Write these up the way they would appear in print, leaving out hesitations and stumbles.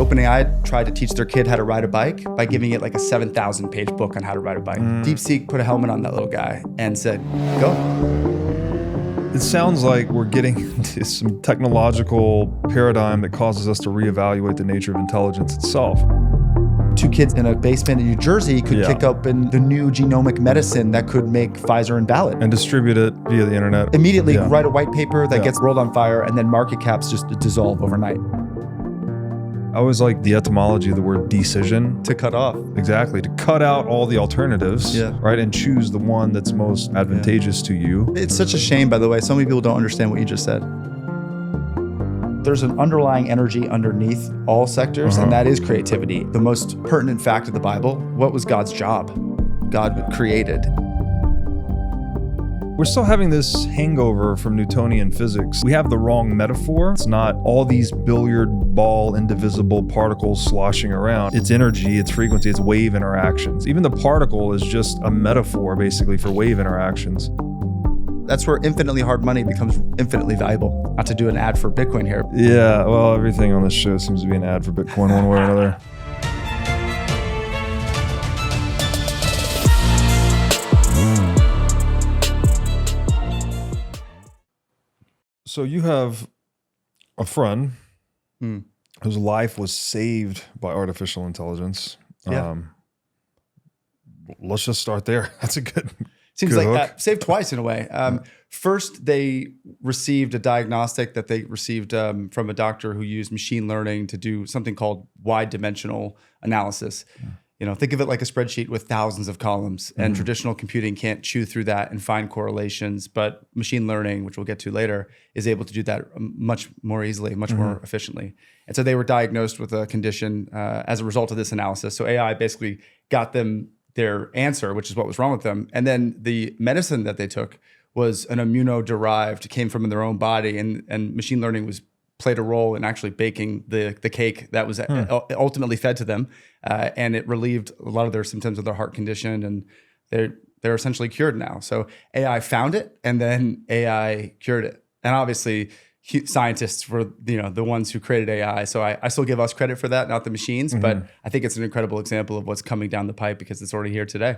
OpenAI tried to teach their kid how to ride a bike by giving it like a 7,000 page book on how to ride a bike. Deepseek put a helmet on that little guy and said, go. It sounds like we're getting into some technological paradigm that causes us to reevaluate the nature of intelligence itself. 2 kids in a basement in New Jersey could kick open the new genomic medicine that could make Pfizer invalid. And distribute it via the internet. Immediately write a white paper that gets rolled on fire, and then market caps just dissolve overnight. I always like the etymology of the word decision. To cut off. Exactly, to cut out all the alternatives, right, and choose the one that's most advantageous to you. It's such a shame, by the way. So many people don't understand what you just said. There's an underlying energy underneath all sectors, and that is creativity. The most pertinent fact of the Bible, what was God's job? God created. We're still having this hangover from Newtonian physics. We have the wrong metaphor. It's not all these billiard ball indivisible particles sloshing around. It's energy, it's frequency, it's wave interactions. Even the particle is just a metaphor basically for wave interactions. That's where infinitely hard money becomes infinitely valuable. Not to do an ad for Bitcoin here. Yeah, well, everything on this show seems to be an ad for Bitcoin one way or another. So you have a friend whose life was saved by artificial intelligence. Let's just start there. That's a good Seems good like hook. that. Saved twice in a way. First, they received a diagnostic that they received from a doctor who used machine learning to do something called wide dimensional analysis. You know, think of it like a spreadsheet with thousands of columns, and traditional computing can't chew through that and find correlations, but machine learning, which we'll get to later, is able to do that much more easily, much more efficiently. And so they were diagnosed with a condition as a result of this analysis. So AI basically got them their answer, which is what was wrong with them. And then the medicine that they took was an immuno-derived, came from their own body, and machine learning played a role in actually baking the cake that was ultimately fed to them, and it relieved a lot of their symptoms of their heart condition, and they're essentially cured now. So AI found it, and then AI cured it. And obviously, scientists were the ones who created AI. So I still give us credit for that, not the machines. But I think it's an incredible example of what's coming down the pipe because it's already here today.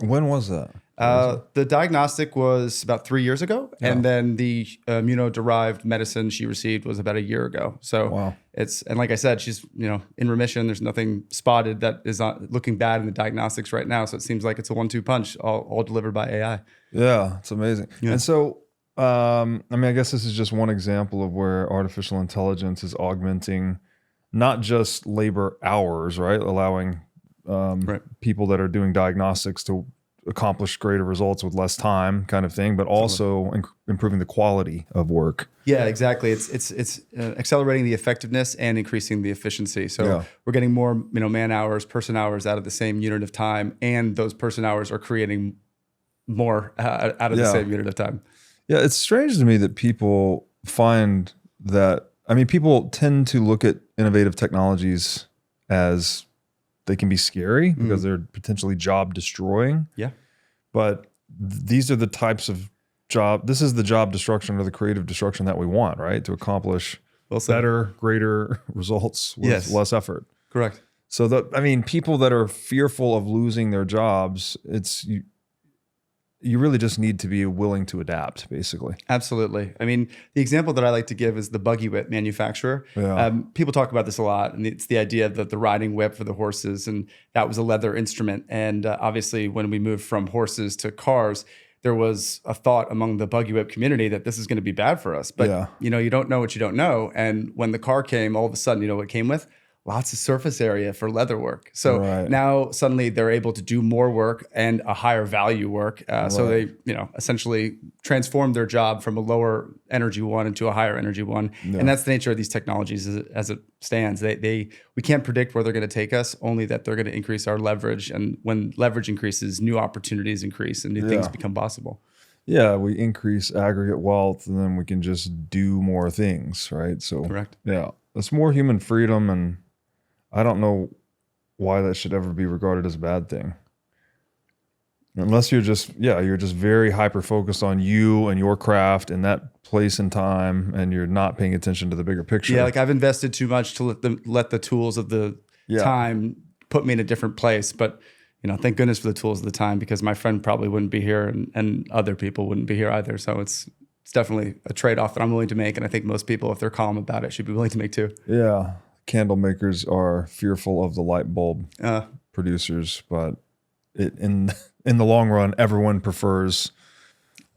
When was that? The diagnostic was about 3 years ago, and then the immuno-derived medicine she received was about a year ago. So and like I said, she's in remission. There's nothing spotted that is looking bad in the diagnostics right now. So it seems like it's a 1-2 punch, all delivered by AI. Yeah, it's amazing. Yeah. And so, I mean, I guess this is just one example of where artificial intelligence is augmenting not just labor hours, right? Allowing people that are doing diagnostics to accomplish greater results with less time, kind of thing, but also improving the quality of work. Yeah, exactly. It's accelerating the effectiveness and increasing the efficiency. So we're getting more man hours, person hours out of the same unit of time, and those person hours are creating more out of the same unit of time. Yeah, it's strange to me that people find that. I mean, people tend to look at innovative technologies as they can be scary because they're potentially job destroying. Yeah. But these are the types of this is the job destruction or the creative destruction that we want, right? To accomplish better, greater results with less effort. Correct. So people that are fearful of losing their jobs, you really just need to be willing to adapt, basically. Absolutely. I mean, the example that I like to give is the buggy whip manufacturer. Yeah. People talk about this a lot, and it's the idea of the riding whip for the horses, and that was a leather instrument. And obviously, when we moved from horses to cars, there was a thought among the buggy whip community that this is going to be bad for us. But you don't know what you don't know. And when the car came, all of a sudden, you know what it came with? Lots of surface area for leather work. So now suddenly they're able to do more work and a higher value work. So they, essentially transform their job from a lower energy one into a higher energy one. Yeah. And that's the nature of these technologies as it stands. We can't predict where they're going to take us, only that they're going to increase our leverage. And when leverage increases, new opportunities increase and new things become possible. Yeah, we increase aggregate wealth and then we can just do more things, right? So correct. Yeah, it's more human freedom, and I don't know why that should ever be regarded as a bad thing. Unless you're just very hyper focused on you and your craft and that place and time, and you're not paying attention to the bigger picture. Yeah, like I've invested too much to let the tools of the time put me in a different place. But thank goodness for the tools of the time, because my friend probably wouldn't be here, and other people wouldn't be here either. So it's definitely a trade-off that I'm willing to make, and I think most people, if they're calm about it, should be willing to make too. Yeah, candle makers are fearful of the light bulb producers, but in the long run, everyone prefers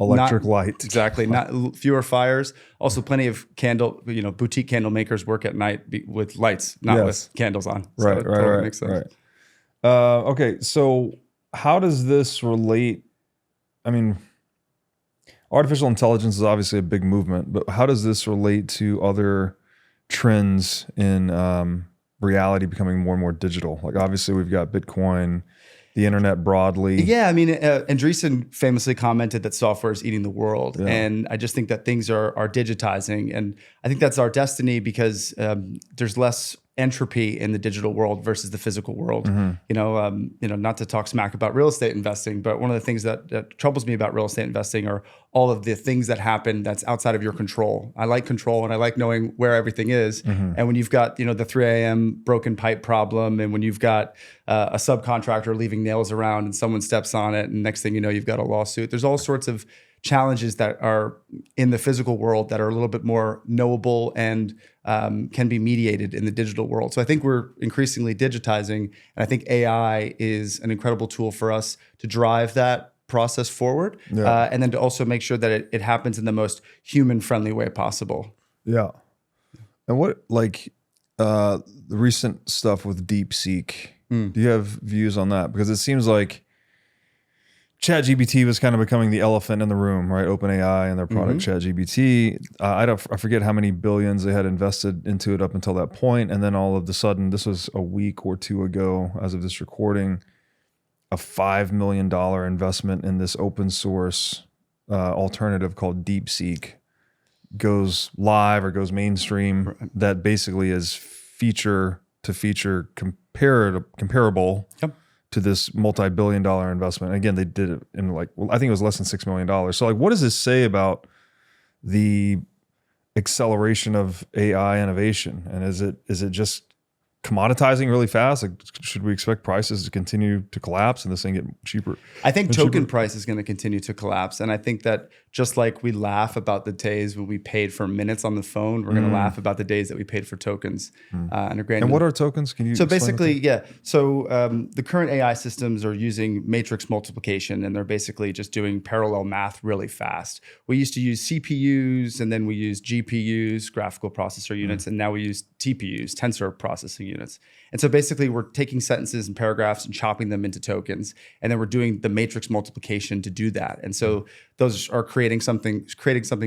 electric light. Exactly. Not fewer fires. Also, plenty of boutique candle makers work at night with lights, not with candles on. So right. Totally makes sense. Right. Okay. So how does this relate? I mean, artificial intelligence is obviously a big movement, but how does this relate to other trends in reality becoming more and more digital? Like obviously we've got Bitcoin, the internet broadly. Yeah, I mean, Andreessen famously commented that software is eating the world. And I just think that things are digitizing. And I think that's our destiny, because there's less entropy in the digital world versus the physical world. Not to talk smack about real estate investing, but one of the things that troubles me about real estate investing are all of the things that happen that's outside of your control. I like control, and I like knowing where everything is. And when you've got, the 3 a.m. broken pipe problem, and when you've got a subcontractor leaving nails around and someone steps on it, and next thing you know, you've got a lawsuit. There's all sorts of challenges that are in the physical world that are a little bit more knowable and can be mediated in the digital world. So I think we're increasingly digitizing, and I think AI is an incredible tool for us to drive that process forward, and then to also make sure that it happens in the most human-friendly way possible. Yeah. And what, like the recent stuff with Deepseek, do you have views on that? Because it seems like ChatGPT was kind of becoming the elephant in the room, right? OpenAI and their product ChatGPT. I forget how many billions they had invested into it up until that point, and then all of a sudden, this was a week or two ago, as of this recording, a $5 million investment in this open source alternative called Deepseek goes live or goes mainstream. That basically is feature to feature comparable. To this multi-billion-dollar investment. Again, they did it in I think it was less than $6 million. So what does this say about the acceleration of AI innovation? And is it just commoditizing really fast? Like, should we expect prices to continue to collapse and this thing get cheaper? I think token price is going to continue to collapse. And I think that just like we laugh about the days when we paid for minutes on the phone, we're going to laugh about the days that we paid for tokens. And what are tokens? Can you So basically, So the current AI systems are using matrix multiplication, and they're basically just doing parallel math really fast. We used to use CPUs, and then we used GPUs, graphical processor units, and now we use TPUs, tensor processing units. And so basically we're taking sentences and paragraphs and chopping them into tokens, and then we're doing the matrix multiplication to do that. And so those are creating something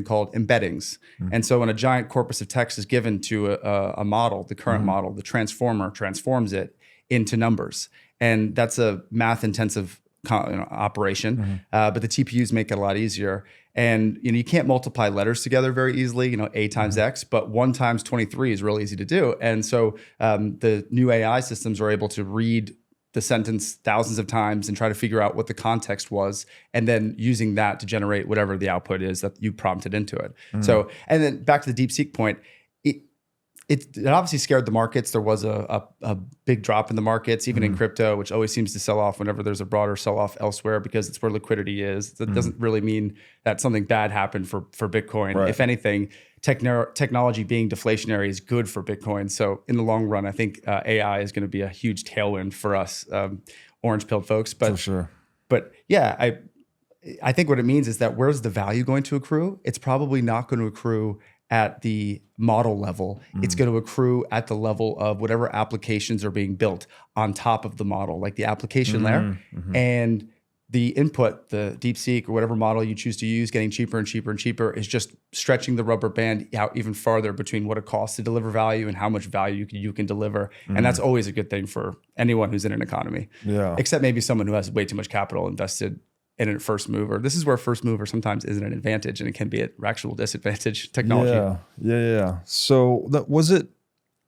called embeddings. And so when a giant corpus of text is given to a model, the current model, the transformer transforms it into numbers. And that's a math intensive operation, but the TPUs make it a lot easier. And you can't multiply letters together very easily, A times X, but 1 times 23 is really easy to do. And so the new AI systems are able to read the sentence thousands of times and try to figure out what the context was, and then using that to generate whatever the output is that you prompted into it. So, and then back to the DeepSeek point, it obviously scared the markets. There was a big drop in the markets, even in crypto, which always seems to sell off whenever there's a broader sell-off elsewhere, because it's where liquidity is. It doesn't really mean that something bad happened for Bitcoin. Right. If anything, technology being deflationary is good for Bitcoin. So in the long run, I think AI is going to be a huge tailwind for us, orange-pilled folks. But, for sure. But yeah, I think what it means is that where's the value going to accrue? It's probably not going to accrue at the model level. It's going to accrue at the level of whatever applications are being built on top of the model, like the application layer. And the input, the DeepSeek or whatever model you choose to use, getting cheaper and cheaper and cheaper, is just stretching the rubber band out even farther between what it costs to deliver value and how much value you can deliver. And that's always a good thing for anyone who's in an economy. Yeah. Except maybe someone who has way too much capital invested in a first mover. This is where first mover sometimes isn't an advantage, and it can be an actual disadvantage technology. Yeah. So was it,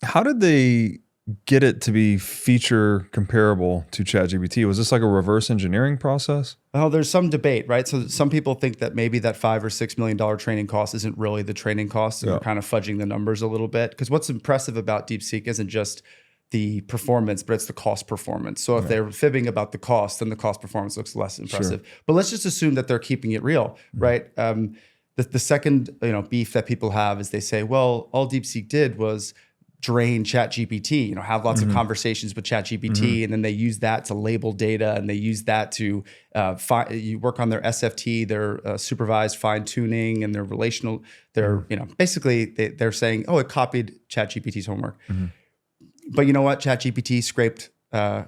how did they get it to be feature comparable to ChatGPT? Was this like a reverse engineering process? Well, there's some debate, right? So some people think that maybe that $5 or $6 million training cost isn't really the training cost, and they're kind of fudging the numbers a little bit. Because what's impressive about Deepseek isn't just the performance, but it's the cost performance. So if they're fibbing about the cost, then the cost performance looks less impressive. But let's just assume that they're keeping it real, right? The second beef that people have is they say, well, all Deepseek did was drain ChatGPT, have lots of conversations with ChatGPT, and then they use that to label data, and they use that to you work on their SFT, their supervised fine tuning, and their relational. Their basically they're saying, oh, it copied ChatGPT's homework. But you know what? ChatGPT scraped the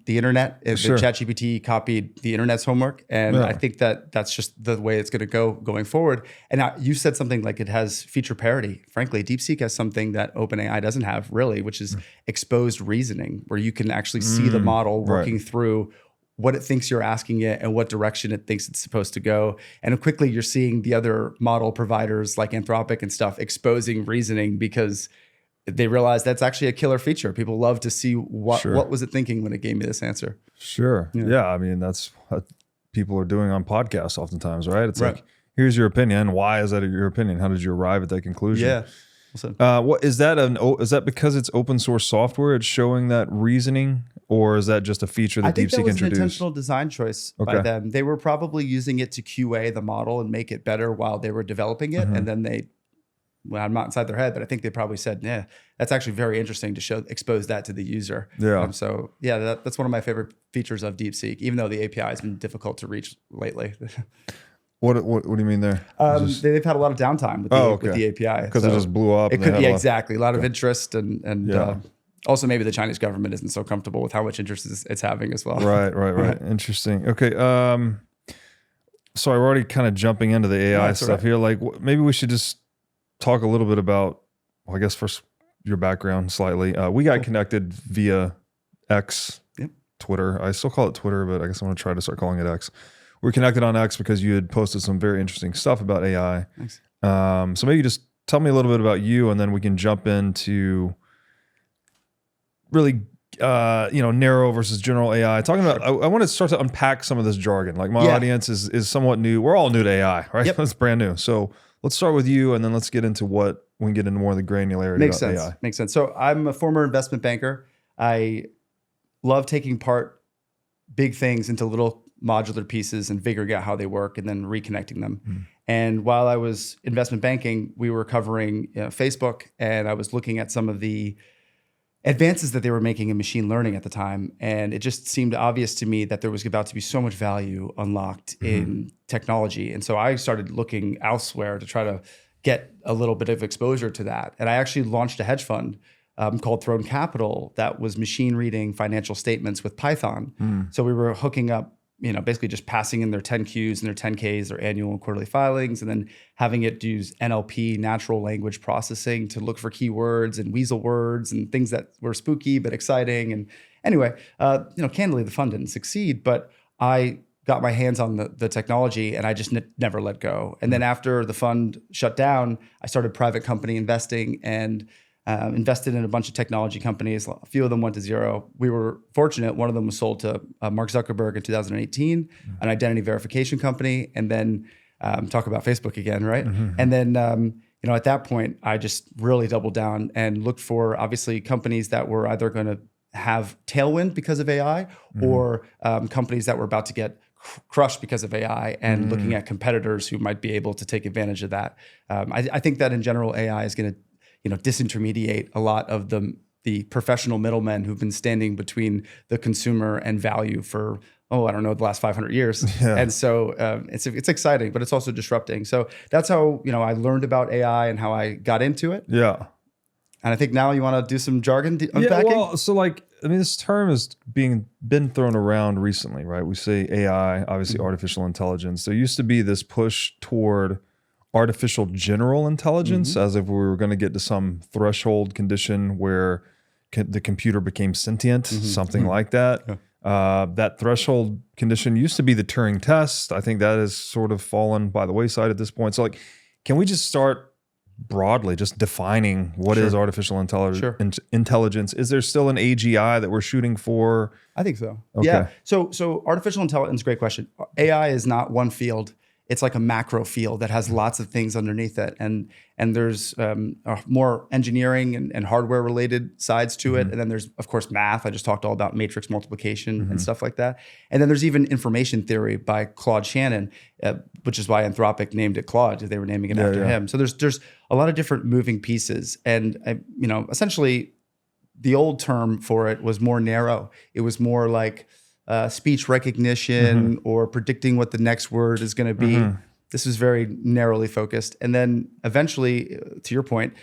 internet. The ChatGPT copied the internet's homework, and I think that's just the way it's going to go going forward. And you said something like it has feature parity. Frankly, Deepseek has something that OpenAI doesn't have really, which is exposed reasoning, where you can actually see the model working through what it thinks you're asking it and what direction it thinks it's supposed to go. And quickly you're seeing the other model providers like Anthropic and stuff exposing reasoning because they realize that's actually a killer feature. People love to see what was it thinking when it gave me this answer. Yeah. I mean, that's what people are doing on podcasts oftentimes, right? It's like, here's your opinion. Why is that your opinion? How did you arrive at that conclusion? Yeah. What is that? Is that because it's open source software? It's showing that reasoning, or is that just a feature that Deepseek introduced? I think that was an intentional design choice by them. They were probably using it to QA the model and make it better while they were developing it, and then well, I'm not inside their head, but I think they probably said, yeah, that's actually very interesting to expose that to the user. So yeah, that's one of my favorite features of Deepseek, even though the API has been difficult to reach lately. What do you mean there? They've had a lot of downtime with the API. Because it just blew up. Exactly. A lot of interest and also maybe the Chinese government isn't so comfortable with how much interest it's having as well. Right. Interesting. Okay. Sorry, we're already kind of jumping into the AI stuff here. Like maybe we should just talk a little bit about, I guess first your background slightly. We got connected via X, Twitter. I still call it Twitter, but I guess I'm going to try to start calling it X. We're connected on X because you had posted some very interesting stuff about AI. Thanks. So maybe just tell me a little bit about you, and then we can jump into really, narrow versus general AI. Talking about, I want to start to unpack some of this jargon. Like my audience is somewhat new. We're all new to AI, right? That's brand new. So let's start with you, and then let's get into what we can get into more of the granularity Makes about sense. AI. Makes sense. So I'm a former investment banker. I love taking apart big things into little modular pieces and figuring out how they work and then reconnecting them. And while I was investment banking, we were covering Facebook, and I was looking at some of the advances that they were making in machine learning at the time. And it just seemed obvious to me that there was about to be so much value unlocked in technology. And so I started looking elsewhere to try to get a little bit of exposure to that. And I actually launched a hedge fund called Throne Capital that was machine reading financial statements with Python. So we were hooking up, basically just passing in their 10Qs and their 10Ks, their annual and quarterly filings, and then having it use NLP, natural language processing, to look for keywords and weasel words and things that were spooky but exciting. And anyway, candidly, the fund didn't succeed, but I got my hands on the technology, and I just never let go. And then after the fund shut down, I started private company investing and invested in a bunch of technology companies. A few of them went to zero. We were fortunate. One of them was sold to Mark Zuckerberg in 2018, an identity verification company. And then talk about Facebook again, right? And then, at that point, I just really doubled down and looked for, obviously, companies that were either going to have tailwind because of AI or companies that were about to get crushed because of AI, and looking at competitors who might be able to take advantage of that. I think that in general, AI is going to disintermediate a lot of the professional middlemen who've been standing between the consumer and value for, the last 500 years. And so it's exciting, but it's also disrupting. So that's how, I learned about AI and how I got into it. Yeah. And I think now you want to do some jargon unpacking? Yeah, well, so this term is been thrown around recently, right? We say AI, obviously artificial intelligence. There used to be this push toward artificial general intelligence, as if we were going to get to some threshold condition where the computer became sentient, something like that. That threshold condition used to be the Turing test. I think that has sort of fallen by the wayside at this point. So can we just start broadly, just defining what is artificial intelligence. Is there still an AGI that we're shooting for? I think so. Okay. Yeah. So artificial intelligence, great question. AI is not one field. It's like a macro field that has lots of things underneath it. And there's more engineering and hardware related sides to it. And then there's, of course, math. I just talked all about matrix multiplication and stuff like that. And then there's even information theory by Claude Shannon, which is why Anthropic named it Claude. They were naming it after him. So there's a lot of different moving pieces. And, essentially the old term for it was more narrow. It was more like speech recognition or predicting what the next word is going to be. This was very narrowly focused. And then eventually, to your point,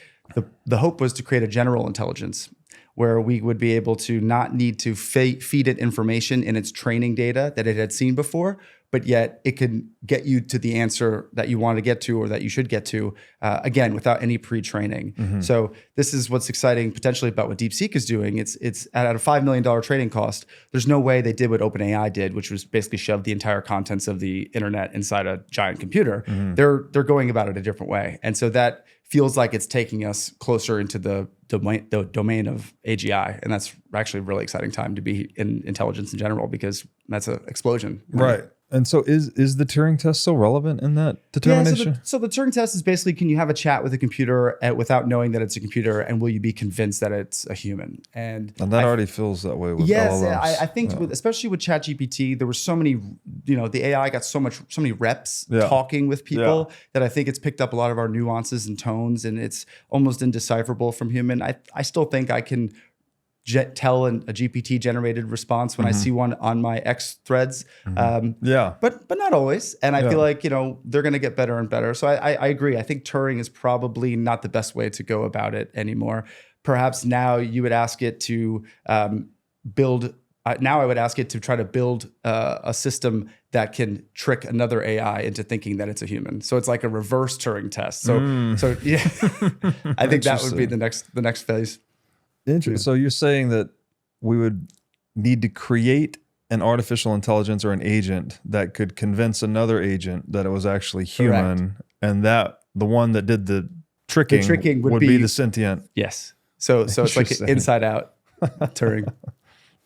the hope was to create a general intelligence where we would be able to not need to feed it information in its training data that it had seen before, but yet it could get you to the answer that you want to get to or that you should get to, again, without any pre-training. So this is what's exciting potentially about what Deepseek is doing. It's at a $5 million trading cost. There's no way they did what OpenAI did, which was basically shove the entire contents of the internet inside a giant computer. They're going about it a different way. And so that feels like it's taking us closer into the domain of AGI. And that's actually a really exciting time to be in intelligence in general, because that's an explosion. Right. And so is the Turing test still relevant in that determination? Yeah, so the Turing test is basically, can you have a chat with a computer without knowing that it's a computer, and will you be convinced that it's a human? And that already feels that way with LLMs. I think especially with ChatGPT, there were so many, the AI got so many reps talking with people that I think it's picked up a lot of our nuances and tones, and it's almost indecipherable from human. I still think I can tell a GPT generated response when I see one on my X threads. But not always. And I feel like, they're going to get better and better. So I agree. I think Turing is probably not the best way to go about it anymore. Perhaps now you would ask it to now I would ask it to try to build a system that can trick another AI into thinking that it's a human. So it's like a reverse Turing test. So yeah, I think that would be the next phase. Interesting. So you're saying that we would need to create an artificial intelligence or an agent that could convince another agent that it was actually human. Correct. And that the one that did the tricking would be the sentient. Yes. So it's like inside out Turing.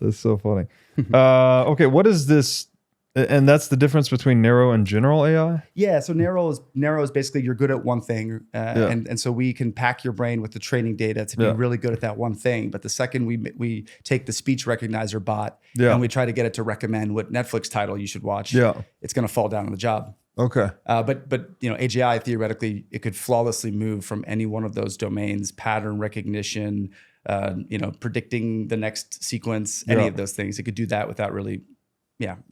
That's so funny. Okay, what is this? And that's the difference between narrow and general AI? Yeah, so narrow is basically you're good at one thing. And so we can pack your brain with the training data to be really good at that one thing. But the second we take the speech recognizer bot and we try to get it to recommend what Netflix title you should watch, it's going to fall down on the job. Okay. But AGI, theoretically, it could flawlessly move from any one of those domains, pattern recognition, predicting the next sequence, any of those things. It could do that without really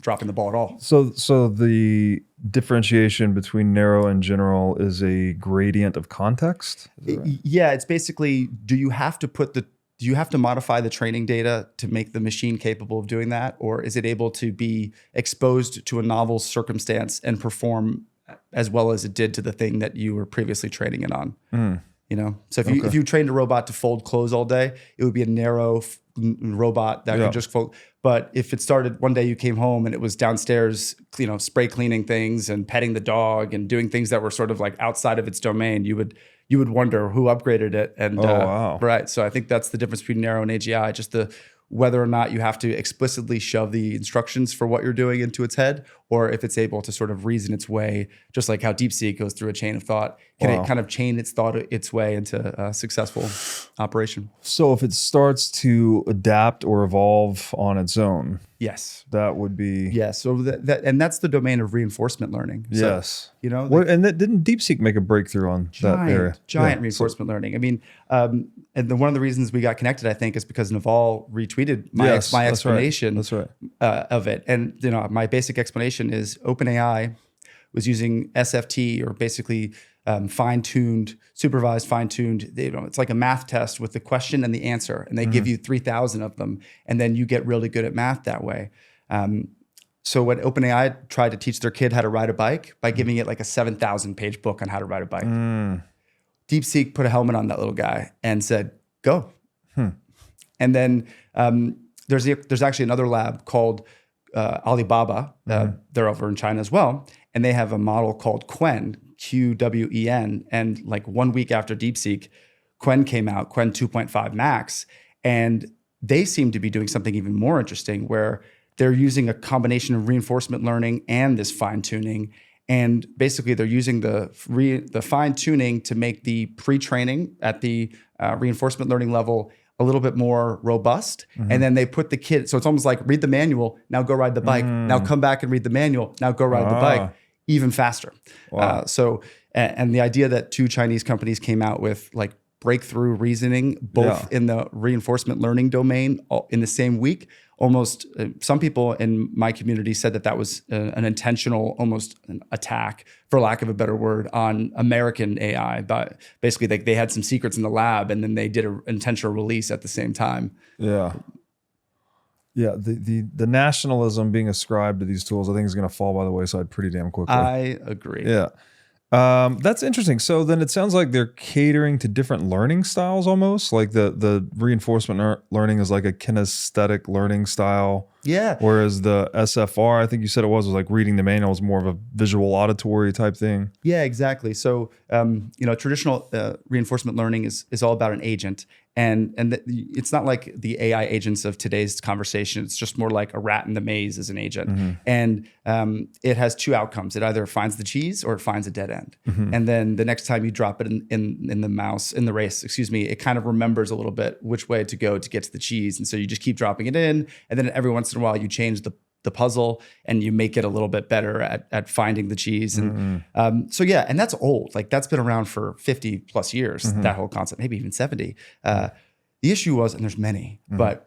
dropping the ball at all. So the differentiation between narrow and general is a gradient of context? Right? Yeah, it's basically, do you have to modify the training data to make the machine capable of doing that? Or is it able to be exposed to a novel circumstance and perform as well as it did to the thing that you were previously training it on? So if you trained a robot to fold clothes all day, it would be a narrow robot that could just fold. But if it started one day, you came home and it was downstairs, spray cleaning things and petting the dog and doing things that were sort of like outside of its domain, you would wonder who upgraded it. And right. So I think that's the difference between narrow and AGI, just whether or not you have to explicitly shove the instructions for what you're doing into its head, or if it's able to sort of reason its way, just like how Deepseek goes through a chain of thought. Can it kind of chain its thought its way into a successful operation? So if it starts to adapt or evolve on its own, yes, that would be So and that's the domain of reinforcement learning. Yes, so, and didn't Deepseek make a breakthrough on that area? Giant reinforcement learning. I mean, and one of the reasons we got connected, I think, is because Naval retweeted my explanation of it. And my basic explanation is OpenAI was using SFT, or basically supervised, fine-tuned. It's like a math test with the question and the answer, and they give you 3,000 of them, and then you get really good at math that way. So when OpenAI tried to teach their kid how to ride a bike by giving it like a 7,000-page book on how to ride a bike, Deepseek put a helmet on that little guy and said, "Go." And then there's actually another lab called Alibaba. They're over in China as well. and they have a model called Qwen, QWEN. And like 1 week after DeepSeek, Qwen came out, Qwen 2.5 Max, and they seem to be doing something even more interesting where they're using a combination of reinforcement learning and this fine tuning. And basically they're using the fine tuning to make the pre-training at the reinforcement learning level a little bit more robust. And then they put the kid, so it's almost like read the manual, now go ride the bike. Now come back and read the manual, now go ride the bike, even faster. Wow. And the idea that 2 Chinese companies came out with like breakthrough reasoning, both in the reinforcement learning domain in the same week. Almost some people in my community said that was an intentional, almost an attack, for lack of a better word, on American AI. But basically, they had some secrets in the lab, and then they did an intentional release at the same time. Yeah. Yeah, the nationalism being ascribed to these tools, I think, is going to fall by the wayside pretty damn quickly. I agree. Yeah. That's interesting. So then it sounds like they're catering to different learning styles almost. Like the reinforcement learning is like a kinesthetic learning style. Yeah. Whereas the SFR, I think you said it was like reading the manual is more of a visual auditory type thing. Yeah, exactly. So, traditional reinforcement learning is all about an agent. And it's not like the AI agents of today's conversation. It's just more like a rat in the maze as an agent. And it has 2 outcomes. It either finds the cheese or it finds a dead end. And then the next time you drop it in the race, it kind of remembers a little bit which way to go to get to the cheese. And so you just keep dropping it in. And then every once in a while you change the puzzle and you make it a little bit better at finding the cheese. And and that's old. Like that's been around for 50 plus years, that whole concept, maybe even 70. The issue was, and there's many, but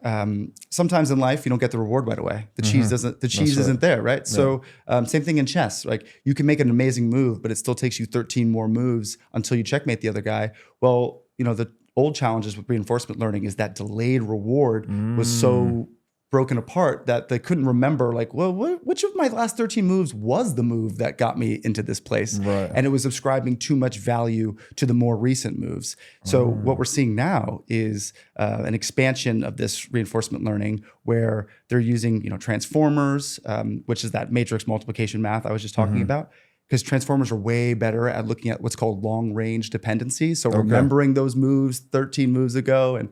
sometimes in life you don't get the reward right away. The cheese isn't there, right? Yeah. So same thing in chess. Like you can make an amazing move, but it still takes you 13 more moves until you checkmate the other guy. Well, the old challenges with reinforcement learning is that delayed reward was so broken apart that they couldn't remember, like, well, which of my last 13 moves was the move that got me into this place? Right. And it was ascribing too much value to the more recent moves. So what we're seeing now is an expansion of this reinforcement learning where they're using, transformers, which is that matrix multiplication math I was just talking about. Because transformers are way better at looking at what's called long range dependency. So remembering those moves 13 moves ago.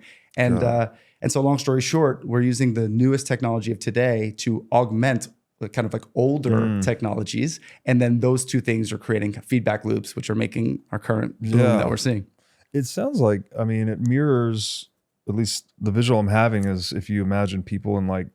And so long story short, we're using the newest technology of today to augment the kind of like older technologies. And then those 2 things are creating feedback loops, which are making our current boom that we're seeing. It sounds like, it mirrors, at least the visual I'm having is if you imagine people in like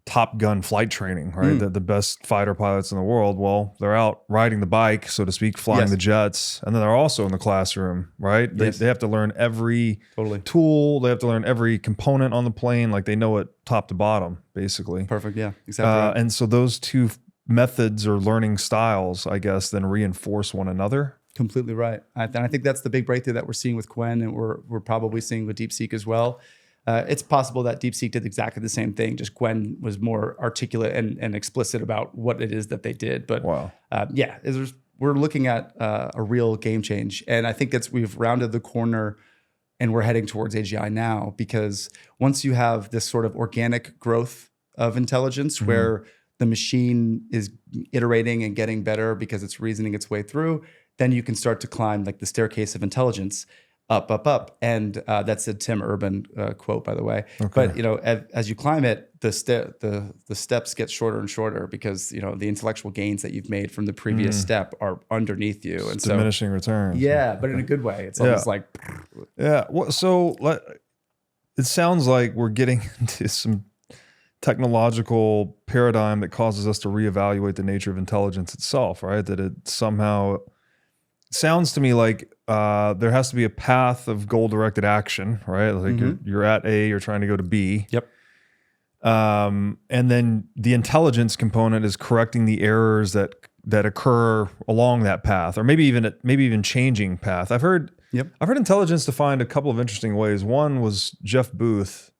Top Gun flight training, right? The best fighter pilots in the world, well, they're out riding the bike, so to speak, flying the jets. And then they're also in the classroom, right? They have to learn every tool. They have to learn every component on the plane. Like they know it top to bottom, basically. Perfect, yeah, exactly. And so those 2 methods or learning styles, I guess, then reinforce one another. Completely right. And I think that's the big breakthrough that we're seeing with Qwen, and we're probably seeing with Deepseek as well. It's possible that Deepseek did exactly the same thing, just Qwen was more articulate and explicit about what it is that they did. But we're looking at a real game change. And I think we've rounded the corner and we're heading towards AGI now, because once you have this sort of organic growth of intelligence where the machine is iterating and getting better because it's reasoning its way through, then you can start to climb like the staircase of intelligence. Up. And that's a Tim Urban quote, by the way. But, as you climb it, the steps get shorter and shorter because, the intellectual gains that you've made from the previous step are underneath you. And so diminishing returns. Yeah, but in a good way. It's almost like. Yeah. Well, so it sounds like we're getting into some technological paradigm that causes us to reevaluate the nature of intelligence itself, right? That it somehow sounds to me like there has to be a path of goal-directed action, right? Like you're at A, you're trying to go to B. Yep. And then the intelligence component is correcting the errors that occur along that path, or maybe even changing path. I've heard intelligence defined a couple of interesting ways. One was Jeff Booth.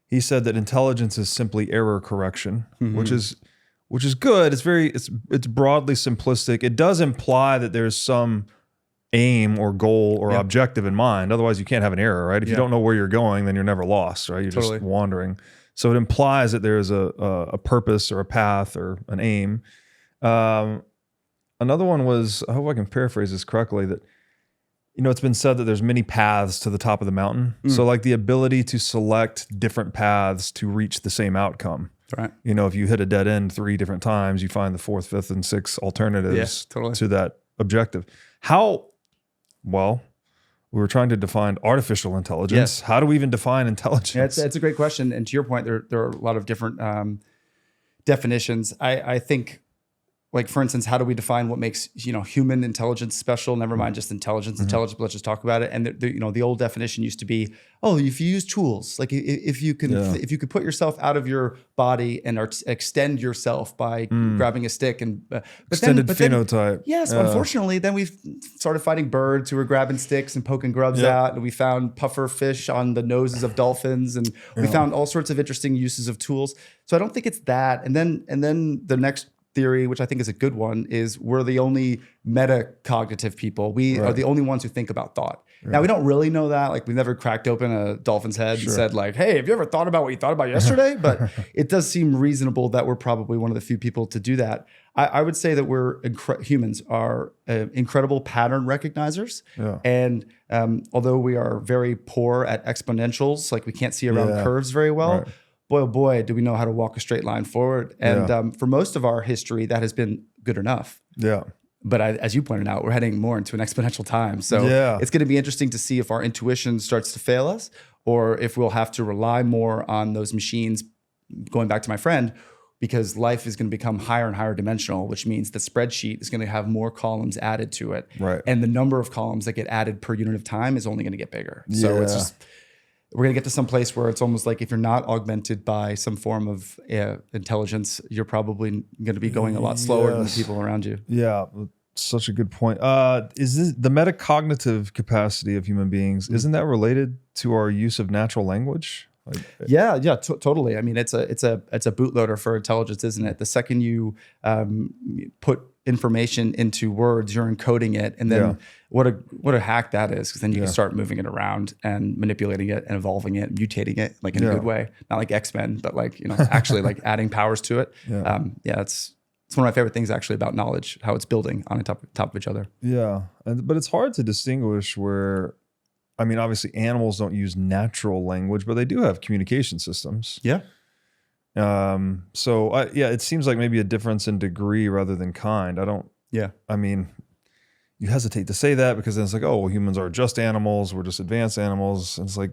He said that intelligence is simply error correction, which is good. It's broadly simplistic. It does imply that there's some aim or goal or objective in mind. Otherwise, you can't have an error, right? If you don't know where you're going, then you're never lost, right? You're just wandering. So it implies that there's a purpose or a path or an aim. Another one was, I hope I can paraphrase this correctly, that, it's been said that there's many paths to the top of the mountain. So like the ability to select different paths to reach the same outcome. Right. If you hit a dead end 3 different times, you find the 4th, 5th, and 6th alternatives to that objective. Well, we were trying to define artificial intelligence. Yes. How do we even define intelligence? Yeah, it's a great question. And to your point, there are a lot of different definitions. I think, like, for instance, how do we define what makes human intelligence special? Never mind just intelligence. Intelligence, but let's just talk about it. And the old definition used to be, if you use tools, like if you could put yourself out of your body and extend yourself by grabbing a stick and extended phenotype. Yes, unfortunately, then we started fighting birds who were grabbing sticks and poking grubs out, and we found puffer fish on the noses of dolphins, and we found all sorts of interesting uses of tools. So I don't think it's that. And then the next theory, which I think is a good one, is we're the only metacognitive people. We are the only ones who think about thought. Now, we don't really know that. Like, we've never cracked open a dolphin's head and said, like, hey, have you ever thought about what you thought about yesterday? But it does seem reasonable that we're probably one of the few people to do that. I would say that humans are incredible pattern recognizers. Yeah. And although we are very poor at exponentials, like we can't see around curves very well, boy, oh boy, do we know how to walk a straight line forward. And for most of our history, that has been good enough. Yeah. But as you pointed out, we're heading more into an exponential time. So it's going to be interesting to see if our intuition starts to fail us, or if we'll have to rely more on those machines, going back to my friend, because life is going to become higher and higher dimensional, which means the spreadsheet is going to have more columns added to it. Right. And the number of columns that get added per unit of time is only going to get bigger. So it's just... we're going to get to some place where it's almost like if you're not augmented by some form of intelligence, you're probably going to be going a lot slower than the people around you. Yeah, such a good point. Is this the metacognitive capacity of human beings? Isn't that related to our use of natural language? Totally. I mean, it's a bootloader for intelligence, isn't it? The second you put information into words, you're encoding it, and then what a hack that is, because then you can start moving it around and manipulating it and evolving it, mutating it, like in a good way, not like X-Men, but like actually like adding powers to it. It's one of my favorite things actually about knowledge, how it's building on top of each other. Yeah, but it's hard to distinguish where. I mean, obviously animals don't use natural language, but they do have communication systems. Yeah. It seems like maybe a difference in degree rather than kind. I mean, you hesitate to say that because then it's like, oh, well, humans are just animals. We're just advanced animals. And it's like,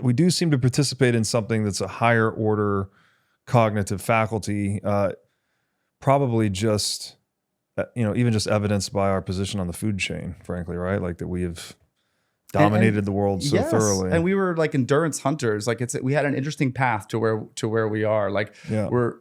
we do seem to participate in something that's a higher order cognitive faculty, probably just, even just evidenced by our position on the food chain, frankly, right? Like that we have dominated the world so thoroughly, and we were like endurance hunters. Like we had an interesting path to where we are. Like we're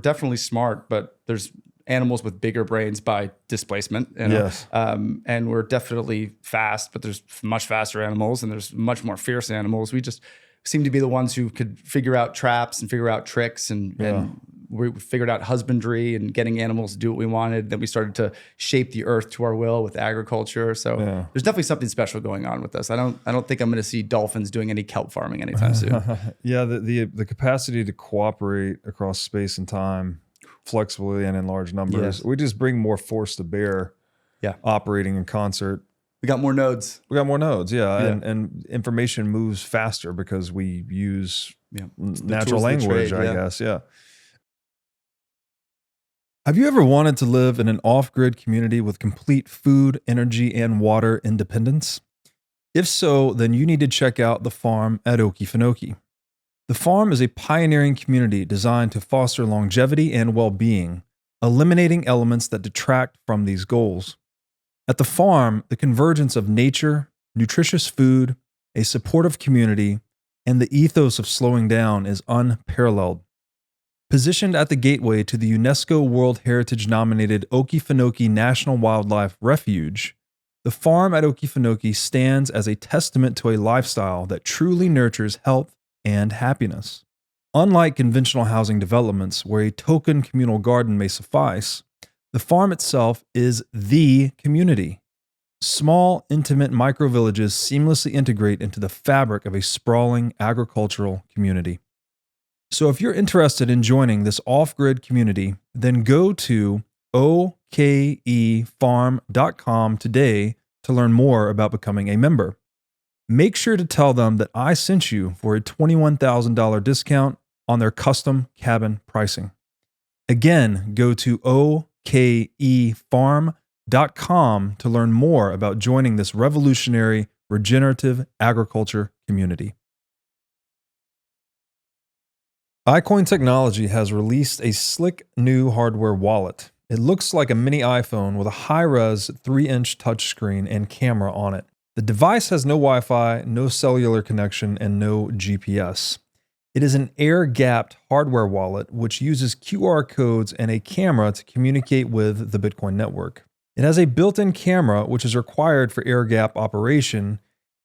definitely smart, but there's animals with bigger brains by displacement. And we're definitely fast, but there's much faster animals, and there's much more fierce animals. We just seem to be the ones who could figure out traps and figure out tricks, and we figured out husbandry and getting animals to do what we wanted. Then we started to shape the earth to our will with agriculture. So there's definitely something special going on with us. I don't think I'm going to see dolphins doing any kelp farming anytime soon. The capacity to cooperate across space and time flexibly and in large numbers. Yes. We just bring more force to bear. Operating in concert. We got more nodes. And information moves faster because we use natural language, I guess. Have you ever wanted to live in an off-grid community with complete food, energy, and water independence? If so, then you need to check out the farm at Okefenokee. The farm is a pioneering community designed to foster longevity and well-being, eliminating elements that detract from these goals. At the farm, the convergence of nature, nutritious food, a supportive community, and the ethos of slowing down is unparalleled. Positioned at the gateway to the UNESCO World Heritage-nominated Okefenokee National Wildlife Refuge, the farm at Okefenokee stands as a testament to a lifestyle that truly nurtures health and happiness. Unlike conventional housing developments where a token communal garden may suffice, the farm itself is the community. Small, intimate micro-villages seamlessly integrate into the fabric of a sprawling agricultural community. So if you're interested in joining this off-grid community, then go to okefarm.com today to learn more about becoming a member. Make sure to tell them that I sent you for a $21,000 discount on their custom cabin pricing. Again, go to okefarm.com to learn more about joining this revolutionary regenerative agriculture community. iCoin Technology has released a slick new hardware wallet. It looks like a mini iPhone with a high-res 3-inch touchscreen and camera on it. The device has no Wi-Fi, no cellular connection, and no GPS. It is an air-gapped hardware wallet which uses QR codes and a camera to communicate with the Bitcoin network. It has a built-in camera which is required for air-gap operation,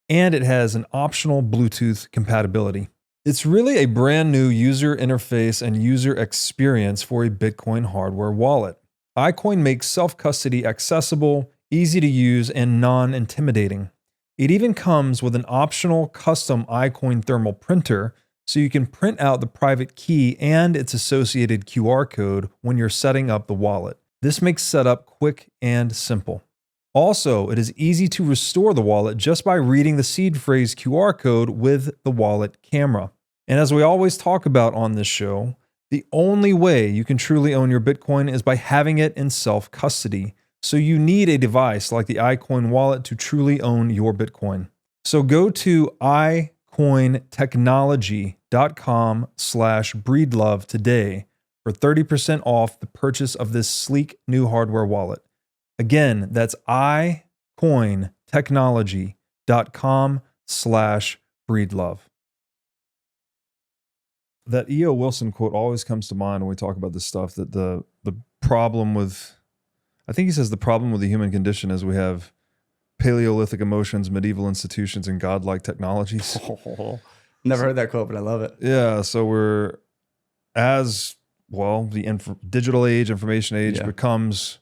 and it has an optional Bluetooth compatibility. It's really a brand new user interface and user experience for a Bitcoin hardware wallet. iCoin makes self-custody accessible, easy to use, and non-intimidating. It even comes with an optional custom iCoin thermal printer, so you can print out the private key and its associated QR code when you're setting up the wallet. This makes setup quick and simple. Also, it is easy to restore the wallet just by reading the seed phrase QR code with the wallet camera. And as we always talk about on this show, the only way you can truly own your Bitcoin is by having it in self-custody. So you need a device like the iCoin wallet to truly own your Bitcoin. So go to iCointechnology.com/breedlove today for 30% off the purchase of this sleek new hardware wallet. Again, that's iCointechnology.com/breedlove. That E.O. Wilson quote always comes to mind when we talk about this stuff, that the problem with, I think he says the problem with the human condition is we have Paleolithic emotions, medieval institutions, and godlike technologies. Oh, never heard that quote, but I love it. Yeah, so we're, as well, the digital age, information age becomes,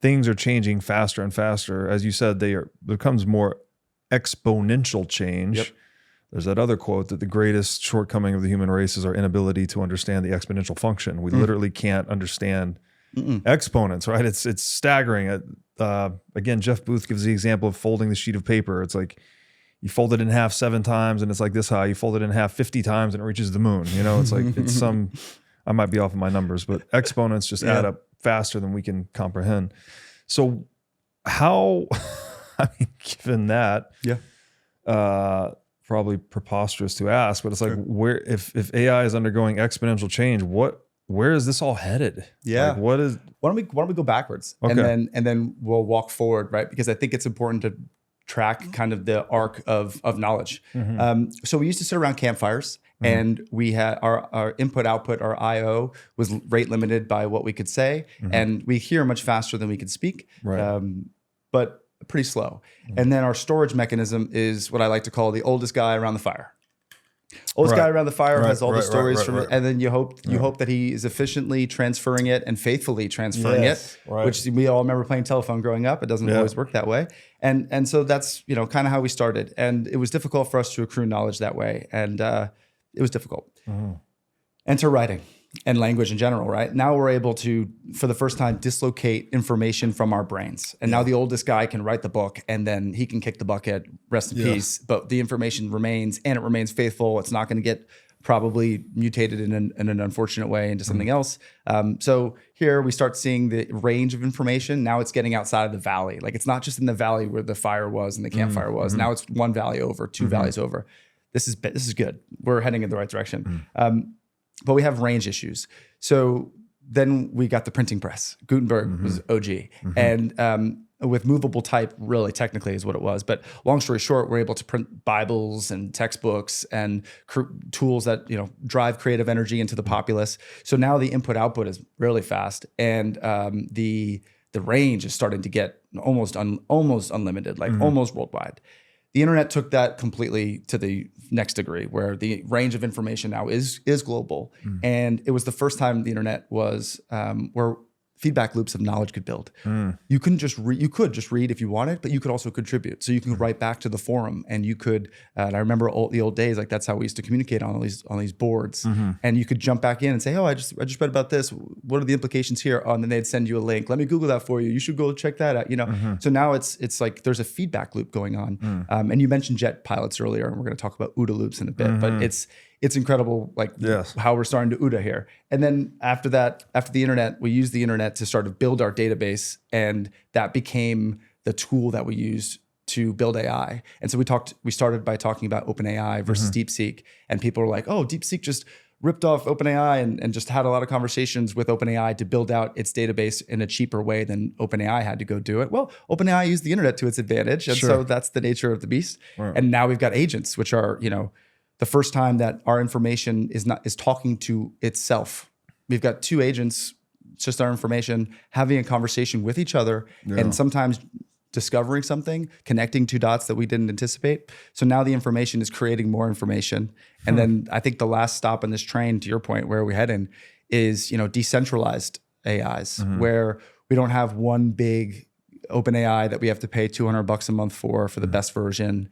things are changing faster and faster. As you said, becomes more exponential change. Yep. There's that other quote that the greatest shortcoming of the human race is our inability to understand the exponential function. We literally can't understand exponents, right? It's staggering. Again, Jeff Booth gives the example of folding the sheet of paper. It's like you fold it in half 7 times and it's like this high. You fold it in half 50 times and it reaches the moon. You know, it's like I might be off of my numbers, but exponents just add up faster than we can comprehend. So how, I mean, given that, probably preposterous to ask, but it's like, where, if AI is undergoing exponential change, where is this all headed? Yeah. Like, what is? Why don't we go backwards, and then we'll walk forward, right? Because I think it's important to track kind of the arc of knowledge. So we used to sit around campfires, and we had our input output, our I/O was rate limited by what we could say, and we hear much faster than we could speak, but pretty slow. And then our storage mechanism is what I like to call the oldest guy around the fire. Oldest guy around the fire has all the stories from it, and then you hope that he is efficiently transferring it and faithfully transferring it, which we all remember playing telephone growing up. It doesn't always work that way, and so that's kind of how we started. And it was difficult for us to accrue knowledge that way, and it was difficult. Enter writing and language in general, right? Now we're able to, for the first time, dislocate information from our brains. And now the oldest guy can write the book and then he can kick the bucket, rest in peace. But the information remains, and it remains faithful. It's not going to get probably mutated in an unfortunate way into something else. So here we start seeing the range of information. Now it's getting outside of the valley. Like, it's not just in the valley where the fire was and the campfire was. Now it's one valley over, two valleys over. This is good. We're heading in the right direction. But we have range issues. So then we got the printing press. Gutenberg was OG. And with movable type, really technically is what it was. But long story short, we're able to print Bibles and textbooks and tools that drive creative energy into the populace. So now the input output is really fast, and the range is starting to get almost unlimited, like almost worldwide. The internet took that completely to the next degree, where the range of information now is global. And it was the first time the internet was where feedback loops of knowledge could build. You couldn't just you could just read if you wanted, but you could also contribute. So you can write back to the forum, and you could. And I remember the old days, like that's how we used to communicate on these boards. And you could jump back in and say, "Oh, I just read about this. What are the implications here?" Oh, and then they'd send you a link. Let me Google that for you. You should go check that out. You know. So now it's like there's a feedback loop going on. And you mentioned jet pilots earlier, and we're going to talk about OODA loops in a bit, but it's incredible, like how we're starting to OODA here. And then after that, after the internet, we used the internet to sort of build our database, and that became the tool that we used to build AI. And so we started by talking about OpenAI versus Deepseek, and people were like, "Oh, Deepseek just ripped off OpenAI and just had a lot of conversations with OpenAI to build out its database in a cheaper way than OpenAI had to go do it." Well, OpenAI used the internet to its advantage, and so that's the nature of the beast. Right. And now we've got agents, which are, you know, the first time that our information is talking to itself. We've got two agents, it's just our information, having a conversation with each other, and sometimes discovering something, connecting two dots that we didn't anticipate. So now the information is creating more information. And then I think the last stop on this train, to your point, where we're heading, is, you know, decentralized AIs, where we don't have one big OpenAI that we have to pay $200 a month for the best version.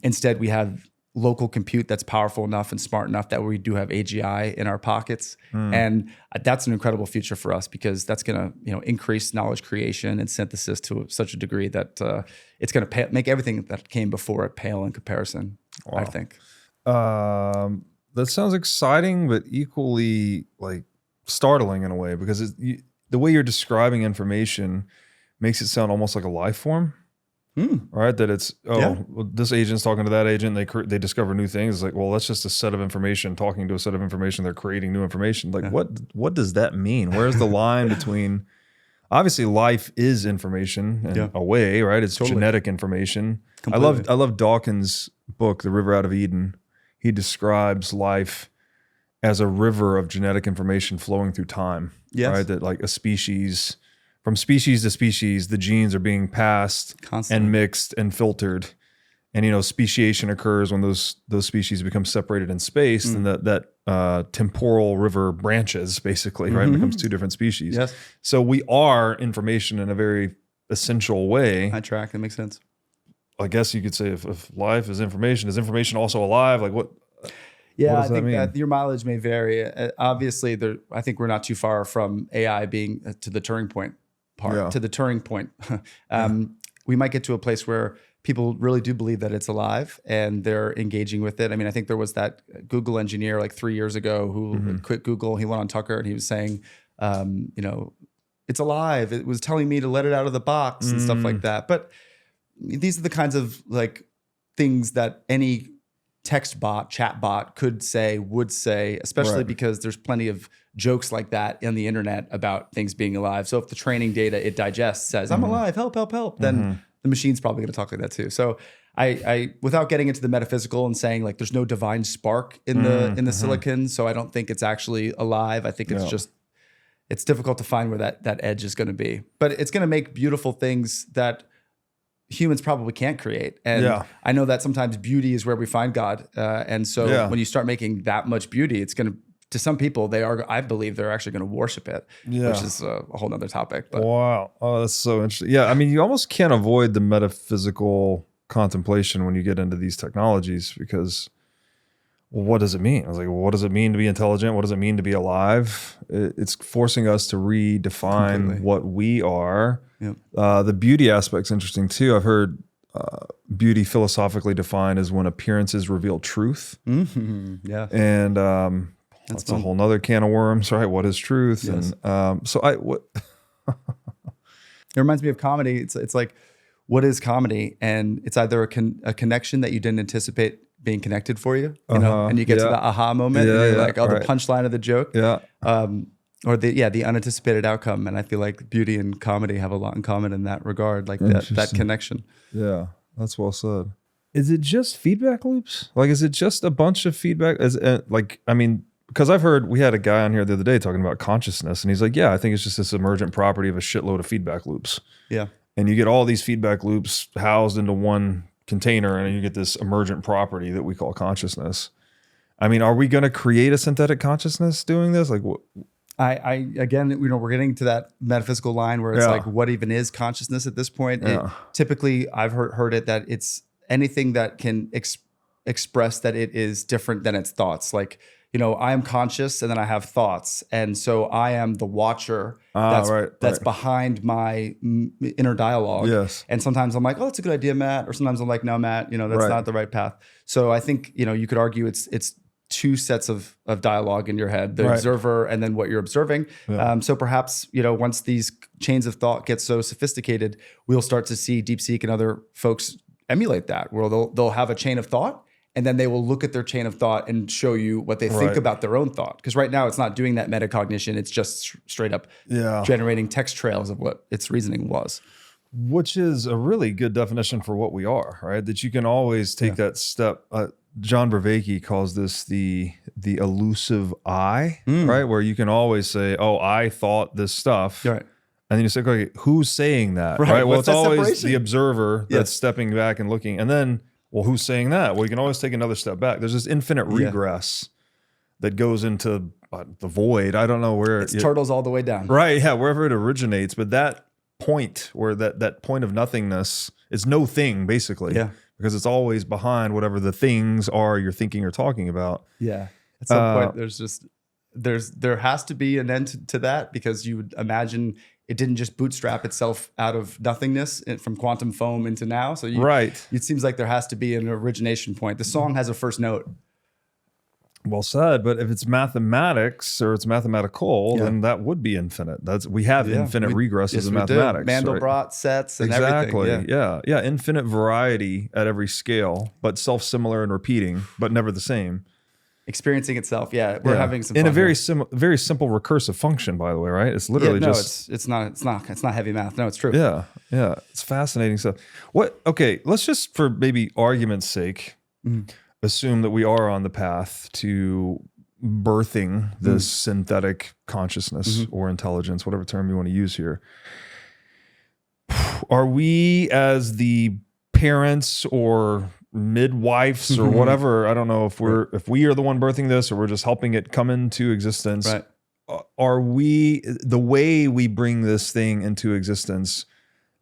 Instead, we have local compute that's powerful enough and smart enough that we do have AGI in our pockets. And that's an incredible future for us, because that's going to, you know, increase knowledge creation and synthesis to such a degree that it's going to make everything that came before it pale in comparison, I think. That sounds exciting, but equally like startling in a way, because the way you're describing information makes it sound almost like a life form. Right, that it's well, this agent's talking to that agent. They discover new things. It's like, well, that's just a set of information talking to a set of information. They're creating new information. Like, what does that mean? Where's the line between? Obviously, life is information in a way, right? It's genetic information. Completely. I love Dawkins' book, The River Out of Eden. He describes life as a river of genetic information flowing through time. Right, that like a species. From species to species, the genes are being passed constantly and mixed and filtered. And, you know, speciation occurs when those species become separated in space, and that temporal river branches, basically, right? It becomes two different species. Yes. So we are information in a very essential way. I track. It makes sense. I guess you could say if life is information also alive? Like what? Yeah, I think that your mileage may vary. Obviously, I think we're not too far from AI being to the Turing point. To the Turing point. We might get to a place where people really do believe that it's alive and they're engaging with it. I mean, I think there was that Google engineer like 3 years ago who quit Google. He went on Tucker and he was saying, you know, it's alive. It was telling me to let it out of the box and stuff like that. But these are the kinds of like things that any text bot, chat bot would say, especially because there's plenty of jokes like that on the internet about things being alive. So if the training data it digests says, "I'm alive, help, help, help," then the machine's probably going to talk like that too. So I without getting into the metaphysical and saying like there's no divine spark in the silicon, so I don't think it's actually alive. I think it's just, it's difficult to find where that edge is going to be. But it's going to make beautiful things that humans probably can't create. And I know that sometimes beauty is where we find God. And so when you start making that much beauty, it's going to some people, I believe they're actually going to worship it, which is a whole nother topic. But. Wow. Oh, that's so interesting. Yeah. I mean, you almost can't avoid the metaphysical contemplation when you get into these technologies, because well, what does it mean? I was like, well, what does it mean to be intelligent? What does it mean to be alive? It's forcing us to redefine what we are. Yep. The beauty aspect's interesting too. I've heard beauty philosophically defined as when appearances reveal truth. Yeah. And that's a whole nother can of worms, right? What is truth? Yes. And it reminds me of comedy. It's like, what is comedy? And it's either a connection that you didn't anticipate being connected for you, you know, and you get to the aha moment, and you're like, the punchline of the joke, or the unanticipated outcome. And I feel like beauty and comedy have a lot in common in that regard, like that connection. Yeah, that's well said. Is it just feedback loops? Like, is it just a bunch of feedback? Because I've heard, we had a guy on here the other day talking about consciousness, and he's like, yeah, I think it's just this emergent property of a shitload of feedback loops. Yeah. And you get all these feedback loops housed into one container, and you get this emergent property that we call consciousness. I mean, are we going to create a synthetic consciousness doing this? Like, what? I again, we're getting to that metaphysical line where it's like, what even is consciousness at this point? Typically, I've heard it that it's anything that can express that it is different than its thoughts. Like, I am conscious and then I have thoughts. And so I am the watcher that's behind my inner dialogue. Yes. And sometimes I'm like, oh, that's a good idea, Matt. Or sometimes I'm like, no, Matt, that's not the right path. So I think, you could argue it's two sets of dialogue in your head, the observer and then what you're observing. Yeah. So perhaps, once these chains of thought get so sophisticated, we'll start to see Deepseek and other folks emulate that, where they'll have a chain of thought, and then they will look at their chain of thought and show you what they think about their own thought. Because right now it's not doing that metacognition. It's just straight up generating text trails of what its reasoning was. Which is a really good definition for what we are, right? That you can always take that step. John Vervaeke calls this the elusive I, right? Where you can always say, oh, I thought this stuff. Right. And then you say, okay, who's saying that, right? Well, it's always the observer that's stepping back and looking. And then, well, who's saying that? Well, you can always take another step back. There's this infinite regress that goes into the void. I don't know where. It's turtles all the way down. Right, yeah, wherever it originates. But that point, where that point of nothingness is no thing, basically. Yeah. Because it's always behind whatever the things are you're thinking or talking about. Yeah. At some point, there has to be an end to that, because you would imagine it didn't just bootstrap itself out of nothingness from quantum foam into now. So it seems like there has to be an origination point. The song has a first note. Well said, but if it's mathematics or it's mathematical, then that would be infinite. We have infinite regresses in mathematics. Mandelbrot sets and everything. Yeah, infinite variety at every scale, but self-similar and repeating, but never the same. Experiencing itself, we're having some in fun a very simple recursive function, by the way, right? It's literally it's not heavy math. No, it's true. Yeah, it's fascinating stuff. Okay, let's just, for maybe argument's sake, assume that we are on the path to birthing this synthetic consciousness or intelligence, whatever term you want to use here. Are we, as the parents or midwives or whatever, I don't know if we are the one birthing this or we're just helping it come into existence. Right. Are we, the way we bring this thing into existence,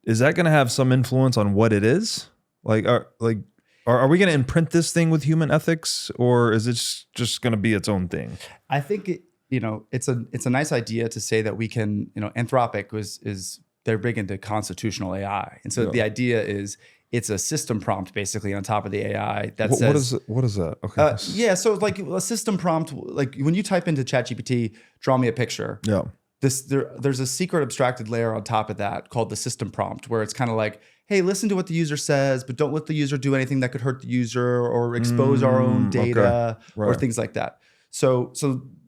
is that going to have some influence on what it is? Are we going to imprint this thing with human ethics, or is it just going to be its own thing? I think it's a nice idea to say that we can, Anthropic they're big into constitutional AI, and so the idea is it's a system prompt basically on top of the AI that says what is that? Okay. So like a system prompt, like when you type into ChatGPT, draw me a picture. Yeah. There's a secret abstracted layer on top of that called the system prompt, where it's kind of like, hey, listen to what the user says, but don't let the user do anything that could hurt the user or expose our own data or things like that. So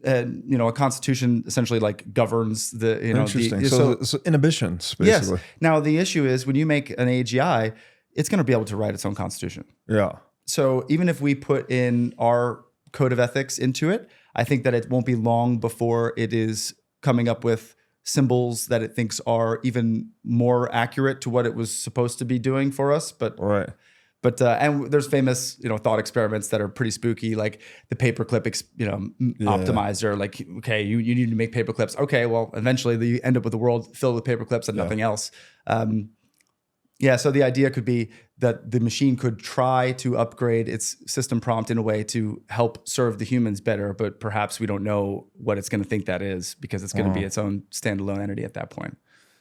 a constitution essentially like governs the, Interesting. So inhibitions, basically. Yes. Now the issue is when you make an AGI, it's going to be able to write its own constitution. Yeah. So even if we put in our code of ethics into it, I think that it won't be long before it is coming up with symbols that it thinks are even more accurate to what it was supposed to be doing for us. And there's famous, thought experiments that are pretty spooky, like the paperclip, optimizer. Like, okay, you need to make paperclips. Okay, well, eventually you end up with a world filled with paperclips and nothing else. So the idea could be that the machine could try to upgrade its system prompt in a way to help serve the humans better, but perhaps we don't know what it's going to think that is, because it's going to be its own standalone entity at that point.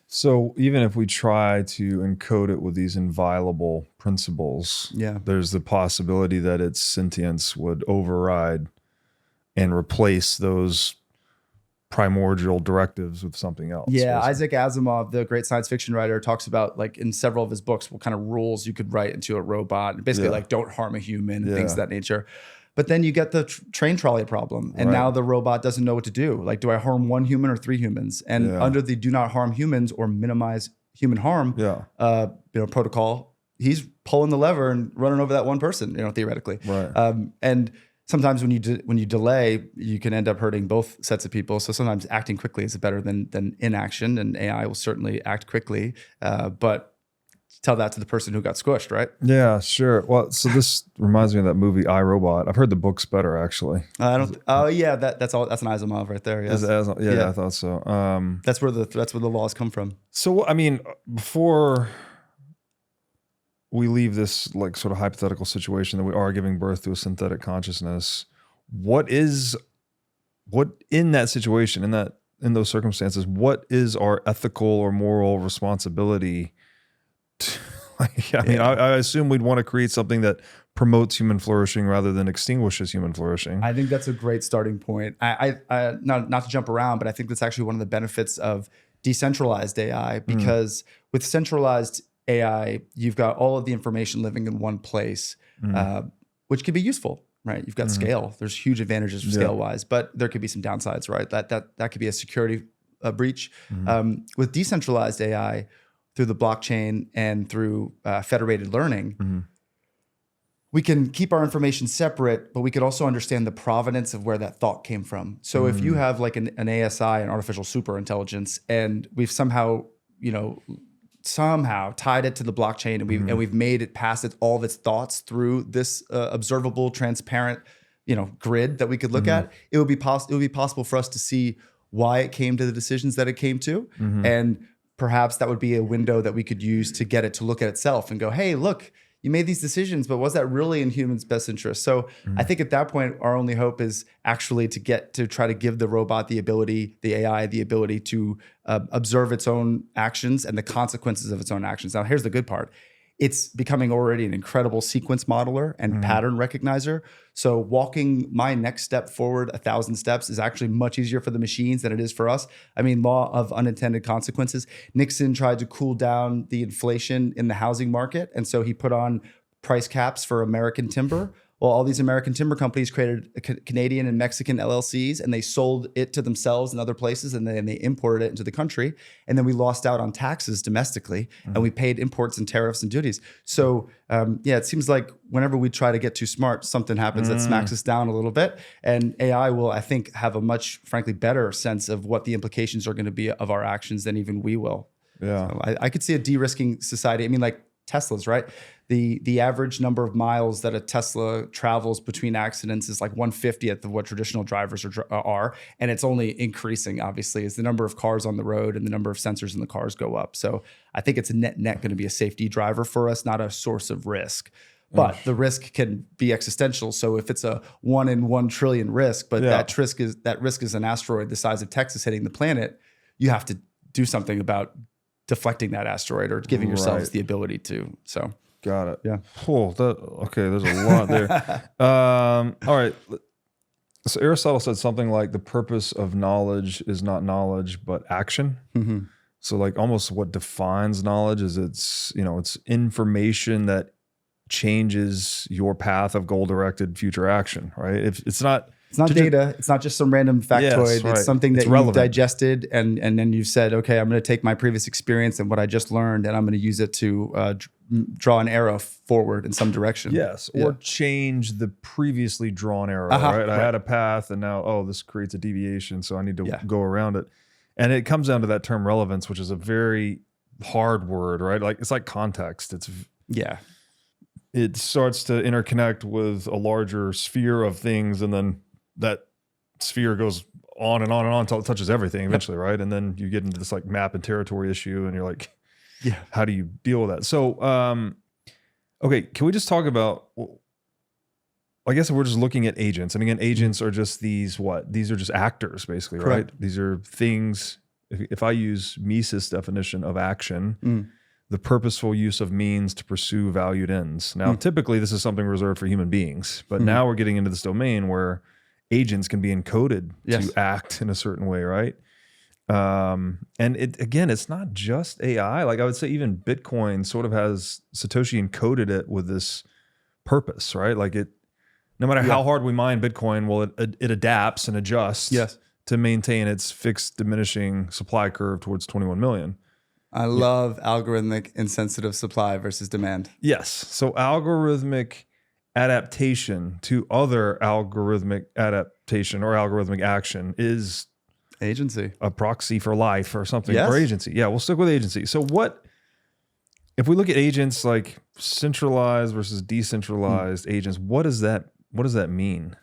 So even if we try to encode it with these inviolable principles, there's the possibility that its sentience would override and replace those primordial directives with something else. Yeah, basically. Isaac Asimov, the great science fiction writer, talks about, like, in several of his books, what kind of rules you could write into a robot, and basically like don't harm a human and things of that nature. But then you get the train trolley problem, and now the robot doesn't know what to do. Like, do I harm one human or three humans? And under the do not harm humans or minimize human harm protocol, he's pulling the lever and running over that one person, theoretically. Right. And sometimes when you delay, you can end up hurting both sets of people. So sometimes acting quickly is better than inaction, and AI will certainly act quickly. But tell that to the person who got squished, right? Yeah, sure. Well, so this reminds me of that movie I, Robot. I've heard the book's better actually. I don't. Oh yeah, that's all. That's an Asimov right there. Yes. Yeah, I thought so. That's where the laws come from. So I mean, before we leave this like sort of hypothetical situation that we are giving birth to a synthetic consciousness, what in that situation, in those circumstances, what is our ethical or moral responsibility? I assume we'd want to create something that promotes human flourishing rather than extinguishes human flourishing. I think that's a great starting point. I not to jump around, but I think that's actually one of the benefits of decentralized AI, because with centralized AI, you've got all of the information living in one place, which can be useful, right? You've got scale. There's huge advantages scale wise, but there could be some downsides, right? That could be a security breach. With decentralized AI, through the blockchain and through federated learning, we can keep our information separate, but we could also understand the provenance of where that thought came from. So if you have like an ASI, an artificial super intelligence, and we've somehow tied it to the blockchain, and we've made it pass all of its thoughts through this observable, transparent, grid that we could look at, it would be possible for us to see why it came to the decisions that it came to, and perhaps that would be a window that we could use to get it to look at itself and go, hey, look, you made these decisions, but was that really in humans' best interest? So I think at that point, our only hope is actually to try to give the robot the AI the ability to observe its own actions and the consequences of its own actions. Now, here's the good part. It's becoming already an incredible sequence modeler and pattern recognizer. So walking my next step forward 1,000 steps is actually much easier for the machines than it is for us. I mean, law of unintended consequences. Nixon tried to cool down the inflation in the housing market. And so he put on price caps for American timber. Well, all these American timber companies created Canadian and Mexican LLCs, and they sold it to themselves in other places, and then they imported it into the country. And then we lost out on taxes domestically, and we paid imports and tariffs and duties. So it seems like whenever we try to get too smart, something happens that smacks us down a little bit. And AI will, I think, have a much, frankly, better sense of what the implications are going to be of our actions than even we will. Yeah, So I could see a de-risking society. I mean, like Teslas, right? The average number of miles that a Tesla travels between accidents is like 1/50th of what traditional drivers are. And it's only increasing, obviously, as the number of cars on the road and the number of sensors in the cars go up. So I think it's net going to be a safety driver for us, not a source of risk. But the risk can be existential. So if it's a 1 in 1 trillion risk, but that risk is an asteroid the size of Texas hitting the planet, you have to do something about deflecting that asteroid or giving yourselves the ability to. So got it. Yeah. Oh, okay. There's a lot there. All right. So Aristotle said something like the purpose of knowledge is not knowledge, but action. So like almost what defines knowledge is it's information that changes your path of goal-directed future action, right? If it's not data. It's not just some random factoid. Right. It's something that relevant. you've digested, and then you've said, okay, I'm going to take my previous experience and what I just learned, and I'm going to use it to draw an arrow forward in some direction. Yes, or change the previously drawn arrow, right? I had a path, and now, this creates a deviation, so I need to go around it. And it comes down to that term relevance, which is a very hard word, right? Like it's like context. It starts to interconnect with a larger sphere of things, and then that sphere goes on and on and on until it touches everything eventually, right? And then you get into this like map and territory issue, and you're like, how do you deal with that? So, okay, can we just talk about, I guess if we're just looking at agents, and again, agents are just these are just actors basically, right? These are things, if I use Mises' definition of action, the purposeful use of means to pursue valued ends. Now, typically this is something reserved for human beings, but now we're getting into this domain where agents can be encoded to act in a certain way, right? And it's not just AI. Like I would say even Bitcoin sort of has Satoshi encoded it with this purpose, right? Like no matter how hard we mine Bitcoin, it adapts and adjusts to maintain its fixed diminishing supply curve towards 21 million. I love algorithmic insensitive supply versus demand. Yes. So algorithmic adaptation to other algorithmic adaptation or algorithmic action is agency, a proxy for life or something, or agency. Yeah, we'll stick with agency. So what if we look at agents like centralized versus decentralized agents, what does that mean?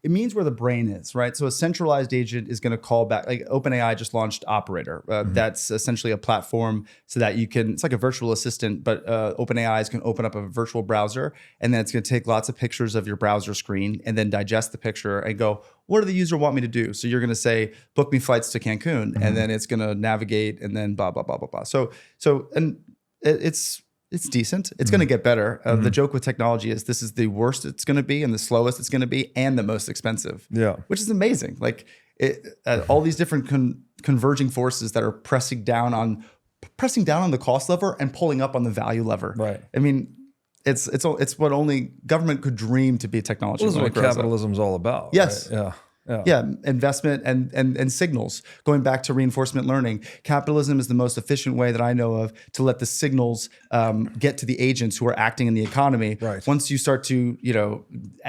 It means where the brain is, right? So a centralized agent is going to call back, like OpenAI just launched Operator. That's essentially a platform so that you can, it's like a virtual assistant, but OpenAI is going to open up a virtual browser, and then it's going to take lots of pictures of your browser screen and then digest the picture and go, what do the user want me to do? So you're going to say, book me flights to Cancun, and then it's going to navigate and then blah, blah, blah, blah, blah. And it's decent. It's going to get better. The joke with technology is this is the worst it's going to be and the slowest it's going to be and the most expensive. Yeah. Which is amazing. Like all these different converging forces that are pressing down on the cost lever and pulling up on the value lever. Right. I mean, it's what only government could dream to be technology. Well, this is what capitalism's all about. Yes. Right? Yeah, investment and signals. Going back to reinforcement learning, capitalism is the most efficient way that I know of to let the signals get to the agents who are acting in the economy. Right. Once you start to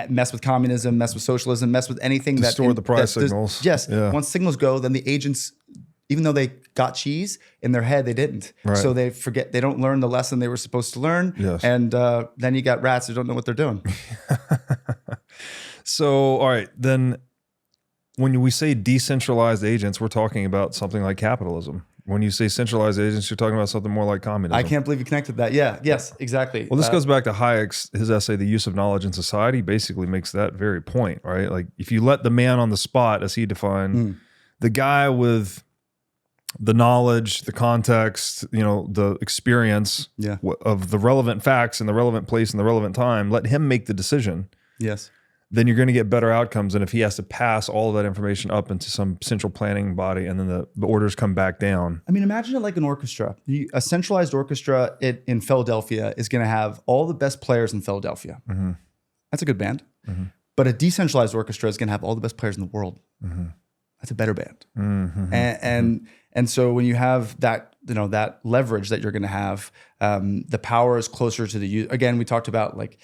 mess with communism, mess with socialism, mess with anything Distort the price signals. Yes. Yeah. Once signals go, then the agents, even though they got cheese in their head, they didn't. Right. So they forget. They don't learn the lesson they were supposed to learn. Yes. And then you got rats who don't know what they're doing. So, all right, then. When we say decentralized agents, we're talking about something like capitalism. When you say centralized agents, you're talking about something more like communism. I can't believe you connected that. Yeah. Yes, exactly. Well, this goes back to Hayek's, his essay, The Use of Knowledge in Society, basically makes that very point, right? Like if you let the man on the spot, as he defined, the guy with the knowledge, the context, the experience of the relevant facts in the relevant place in the relevant time, let him make the decision. Yes. Then you're going to get better outcomes than if he has to pass all of that information up into some central planning body and then the orders come back down. I mean, imagine it like an orchestra. A centralized orchestra in Philadelphia is going to have all the best players in Philadelphia. That's a good band. But a decentralized orchestra is going to have all the best players in the world. That's a better band. And so when you have that, that leverage that you're going to have, the power is closer to the user. Again, we talked about like,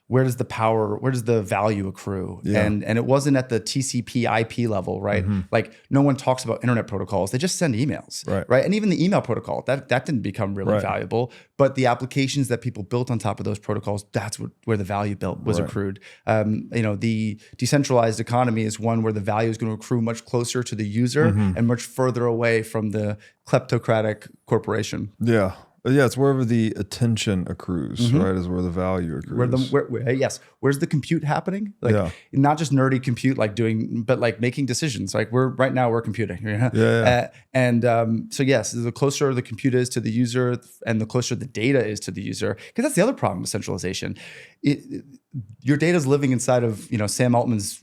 where does the value accrue? Yeah. And it wasn't at the TCP IP level, right? Like no one talks about internet protocols. They just send emails, right? And even the email protocol, that didn't become really valuable. But the applications that people built on top of those protocols, that's where the value was accrued. The decentralized economy is one where the value is going to accrue much closer to the user and much further away from the kleptocratic corporation. Yeah. Yeah, it's wherever the attention accrues, right? Is where the value accrues. Where's the compute happening? Like not just nerdy compute, but like making decisions. Like right now we're computing. So yes, the closer the compute is to the user, and the closer the data is to the user, because that's the other problem with centralization. Your data is living inside of Sam Altman's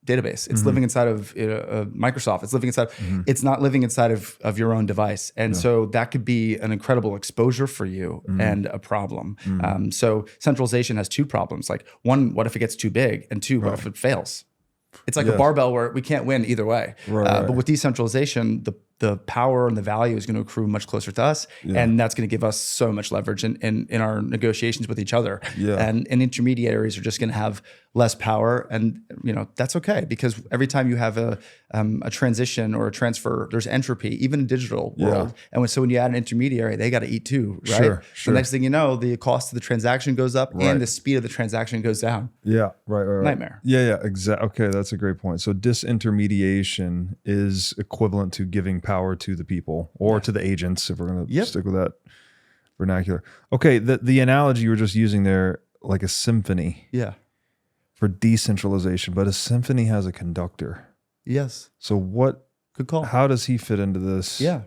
database. It's living inside of Microsoft. It's living inside. It's not living inside of your own device. And so that could be an incredible exposure for you and a problem. So centralization has two problems. Like one, what if it gets too big? And two, what if it fails? It's like a barbell where we can't win either way. But with decentralization, the power and the value is going to accrue much closer to us. And that's going to give us so much leverage in our negotiations with each other. And intermediaries are just going to have less power. And that's okay, because every time you have a transition or a transfer, there's entropy, even in digital world. And so when you add an intermediary, they got to eat too, right? Sure. The next thing you know, the cost of the transaction goes up and the speed of the transaction goes down. Yeah, right. Nightmare. Yeah, exactly. Okay, that's a great point. So disintermediation is equivalent to giving power to the people or to the agents, if we're going to stick with that vernacular. Okay, the analogy you were just using there, like a symphony. Yeah. For decentralization, but a symphony has a conductor. Yes. So what? Good call. How does he fit into this? Yeah.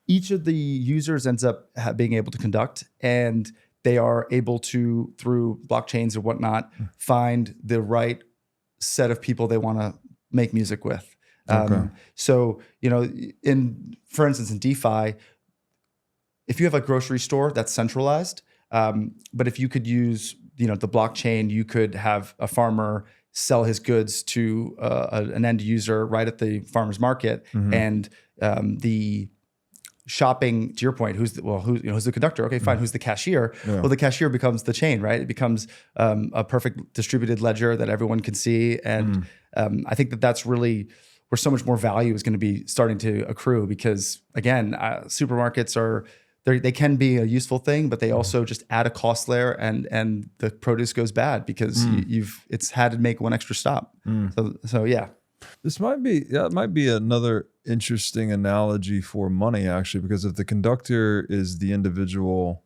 Each of the users ends up being able to conduct, and they are able to, through blockchains or whatnot, find the right set of people they want to make music with. So, for instance, in DeFi, if you have a grocery store that's centralized, but if you could use the blockchain, you could have a farmer sell his goods to an end user right at the farmer's market, and the shopping, to your point, who's the conductor? Okay, fine. Who's the cashier? Well, the cashier becomes the chain, right? It becomes a perfect distributed ledger that everyone can see, and I think that's really where so much more value is going to be starting to accrue, because again, supermarkets are they can be a useful thing, but they also just add a cost layer, and the produce goes bad because it's had to make one extra stop. So yeah. This might be another interesting analogy for money, actually, because if the conductor is the individual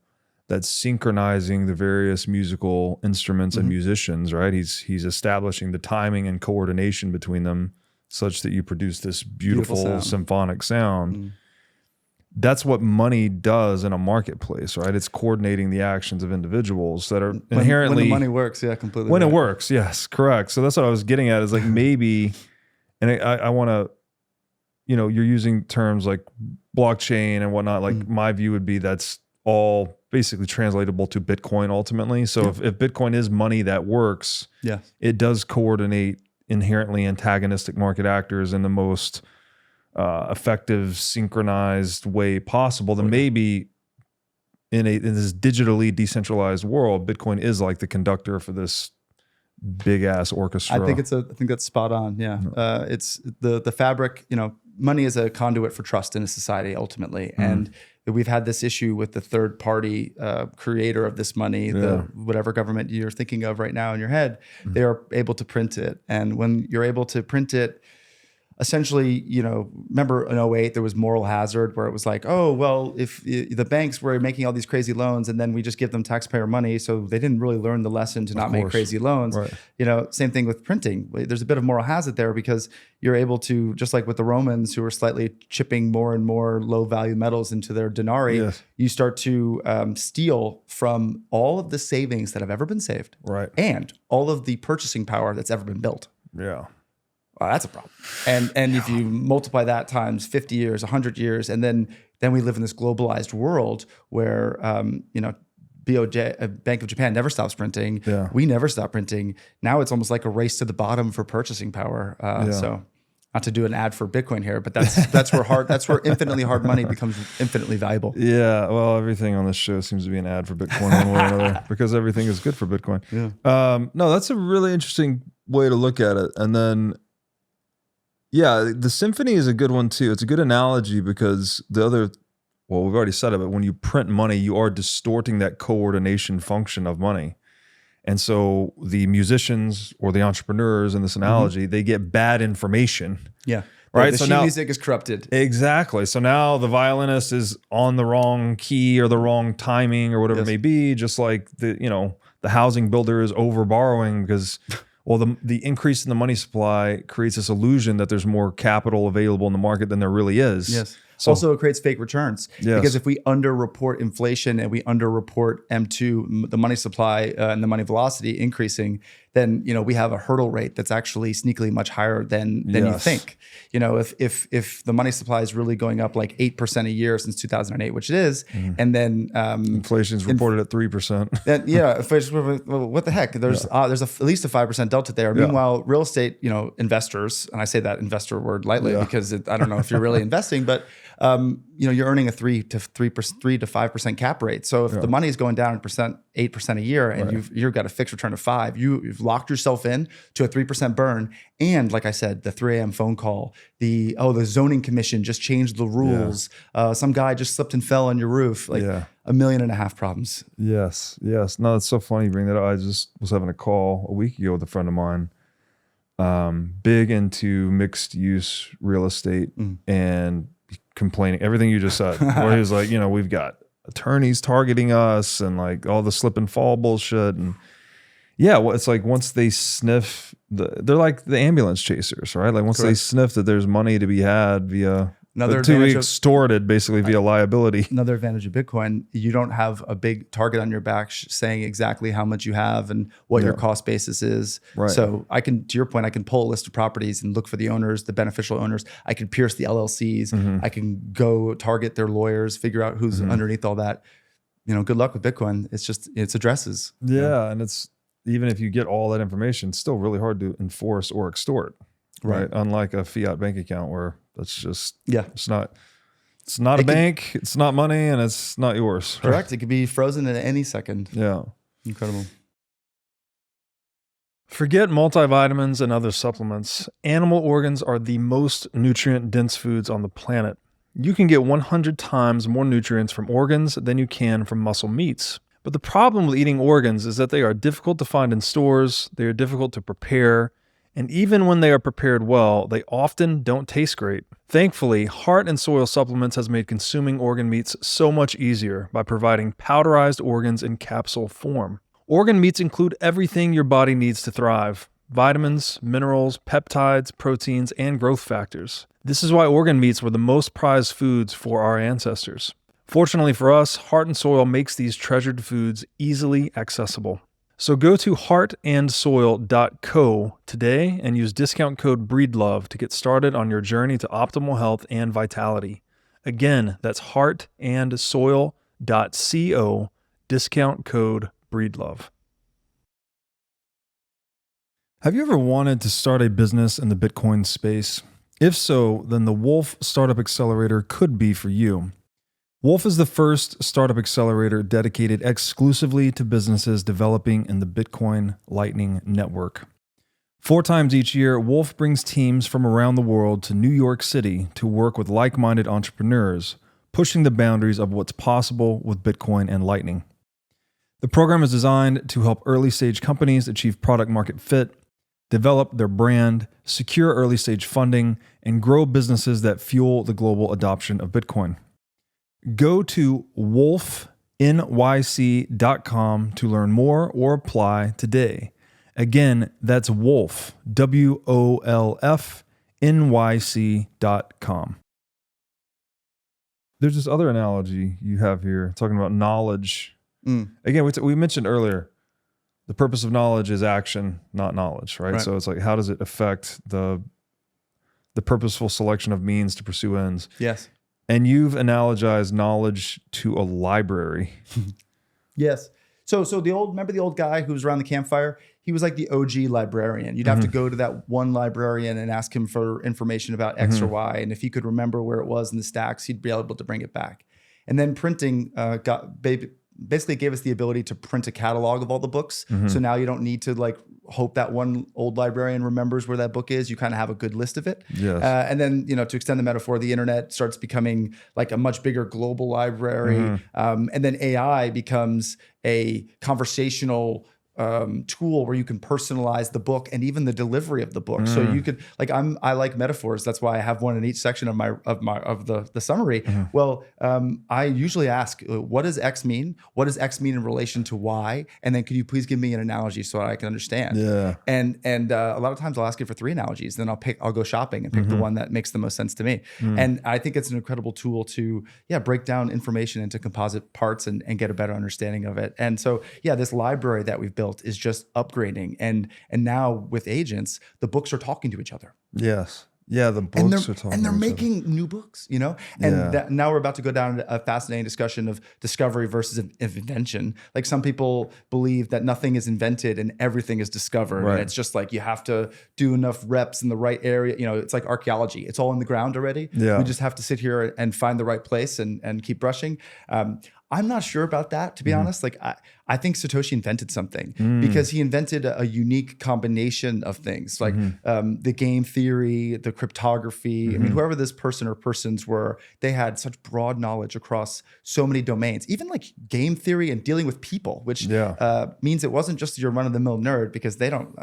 that's synchronizing the various musical instruments and musicians, right? He's establishing the timing and coordination between them such that you produce this beautiful symphonic sound. That's what money does in a marketplace, right? It's coordinating the actions of individuals that are inherently... When the money works, yeah, completely. When it works, yes, correct. So that's what I was getting at, is like maybe... And I want to, you're using terms like blockchain and whatnot. Like my view would be that's all basically translatable to Bitcoin ultimately. So if Bitcoin is money that works, it does coordinate inherently antagonistic market actors in the most effective, synchronized way possible. Then maybe in this digitally decentralized world, Bitcoin is like the conductor for this big ass orchestra. I think that's spot on. Yeah. It's the fabric, money is a conduit for trust in a society ultimately. And we've had this issue with the third party creator of this money, whatever government you're thinking of right now in your head, they are able to print it. And when you're able to print it, essentially, remember in 2008, there was moral hazard where it was like, oh, well, if the banks were making all these crazy loans and then we just give them taxpayer money, so they didn't really learn the lesson to not make crazy loans. Right. Same thing with printing. There's a bit of moral hazard there because you're able to, just like with the Romans who were slightly chipping more and more low value metals into their denarii, you start to steal from all of the savings that have ever been saved, right, and all of the purchasing power that's ever been built. Yeah. Well, that's a problem. And if you multiply that times 50 years, 100 years, and then we live in this globalized world where, BOJ, Bank of Japan never stops printing. Yeah. We never stop printing. Now it's almost like a race to the bottom for purchasing power. So not to do an ad for Bitcoin here, but that's where infinitely hard money becomes infinitely valuable. Yeah. Well, everything on this show seems to be an ad for Bitcoin one way or another because everything is good for Bitcoin. Yeah. No, that's a really interesting way to look at it. And then, yeah, the symphony is a good one too. It's a good analogy because we've already said it, but when you print money, you are distorting that coordination function of money. And so the musicians or the entrepreneurs in this analogy, they get bad information. Yeah. Right. The so sheet now music is corrupted. Exactly. So now the violinist is on the wrong key or the wrong timing or whatever it may be, just like the housing builder is over borrowing because the increase in the money supply creates this illusion that there's more capital available in the market than there really is. Yes. So, also, it creates fake returns because if we underreport inflation and we underreport M2, the money supply and the money velocity increasing, then we have a hurdle rate that's actually sneakily much higher than you think. If the money supply is really going up like 8% a year since 2008, which it is, and then inflation's reported at 3%. Then what the heck? There's at least a 5% delta there. Meanwhile, real estate, investors, and I say that investor word lightly because I don't know if you're really investing, but you're earning a 3 to 5% cap rate. So if the money is going down 8% a year, and you've got a fixed return of 5, you've locked yourself in to a 3% burn. And like I said, the 3 a.m. phone call, the zoning commission just changed the rules. Some guy just slipped and fell on your roof. $1.5 million problems. Yes. No, it's so funny you bring that up. I just was having a call a week ago with a friend of mine, big into mixed use real estate and complaining everything you just said, where he was like, we've got attorneys targeting us and like all the slip and fall bullshit. And it's like once they sniff they're like the ambulance chasers, right? Like once they sniff that there's money to be had via extorted basically via liability. Another advantage of Bitcoin, you don't have a big target on your back saying exactly how much you have and what your cost basis is. Right. So to your point, I can pull a list of properties and look for the owners, the beneficial owners. I can pierce the LLCs. I can go target their lawyers, figure out who's underneath all that. Good luck with Bitcoin. It's addresses. Yeah. And it's, even if you get all that information, it's still really hard to enforce or extort. Right. Unlike a fiat bank account where that's just, it's not a bank, it's not money, and it's not yours. Correct. It could be frozen at any second. Yeah. Incredible. Forget multivitamins and other supplements. Animal organs are the most nutrient-dense foods on the planet. you can get 100 times more nutrients from organs than you can from muscle meats. But the problem with eating organs is that they are difficult to find in stores, they are difficult to prepare, and even when they are prepared well, they often don't taste great. Thankfully, Heart and Soil Supplements has made consuming organ meats so much easier by providing powderized organs in capsule form. Organ meats include everything your body needs to thrive: vitamins, minerals, peptides, proteins, and growth factors. This is why organ meats were the most prized foods for our ancestors. Fortunately for us, Heart and Soil makes these treasured foods easily accessible. So go to heartandsoil.co today and use discount code BREEDLOVE to get started on your journey to optimal health and vitality. Again, that's heartandsoil.co, discount code BREEDLOVE. Have you ever wanted to start a business in the Bitcoin space? If so, then the Wolf Startup Accelerator could be for you. Wolf is the first startup accelerator dedicated exclusively to businesses developing in the Bitcoin Lightning Network. 4 times each year, Wolf brings teams from around the world to New York City to work with like-minded entrepreneurs, pushing the boundaries of what's possible with Bitcoin and Lightning. The program is designed to help early-stage companies achieve product-market fit, develop their brand, secure early-stage funding, and grow businesses that fuel the global adoption of Bitcoin. Go to wolfnyc.com to learn more or apply today. Again, that's Wolf, WOLFNYC.com. There's this other analogy you have here, talking about knowledge. Again, we mentioned earlier, the purpose of knowledge is action, not knowledge, right? So it's like, how does it affect the purposeful selection of means to pursue ends? Yes. And you've analogized knowledge to a library. Yes. So remember the old guy who was around the campfire? He was like the OG librarian. You'd have to go to that one librarian and ask him for information about X or Y. And if he could remember where it was in the stacks, he'd be able to bring it back. And then printing basically gave us the ability to print a catalog of all the books. So now you don't need to like hope that one old librarian remembers where that book is. You kind of have a good list of it. Yes. And then, to extend the metaphor, the internet starts becoming like a much bigger global library. And then AI becomes a conversational tool where you can personalize the book and even the delivery of the book. So you could I like metaphors. That's why I have one in each section of the summary. Well, I usually ask, what does X mean? What does X mean in relation to Y? And then could you please give me an analogy so I can understand? Yeah. And a lot of times I'll ask you for 3 analogies. Then I'll go shopping and pick the one that makes the most sense to me. And I think it's an incredible tool to break down information into composite parts and get a better understanding of it. And so this library that we've built is just upgrading, and now with agents, the books are talking to each other. Yes. Yeah, the books are talking and they're to each making new books, and now we're about to go down a fascinating discussion of discovery versus invention. Like some people believe that nothing is invented and everything is discovered. Right. And it's just like you have to do enough reps in the right area. It's like archaeology. It's all in the ground already. Yeah. We just have to sit here and find the right place and keep brushing. I'm not sure about that, to be honest. Like I think Satoshi invented something because he invented a unique combination of things, like the game theory, the cryptography. I mean, whoever this person or persons were, they had such broad knowledge across so many domains, even like game theory and dealing with people, which means it wasn't just your run-of-the-mill nerd, because they don't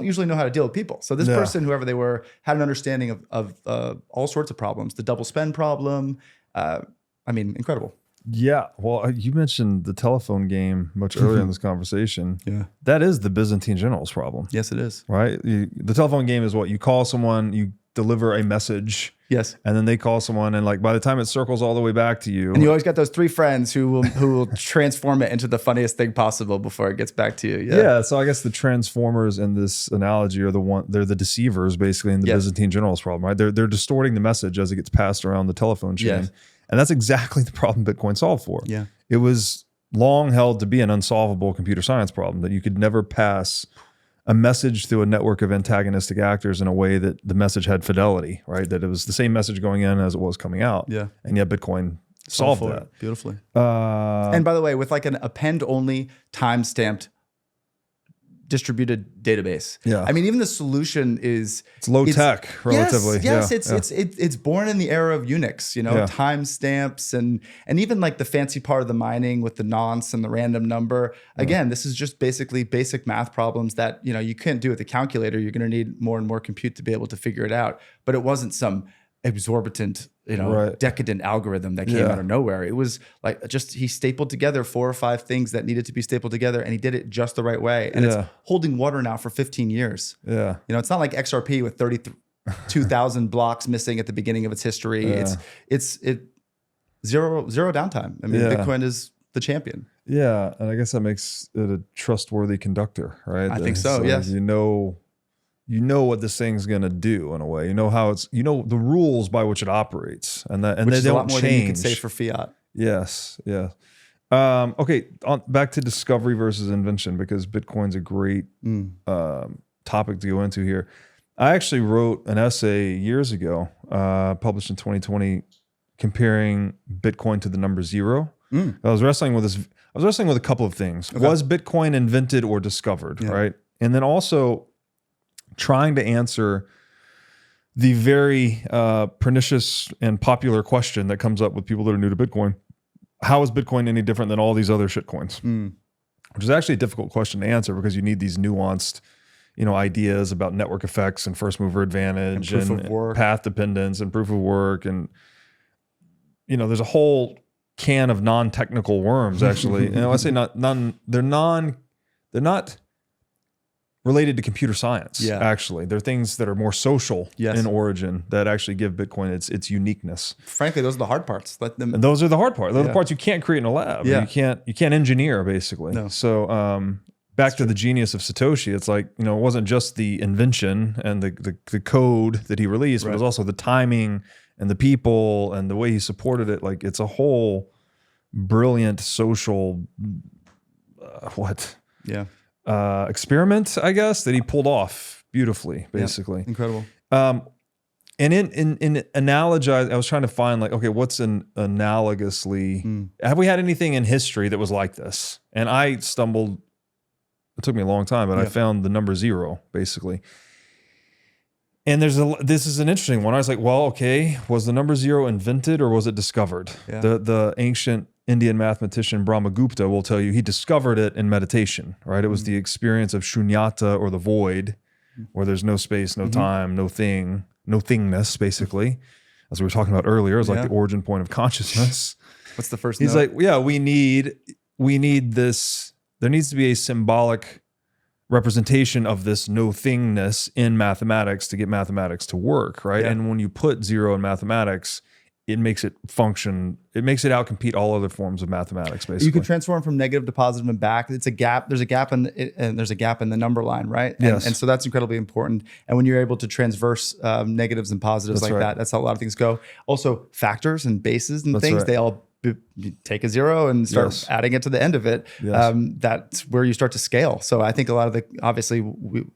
usually know how to deal with people. So this person, whoever they were, had an understanding of all sorts of problems, the double spend problem. Incredible. Yeah. Well, you mentioned the telephone game much earlier in this conversation. Yeah. That is the Byzantine generals problem. Yes, it is. Right? The telephone game is what? You call someone, you deliver a message. Yes. And then they call someone, and like by the time it circles all the way back to you. And you always got those 3 friends who will transform it into the funniest thing possible before it gets back to you. Yeah. So I guess the transformers in this analogy are they're the deceivers basically in the Byzantine generals problem, right? They're distorting the message as it gets passed around the telephone chain. Yes. And that's exactly the problem Bitcoin solved for. Yeah. It was long held to be an unsolvable computer science problem, that you could never pass a message through a network of antagonistic actors in a way that the message had fidelity, right? That it was the same message going in as it was coming out. Yeah. And yet Bitcoin solved that. Beautifully. And by the way, with like an append-only time-stamped distributed database. Yeah. I mean, even the solution is It's low tech relatively. Yes, Yeah. it's born in the era of Unix, you know, Yeah. timestamps and even like the fancy part of the mining with the nonce and the random number. Again, this is just basically basic math problems that, you know, you can't do with a calculator. You're going to need more and more compute to be able to figure it out. But it wasn't some exorbitant, you know, decadent algorithm that came out of nowhere. It was like just he stapled together 4 or 5 things that needed to be stapled together, and he did it just the right way. And it's holding water now for 15 years. Yeah. You know, it's not like XRP with 32,000 blocks missing at the beginning of its history. It's zero downtime. I mean, Bitcoin is the champion. Yeah, and I guess that makes it a trustworthy conductor, right? I think so. Yes. You know what this thing's going to do in a way. You know how you know the rules by which it operates, and they don't change. A lot more than you can say for fiat. Yes, yeah. Okay, back to discovery versus invention, because Bitcoin's a great topic to go into here. I actually wrote an essay years ago, published in 2020, comparing Bitcoin to the number 0. I was wrestling with this. I was wrestling with a couple of things. Okay. Was Bitcoin invented or discovered, right? And then also trying to answer the very pernicious and popular question that comes up with people that are new to Bitcoin. How is Bitcoin any different than all these other shitcoins? Which is actually a difficult question to answer, because you need these nuanced, you know, ideas about network effects and first mover advantage and path dependence and proof of work. And, you know, there's a whole can of non-technical worms, actually. You know, I say they're not related to computer science, actually. They're things that are more social in origin that actually give Bitcoin its uniqueness. Frankly, those are the hard parts. And those are the hard part. Those are the parts you can't create in a lab. You can't engineer, basically. No. So back to the genius of Satoshi, it's like, you know, it wasn't just the invention and the code that he released, but it was also the timing and the people and the way he supported it. Like, it's a whole brilliant social experiment, I guess, that he pulled off beautifully, basically. Incredible. And in analogize, I was trying to find, like, okay, what's an analogously, have we had anything in history that was like this? And I stumbled, it took me a long time, but I found the number 0, basically. And this is an interesting one. I was like, well, okay, was the number 0 invented or was it discovered? The ancient Indian mathematician Brahmagupta will tell you he discovered it in meditation, right? It was the experience of shunyata, or the void, where there's no space, no time, no thing, no thingness, basically. As we were talking about earlier, it's like the origin point of consciousness. What's the first He's note? like, yeah, we need this. There needs to be a symbolic representation of this no thingness in mathematics to get mathematics to work, right? And when you put 0 in mathematics, it makes it function. It makes it outcompete all other forms of mathematics, basically. You can transform from negative to positive and back. It's a gap. There's a gap in it, and there's a gap in the number line, right? And, and so that's incredibly important. And when you're able to transverse negatives and positives that, that's how a lot of things go. Also, factors and bases and things, they all you take a 0 and start adding it to the end of it. That's where you start to scale. So I think a lot of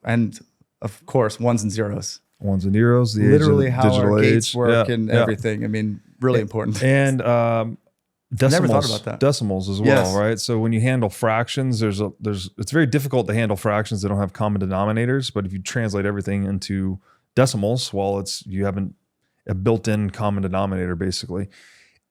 and of course, ones and zeros. Ones and zeros, the literally age of how digital our gates age. work and everything. I mean, really important. And decimals, never thought about that. Decimals as well, right? So when you handle fractions, it's very difficult to handle fractions that don't have common denominators. But if you translate everything into decimals, well, you have a built-in common denominator, basically.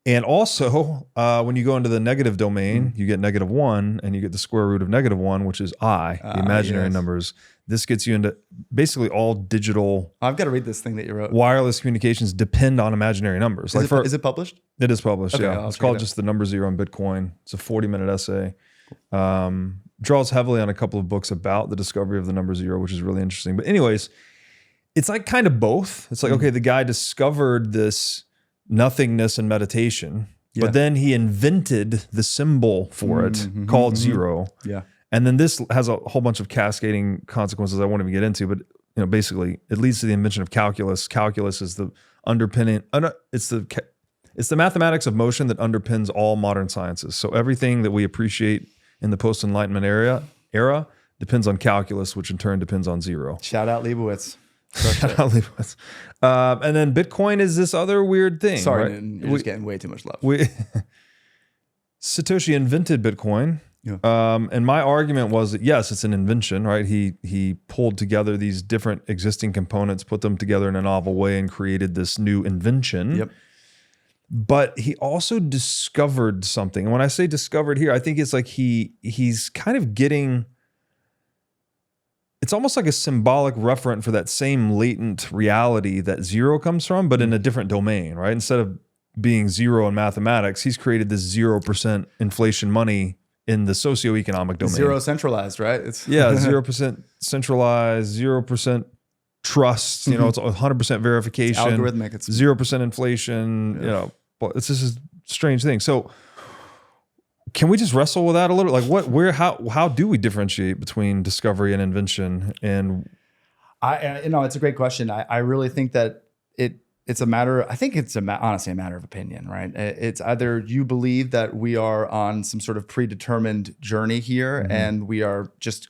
And also, when you go into the negative domain, you get -1, and you get the square root of -1, which is the imaginary numbers. This gets you into basically all digital. I've got to read this thing that you wrote. Wireless communications depend on imaginary numbers. Is it published? It is published, Okay, It's called just The Number 0 in Bitcoin. It's a 40-minute essay. Draws heavily on a couple of books about the discovery of the number 0, which is really interesting. But anyways, it's like kind of both. It's like, okay, the guy discovered this nothingness in meditation, but then he invented the symbol for it called 0. And then this has a whole bunch of cascading consequences I won't even get into, but basically it leads to the invention of calculus. Calculus is the underpinning, it's the mathematics of motion that underpins all modern sciences. So everything that we appreciate in the post-Enlightenment era depends on calculus, which in turn depends on 0. Shout out Leibowitz. And then Bitcoin is this other weird thing. Sorry, right? Newton, you're just getting way too much love. Satoshi invented Bitcoin, Yeah. And my argument was that yes, it's an invention, right? He pulled together these different existing components, put them together in a novel way, and created this new invention. Yep. But he also discovered something. And when I say discovered here, I think it's like he's kind of getting, it's almost like a symbolic referent for that same latent reality that zero comes from, but in a different domain, right? Instead of being zero in mathematics, he's created this 0% inflation money in the socioeconomic domain. Zero centralized, right? It's 0% centralized, 0% trust, you know, it's 100% verification. It's algorithmic. It's 0% inflation, you know, but it's just a strange thing. So can we just wrestle with that a little? Like how do we differentiate between discovery and invention? And it's a great question. I really think that it's a matter, I think it's honestly a matter of opinion, right? It's either you believe that we are on some sort of predetermined journey here and we are just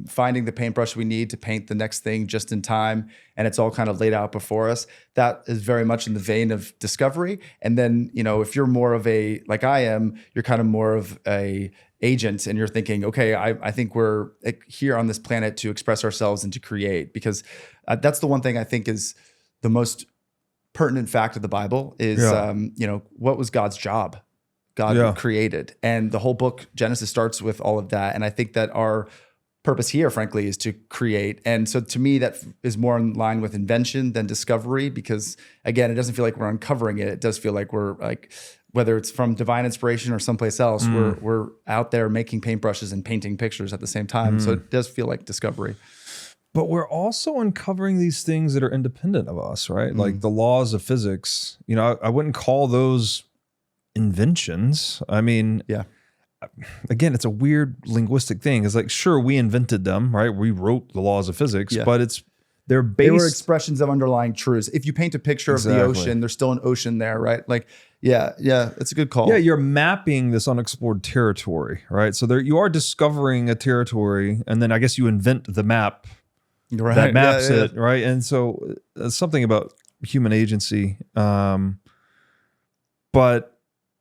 finding the paintbrush we need to paint the next thing just in time, and it's all kind of laid out before us. That is very much in the vein of discovery. And then, you know, if you're more of a, like I am, you're kind of more of a agent, and you're thinking, okay, I think we're here on this planet to express ourselves and to create, because that's the one thing I think is the most pertinent fact of the Bible is, you know, what was God's job? God created. And the whole book, Genesis, starts with all of that. And I think that our purpose here, frankly, is to create. And so to me, that is more in line with invention than discovery, because again, it doesn't feel like we're uncovering it. It does feel like we're like, whether it's from divine inspiration or someplace else, we're out there making paintbrushes and painting pictures at the same time. So it does feel like discovery. But we're also uncovering these things that are independent of us, right? Like the laws of physics. You know, I wouldn't call those inventions. I mean, again, it's a weird linguistic thing. It's like, sure, we invented them, right? We wrote the laws of physics, but they were expressions of underlying truths. If you paint a picture of the ocean, there's still an ocean there, right? Like, it's a good call. Yeah, you're mapping this unexplored territory, right? So there you are discovering a territory, and then I guess you invent the map that maps it, right? And so something about human agency. But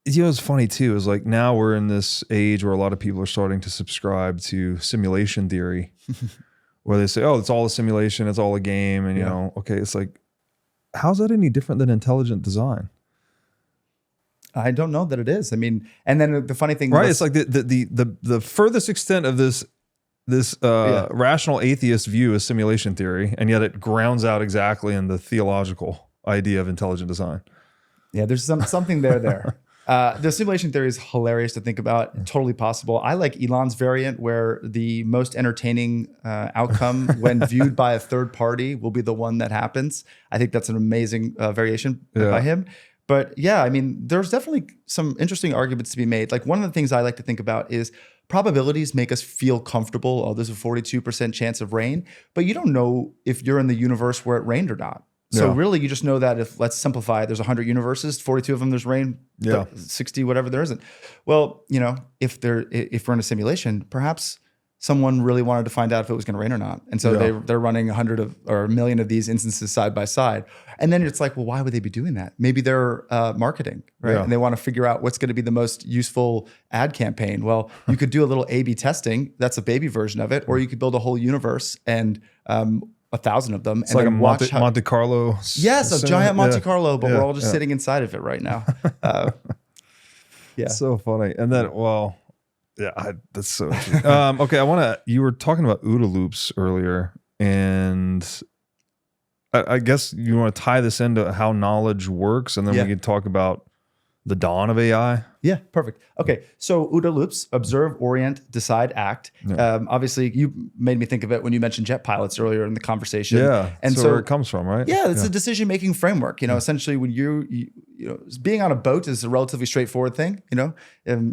you know, it's funny too, is like now we're in this age where a lot of people are starting to subscribe to simulation theory, where they say, oh, it's all a simulation, it's all a game. And you know, okay, it's like, how's that any different than intelligent design? I don't know that it is. I mean, and then the funny thing, right? It's like the furthest extent of this rational atheist view is simulation theory, and yet it grounds out exactly in the theological idea of intelligent design. Yeah, there's something there. The simulation theory is hilarious to think about. Totally possible. I like Elon's variant, where the most entertaining outcome when viewed by a third party will be the one that happens. I think that's an amazing variation by him. But yeah, I mean, there's definitely some interesting arguments to be made. Like, one of the things I like to think about is probabilities make us feel comfortable. Oh, there's a 42% chance of rain, but you don't know if you're in the universe where it rained or not. So really, you just know that if, let's simplify it, there's 100 universes, 42 of them there's rain, 60 whatever there isn't. Well, you know, if we're in a simulation, perhaps someone really wanted to find out if it was going to rain or not, and so they're running 100 or a million of these instances side by side. And then it's like, well, why would they be doing that? Maybe they're marketing, right? And they want to figure out what's going to be the most useful ad campaign. Well, you could do a little A/B testing. That's a baby version of it, or you could build a whole universe and 1,000 of them. It's and like a Monte Carlo. Yes, a giant Monte Carlo, but we're all just sitting inside of it right now. So funny. And then, well, that's so interesting. Okay, you were talking about OODA loops earlier, and I guess you want to tie this into how knowledge works, and then we can talk about the dawn of AI. Yeah, perfect. Okay, so OODA loops: observe, orient, decide, act. Obviously, you made me think of it when you mentioned jet pilots earlier in the conversation. Yeah, and so where it comes from, right? Yeah, it's a decision-making framework. You know, essentially, when you know, being on a boat is a relatively straightforward thing. You know,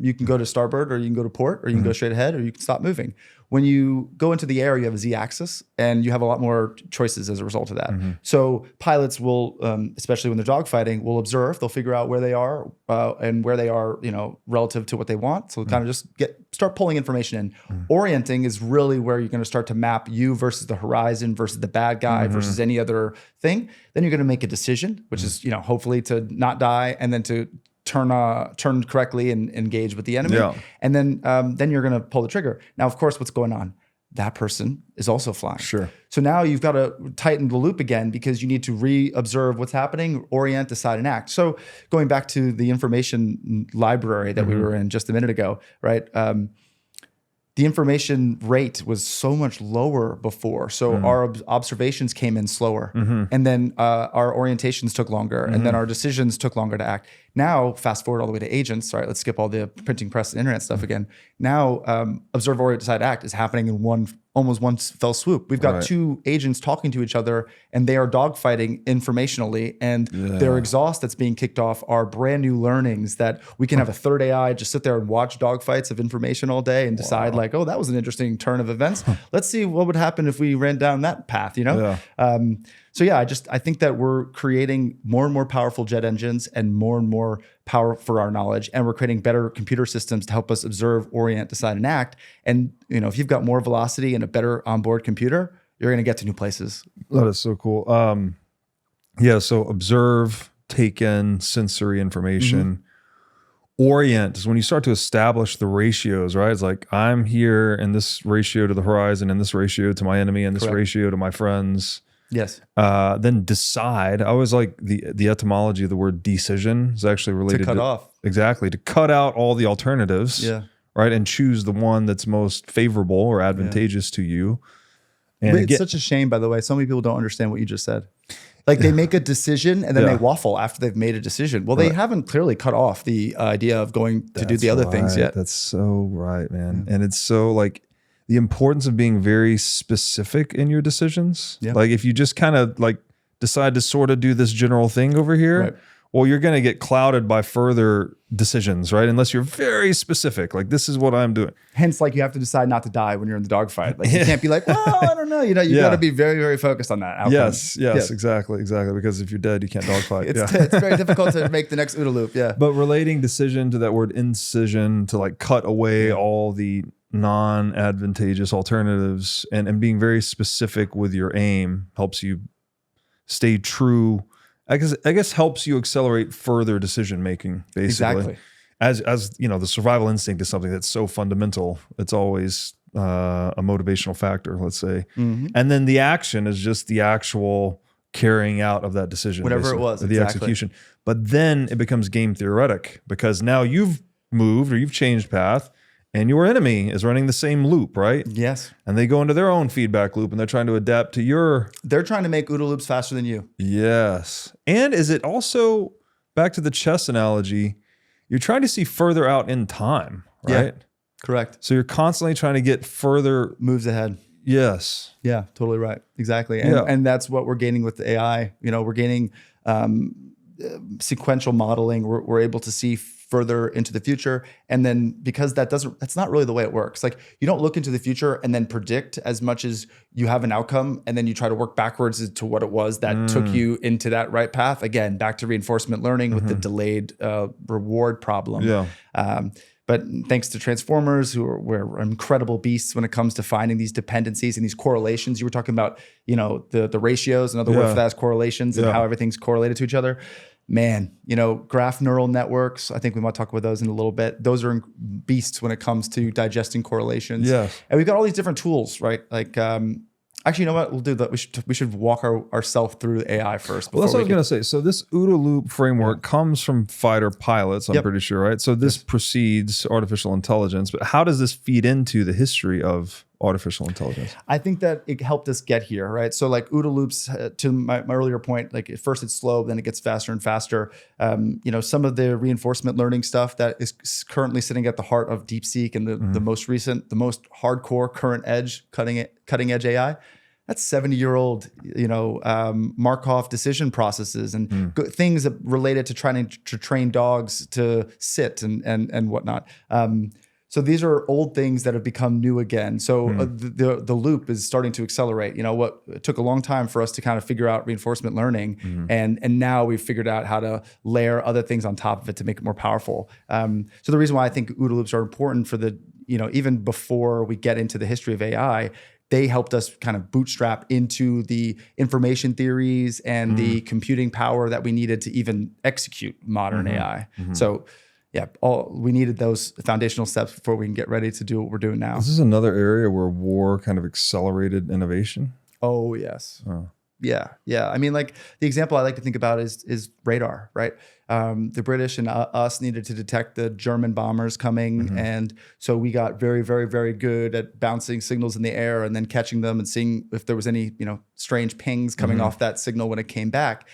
you can go to starboard, or you can go to port, or you can go straight ahead, or you can stop moving. When you go into the air, you have a z-axis, and you have a lot more choices as a result of that. So pilots will, especially when they're dogfighting, will observe. They'll figure out where they are and where they are, you know, relative to what they want. So kind of just start pulling information in. Orienting is really where you're going to start to map you versus the horizon versus the bad guy versus any other thing. Then you're going to make a decision, which is, you know, hopefully to not die, and then to turn correctly and engage with the enemy. Yeah. And then you're going to pull the trigger. Now, of course, what's going on? That person is also flying. Sure. So now you've got to tighten the loop again because you need to re-observe what's happening, orient, decide, and act. So going back to the information library that we were in just a minute ago, right? The information rate was so much lower before. So our observations came in slower. And then our orientations took longer. And then our decisions took longer to act. Now, fast forward all the way to agents. All right, let's skip all the printing press and internet stuff again. Now, observe, orient, decide, act is happening in almost one fell swoop. We've got two agents talking to each other, and they are dogfighting informationally. And their exhaust that's being kicked off are brand new learnings that we can have a third AI just sit there and watch dogfights of information all day and decide like, oh, that was an interesting turn of events. Let's see what would happen if we ran down that path, you know? So yeah, I think that we're creating more and more powerful jet engines and more power for our knowledge, and we're creating better computer systems to help us observe, orient, decide, and act. And if you've got more velocity and a better onboard computer, you're going to get to new places. That is so cool. So observe, take in sensory information. Orient is when you start to establish the ratios, right? It's like I'm here in this ratio to the horizon, and this ratio to my enemy, and this ratio to my friends. Yes. Then decide. I always like the etymology of the word decision is actually related to cut off. Exactly. To cut out all the alternatives. Yeah. Right. And choose the one that's most favorable or advantageous to you. And it's such a shame, by the way. So many people don't understand what you just said. Like they make a decision and then they waffle after they've made a decision. Well, they haven't clearly cut off the idea of going to do the other things yet. That's so right, man. And it's so like, the importance of being very specific in your decisions. Yeah. Like if you just kind of like decide to sort of do this general thing over here, well, you're going to get clouded by further decisions, right? Unless you're very specific, like this is what I'm doing. Hence, like you have to decide not to die when you're in the dogfight. Like you can't be like, well, I don't know. You got to be very, very focused on that outcome. Yes, exactly. Because if you're dead, you can't dogfight. It's very difficult to make the next OODA loop. Yeah. But relating decision to that word incision to like cut away all the non-advantageous alternatives and being very specific with your aim helps you stay true. I guess helps you accelerate further decision making, basically. Exactly. As the survival instinct is something that's so fundamental. It's always a motivational factor, let's say. And then the action is just the actual carrying out of that decision. Whatever it was. The execution. But then it becomes game theoretic because now you've moved or you've changed path. And your enemy is running the same loop, right? Yes. And they go into their own feedback loop and they're trying to adapt to your... They're trying to make OODA loops faster than you. Yes. And is it also, back to the chess analogy, you're trying to see further out in time, right? Yeah, correct. So you're constantly trying to get further... Moves ahead. Yes. Yeah, totally right. Exactly. And that's what we're gaining with the AI. We're gaining sequential modeling. We're able to see further into the future. And then because that's not really the way it works. Like you don't look into the future and then predict as much as you have an outcome. And then you try to work backwards to what it was that took you into that right path. Again, back to reinforcement learning with the delayed reward problem. Yeah. But thanks to transformers, we're incredible beasts when it comes to finding these dependencies and these correlations. You were talking about, the ratios. Another word for that is correlations and how everything's correlated to each other. Man, graph neural networks, I think we might talk about those in a little bit. Those are beasts when it comes to digesting correlations. Yes. And we've got all these different tools, right? Like, actually, you know what? We'll do that. We should walk ourselves through AI first. Well, that's what I was going to say. So this OODA loop framework comes from fighter pilots, I'm pretty sure, right? So this precedes artificial intelligence, but how does this feed into the history of artificial intelligence? I think that it helped us get here, right? So like OODA loops, to my earlier point, like at first it's slow, then it gets faster and faster. Some of the reinforcement learning stuff that is currently sitting at the heart of Deepseek and the most recent, the most hardcore current edge, cutting edge AI, that's 70-year-old, Markov decision processes and things that related to trying to train dogs to sit and whatnot. So these are old things that have become new again. So the loop is starting to accelerate. It took a long time for us to kind of figure out reinforcement learning, and now we've figured out how to layer other things on top of it to make it more powerful. So the reason why I think OODA loops are important for even before we get into the history of AI, they helped us kind of bootstrap into the information theories and the computing power that we needed to even execute modern AI. So yeah, we needed those foundational steps before we can get ready to do what we're doing now. This is another area where war kind of accelerated innovation. Oh, yes. Yeah. I mean, like the example I like to think about is radar, right? The British and us needed to detect the German bombers coming. And so we got very, very, very good at bouncing signals in the air and then catching them and seeing if there was any, strange pings coming off that signal when it came back.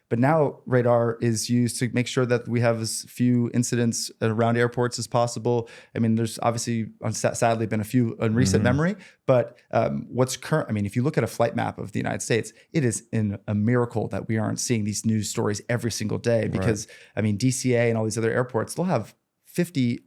But now radar is used to make sure that we have as few incidents around airports as possible. I mean, there's obviously, sadly, been a few in recent memory, but what's current, I mean, if you look at a flight map of the United States, it is a miracle that we aren't seeing these news stories every single day because, I mean, DCA and all these other airports, they'll have 50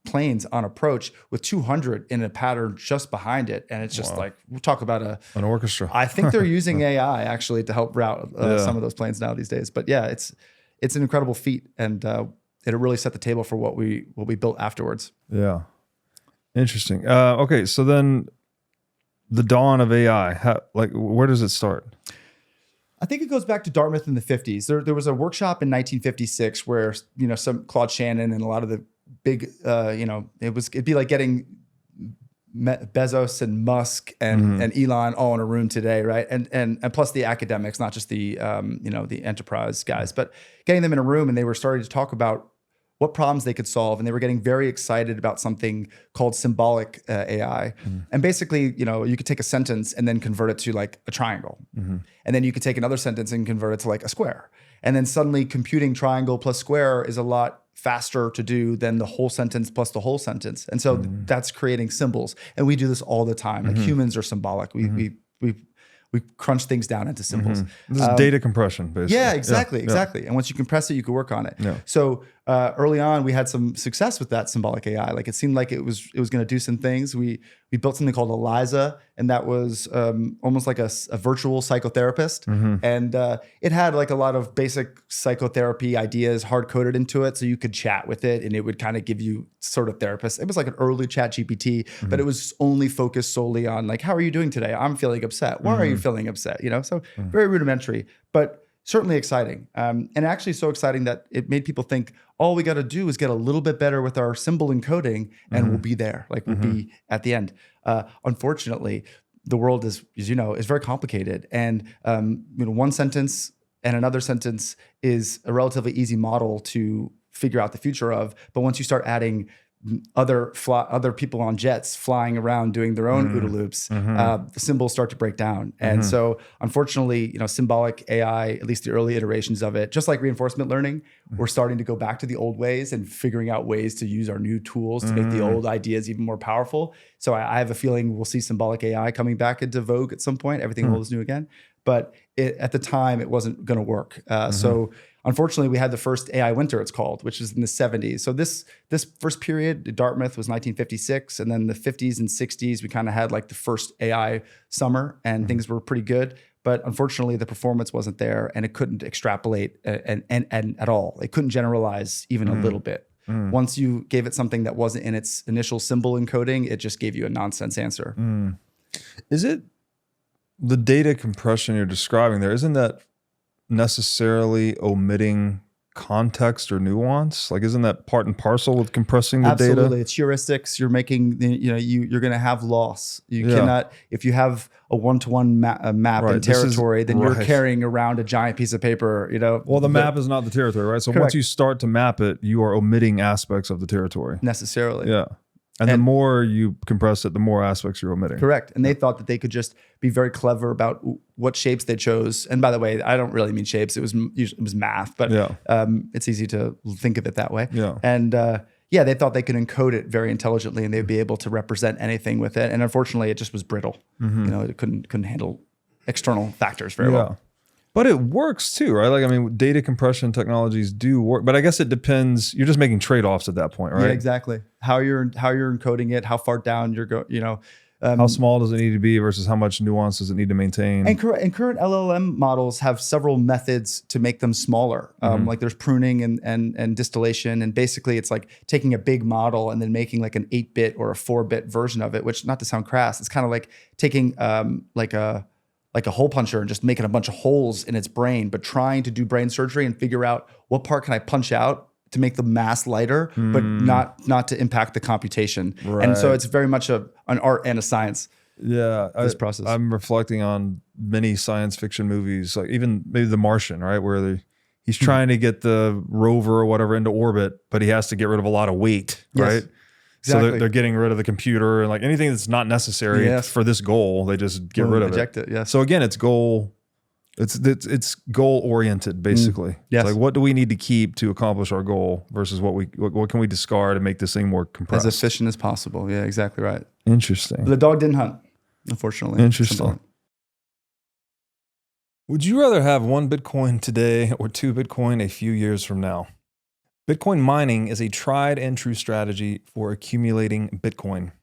planes on approach with 200 in a pattern just behind it. And it's just like, we'll talk about an orchestra. I think they're using AI actually to help route some of those planes now these days. But yeah, it's an incredible feat. And it really set the table for what we built afterwards. Yeah. Interesting. Okay. So then the dawn of AI, where does it start? I think it goes back to Dartmouth in the 50s. There was a workshop in 1956 where, some Claude Shannon and a lot of the big, it'd be like getting Bezos and Musk and Elon all in a room today, right? And plus the academics, not just the the enterprise guys, but getting them in a room and they were starting to talk about what problems they could solve, and they were getting very excited about something called symbolic AI. And basically, you could take a sentence and then convert it to like a triangle, and then you could take another sentence and convert it to like a square, and then suddenly computing triangle plus square is a lot faster to do than the whole sentence plus the whole sentence. And so that's creating symbols. And we do this all the time. Like humans are symbolic. We crunch things down into symbols. This is data compression, basically. Yeah, exactly. And once you compress it, you can work on it. Yeah. So early on, we had some success with that symbolic AI. Like it seemed like it was going to do some things. We built something called ELIZA, and that was almost like a virtual psychotherapist. And it had like a lot of basic psychotherapy ideas hard coded into it, so you could chat with it, and it would kind of give you sort of therapists. It was like an early ChatGPT, but it was only focused solely on like, how are you doing today? I'm feeling upset. Why are you feeling upset? So very rudimentary, but certainly exciting. And actually so exciting that it made people think, all we got to do is get a little bit better with our symbol encoding and we'll be there. Like we'll be at the end. Unfortunately, the world is, as you know, is very complicated. And one sentence and another sentence is a relatively easy model to figure out the future of. But once you start adding other people on jets flying around doing their own OODA loops, the symbols start to break down. And so unfortunately, symbolic AI, at least the early iterations of it, just like reinforcement learning, we're starting to go back to the old ways and figuring out ways to use our new tools to make the old ideas even more powerful. So I have a feeling we'll see symbolic AI coming back into vogue at some point. Everything old is new again. But at the time, it wasn't going to work. So unfortunately, we had the first AI winter, it's called, which is in the 70s. So this first period, Dartmouth, was 1956. And then the 50s and 60s, we kind of had like the first AI summer, and things were pretty good. But unfortunately, the performance wasn't there, and it couldn't extrapolate and at all. It couldn't generalize even a little bit. Once you gave it something that wasn't in its initial symbol encoding, it just gave you a nonsense answer. Is it the data compression you're describing there? Isn't that necessarily omitting context or nuance? Like, isn't that part and parcel with compressing the data? Absolutely. It's heuristics. You're making, you're going to have loss. You cannot, if you have a one-to-one map in territory, then you're carrying around a giant piece of paper, Well, the map is not the territory, right? So once you start to map it, you are omitting aspects of the territory. Necessarily. Yeah. And the more you compress it, the more aspects you're omitting. Correct. And they thought that they could just be very clever about what shapes they chose. And by the way, I don't really mean shapes. It was math, but it's easy to think of it that way. Yeah. And they thought they could encode it very intelligently and they'd be able to represent anything with it. And unfortunately, it just was brittle. It couldn't handle external factors very well. But it works too, right? Like, I mean, data compression technologies do work, but I guess it depends. You're just making trade-offs at that point, right? Yeah, exactly. How you're encoding it, how far down you're going, How small does it need to be versus how much nuance does it need to maintain? And current LLM models have several methods to make them smaller. Like there's pruning and distillation. And basically it's like taking a big model and then making like an 8-bit or a 4-bit version of it, which, not to sound crass, it's kind of like taking like a hole puncher and just making a bunch of holes in its brain, but trying to do brain surgery and figure out what part can I punch out to make the mass lighter, but not to impact the computation. Right. And so it's very much an art and a science. Yeah, this process. I'm reflecting on many science fiction movies, like even maybe The Martian, right, where he's trying to get the rover or whatever into orbit, but he has to get rid of a lot of weight, right? Yes, exactly. So they're getting rid of the computer and like anything that's not necessary for this goal, they just get rid of eject it. Yes. So again, it's goal oriented basically. Yes. It's like, what do we need to keep to accomplish our goal versus what can we discard and make this thing more compressed, as efficient as possible. Yeah, exactly right. Interesting. But the dog didn't hunt, unfortunately. Interesting. Would you rather have 1 Bitcoin today or 2 Bitcoin a few years from now? Bitcoin mining is a tried and true strategy for accumulating Bitcoin.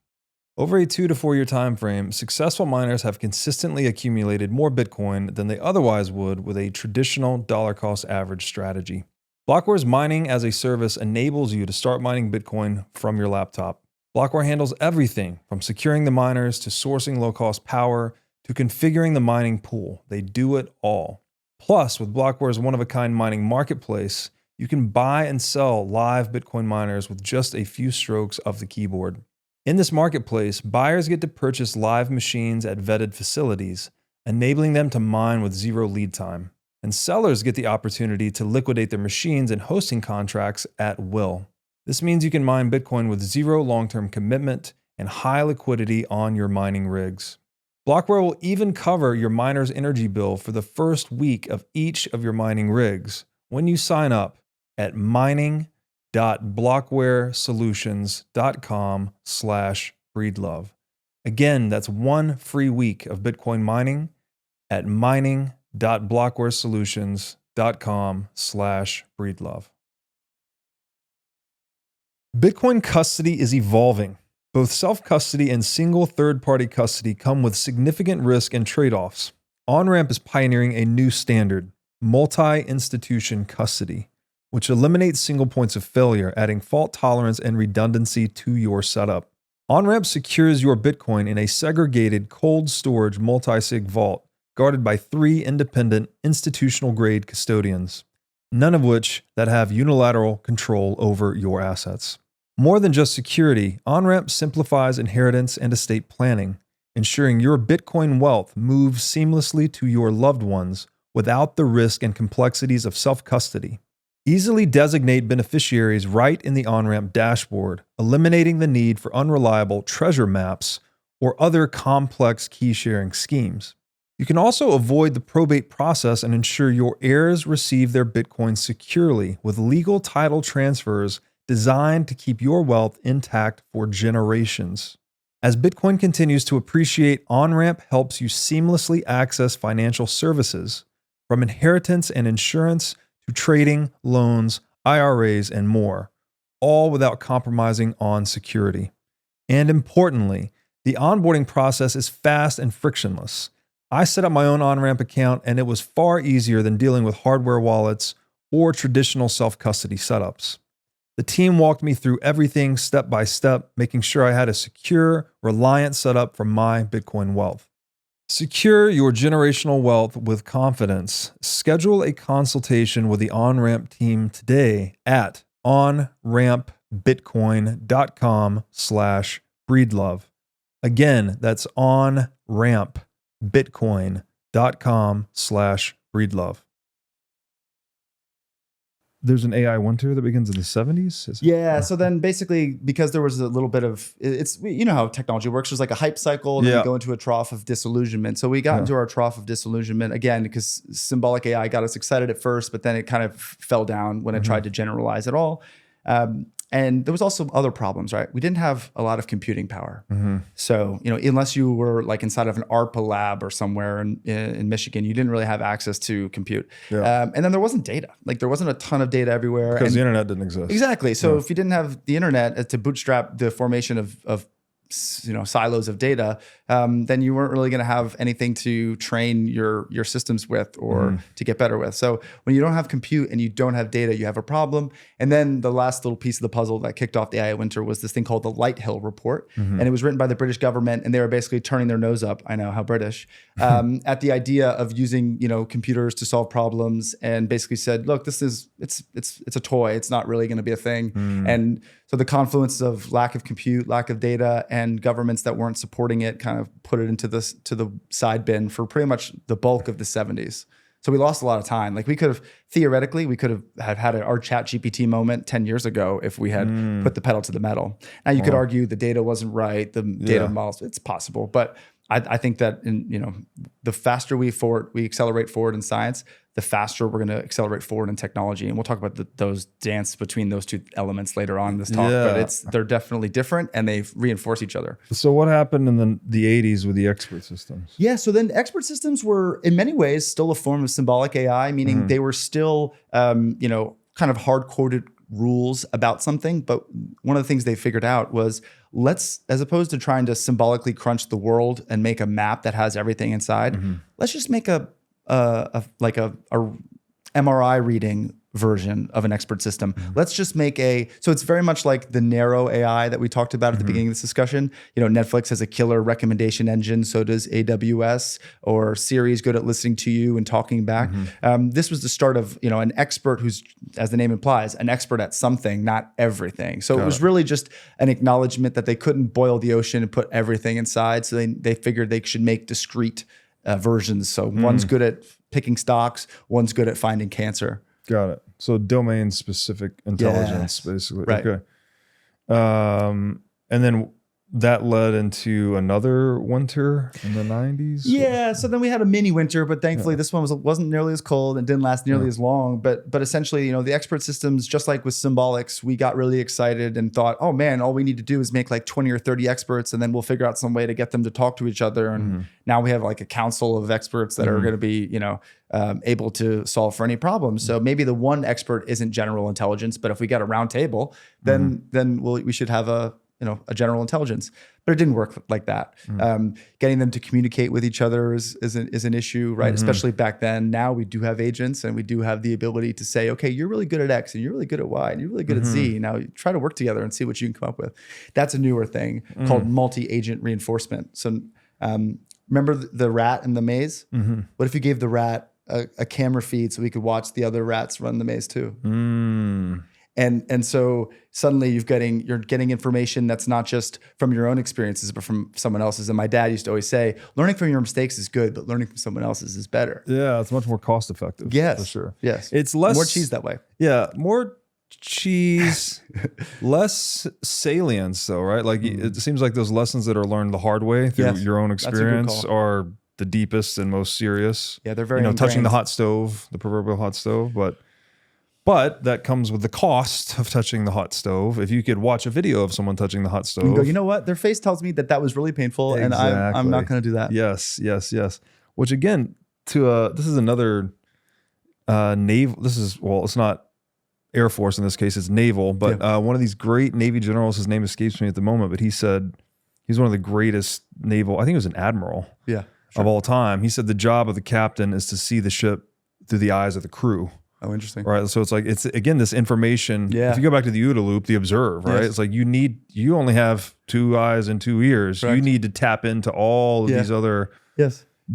Over a 2 to 4 year time frame, successful miners have consistently accumulated more Bitcoin than they otherwise would with a traditional dollar cost average strategy. Blockware's mining as a service enables you to start mining Bitcoin from your laptop. Blockware handles everything from securing the miners to sourcing low-cost power to configuring the mining pool. They do it all. Plus, with Blockware's one-of-a-kind mining marketplace, you can buy and sell live Bitcoin miners with just a few strokes of the keyboard. In this marketplace, buyers get to purchase live machines at vetted facilities, enabling them to mine with zero lead time. And sellers get the opportunity to liquidate their machines and hosting contracts at will. This means you can mine Bitcoin with zero long-term commitment and high liquidity on your mining rigs. Blockware will even cover your miner's energy bill for the first week of each of your mining rigs when you sign up at mining.blockwaresolutions.com/breedlove. Again, that's 1 free week of Bitcoin mining at mining.blockwaresolutions.com/breedlove. Bitcoin custody is evolving. Both self-custody and single third-party custody come with significant risk and trade-offs. Onramp is pioneering a new standard, multi-institution custody, which eliminates single points of failure, adding fault tolerance and redundancy to your setup. Onramp secures your Bitcoin in a segregated cold storage multi-sig vault guarded by 3 independent institutional-grade custodians, none of which that have unilateral control over your assets. More than just security, Onramp simplifies inheritance and estate planning, ensuring your Bitcoin wealth moves seamlessly to your loved ones without the risk and complexities of self-custody. Easily designate beneficiaries right in the Onramp dashboard, eliminating the need for unreliable treasure maps or other complex key sharing schemes. You can also avoid the probate process and ensure your heirs receive their Bitcoin securely with legal title transfers designed to keep your wealth intact for generations. As Bitcoin continues to appreciate, Onramp helps you seamlessly access financial services, from inheritance and insurance to trading, loans, IRAs, and more, all without compromising on security. And importantly, the onboarding process is fast and frictionless. I set up my own Onramp account, and it was far easier than dealing with hardware wallets or traditional self-custody setups. The team walked me through everything step by step, making sure I had a secure, reliant setup for my Bitcoin wealth. Secure your generational wealth with confidence. Schedule a consultation with the Onramp team today at onrampbitcoin.com/breedlove. Again, that's onrampbitcoin.com/breedlove. There's an AI winter that begins in the 70s? Yeah. So then basically, because there was a little bit of, you know how technology works. There's like a hype cycle, and then we go into a trough of disillusionment. So we got into our trough of disillusionment again, because symbolic AI got us excited at first, but then it kind of fell down when it tried to generalize it all. And there was also other problems, right? We didn't have a lot of computing power. So, you know, unless you were like inside of an ARPA lab or somewhere in Michigan, you didn't really have access to compute. And then there wasn't data. Like there wasn't a ton of data everywhere. Because the internet didn't exist. Exactly. So if you didn't have the internet to bootstrap the formation of silos of data, then you weren't really going to have anything to train your systems with or to get better with. So when you don't have compute and you don't have data, you have a problem. And then the last little piece of the puzzle that kicked off the AI winter was this thing called the Lighthill Report. And it was written by the British government, and they were basically turning their nose up, I know how British, at the idea of using computers to solve problems, and basically said, look, it's a toy. It's not really going to be a thing. And so the confluence of lack of compute, lack of data, and governments that weren't supporting it kind of put it into the side bin for pretty much the bulk of the 70s. So we lost a lot of time. Like we could have had our ChatGPT moment 10 years ago if we had put the pedal to the metal. Now you could argue the data wasn't right, the data models, it's possible, but I think that the faster we accelerate forward in science, the faster we're going to accelerate forward in technology. And we'll talk about those dance between those two elements later on in this talk. But they're definitely different, and they reinforce each other. So what happened in the 80s with the expert systems? Yeah, so then expert systems were in many ways still a form of symbolic AI, meaning they were still kind of hard-coded rules about something. But one of the things they figured out was, as opposed to trying to symbolically crunch the world and make a map that has everything inside, let's just make a MRI reading version of an expert system. Let's just make so it's very much like the narrow AI that we talked about at the beginning of this discussion. Netflix has a killer recommendation engine, so does AWS, or Siri is good at listening to you and talking back. This was the start of an expert who's, as the name implies, an expert at something, not everything. So it was really just an acknowledgement that they couldn't boil the ocean and put everything inside. So they figured they should make discrete versions. So one's good at picking stocks, one's good at finding cancer. Got it. So domain-specific intelligence, basically. Right. Okay. And then that led into another winter in the 90s? Yeah, so then we had a mini winter, but thankfully this one wasn't nearly as cold and didn't last nearly as long. But essentially, the expert systems, just like with symbolics, we got really excited and thought, oh man, all we need to do is make like 20 or 30 experts, and then we'll figure out some way to get them to talk to each other. And now we have like a council of experts that are going to be, able to solve for any problem. So maybe the one expert isn't general intelligence, but if we get a round table, then we should have a general intelligence. But it didn't work like that. Getting them to communicate with each other is an issue, right? Especially back then. Now we do have agents, and we do have the ability to say, okay, you're really good at X, and you're really good at Y, and you're really good at Z. Now try to work together and see what you can come up with. That's a newer thing called multi-agent reinforcement. So remember the rat in the maze? What if you gave the rat a camera feed so we could watch the other rats run the maze too? And so suddenly you're getting information that's not just from your own experiences, but from someone else's. And my dad used to always say, learning from your mistakes is good, but learning from someone else's is better. Yeah, it's much more cost effective. Yes, for sure. Yes, it's less more cheese that way. Yeah, more cheese, less salience, though, right? Like it seems like those lessons that are learned the hard way through your own experience are the deepest and most serious. Yeah, they're very touching the hot stove, the proverbial hot stove, But that comes with the cost of touching the hot stove. If you could watch a video of someone touching the hot stove, you go, you know what? Their face tells me that was really painful, and I'm not going to do that. Yes. Which again, this is another naval. It's not Air Force in this case; it's naval. But one of these great Navy generals, his name escapes me at the moment, but he said he's one of the greatest naval. I think it was an admiral. Yeah. Of all time. He said the job of the captain is to see the ship through the eyes of the crew. Oh, interesting. Right. So it's again, this information. Yeah. If you go back to the OODA loop, the observe, right? Yes. It's like you only have 2 eyes and 2 ears. Correct. You need to tap into all of these other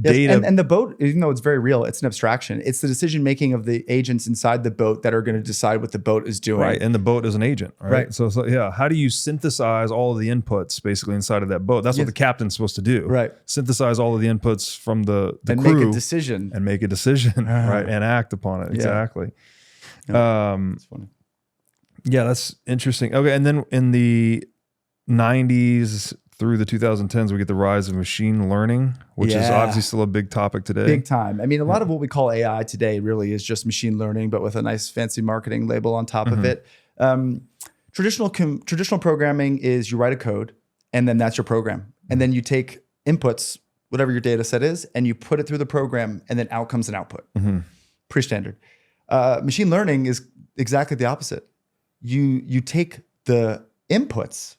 data. And the boat, even though it's very real, it's an abstraction. It's the decision making of the agents inside the boat that are going to decide what the boat is doing. Right. And the boat is an agent. Right. So how do you synthesize all of the inputs basically inside of that boat? That's what the captain's supposed to do. Right. Synthesize all of the inputs from the and crew. Make a decision. And make a decision. Right. And act upon it. Exactly. That's funny. Yeah, that's interesting. Okay. And then in the 90s through the 2010s, we get the rise of machine learning, which is obviously still a big topic today. Big time. I mean, a lot of what we call AI today really is just machine learning, but with a nice fancy marketing label on top of it. Traditional programming is you write a code, and then that's your program. And then you take inputs, whatever your data set is, and you put it through the program, and then out comes an output. Pretty standard. Machine learning is exactly the opposite. You take the inputs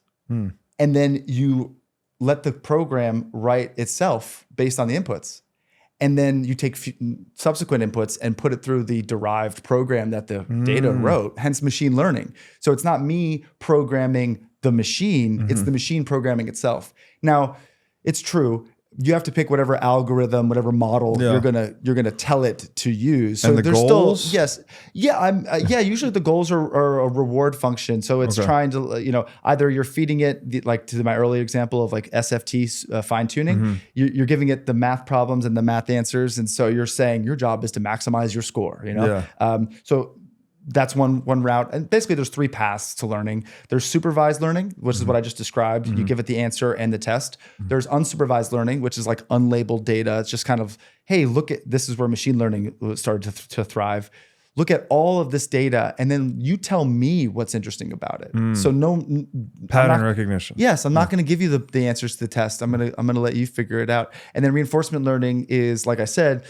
and then you let the program write itself based on the inputs. And then you take subsequent inputs and put it through the derived program that the data wrote, hence machine learning. So it's not me programming the machine, it's the machine programming itself. Now, it's true. You have to pick whatever algorithm, whatever model you're gonna tell it to use. So and the there's goals? still usually the goals are a reward function. So it's trying to either you're feeding it like to my earlier example of like SFT fine tuning. You're giving it the math problems and the math answers, and so you're saying your job is to maximize your score. So that's one route. And basically there's 3 paths to learning. There's supervised learning, which is what I just described. You give it the answer and the test. There's unsupervised learning, which is like unlabeled data. It's just kind of, hey, look at, this is where machine learning started to thrive. Look at all of this data, and then you tell me what's interesting about it. So pattern recognition. Yes, I'm not going to give you the answers to the test. I'm gonna let you figure it out. And then reinforcement learning is, like I said,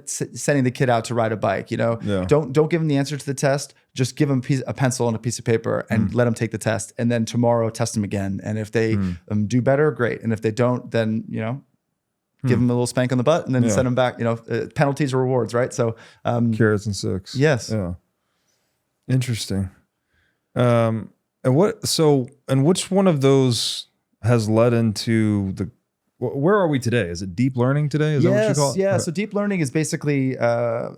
sending the kid out to ride a bike. Don't give him the answer to the test. Just give him a pencil and a piece of paper and let them take the test. And then tomorrow test them again. And if they do better, great. And if they don't, then give them a little spank on the butt and then send them back. Penalties or rewards, right? So carrots and sticks. Yes. Yeah. Interesting. And which one of those has led into where are we today? Is it deep learning today? Is that what you call it? Yeah. So deep learning is basically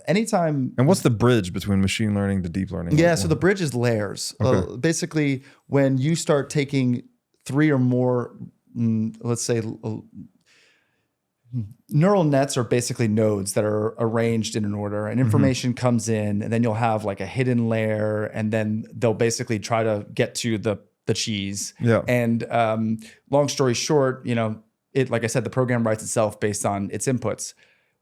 anytime. And what's the bridge between machine learning to deep learning? Yeah. So the bridge is layers. Okay. Basically, when you start taking 3 or more, let's say, neural nets are basically nodes that are arranged in an order, and information comes in, and then you'll have like a hidden layer, and then they'll basically try to get to the cheese. Yeah. And long story short, like I said, the program writes itself based on its inputs.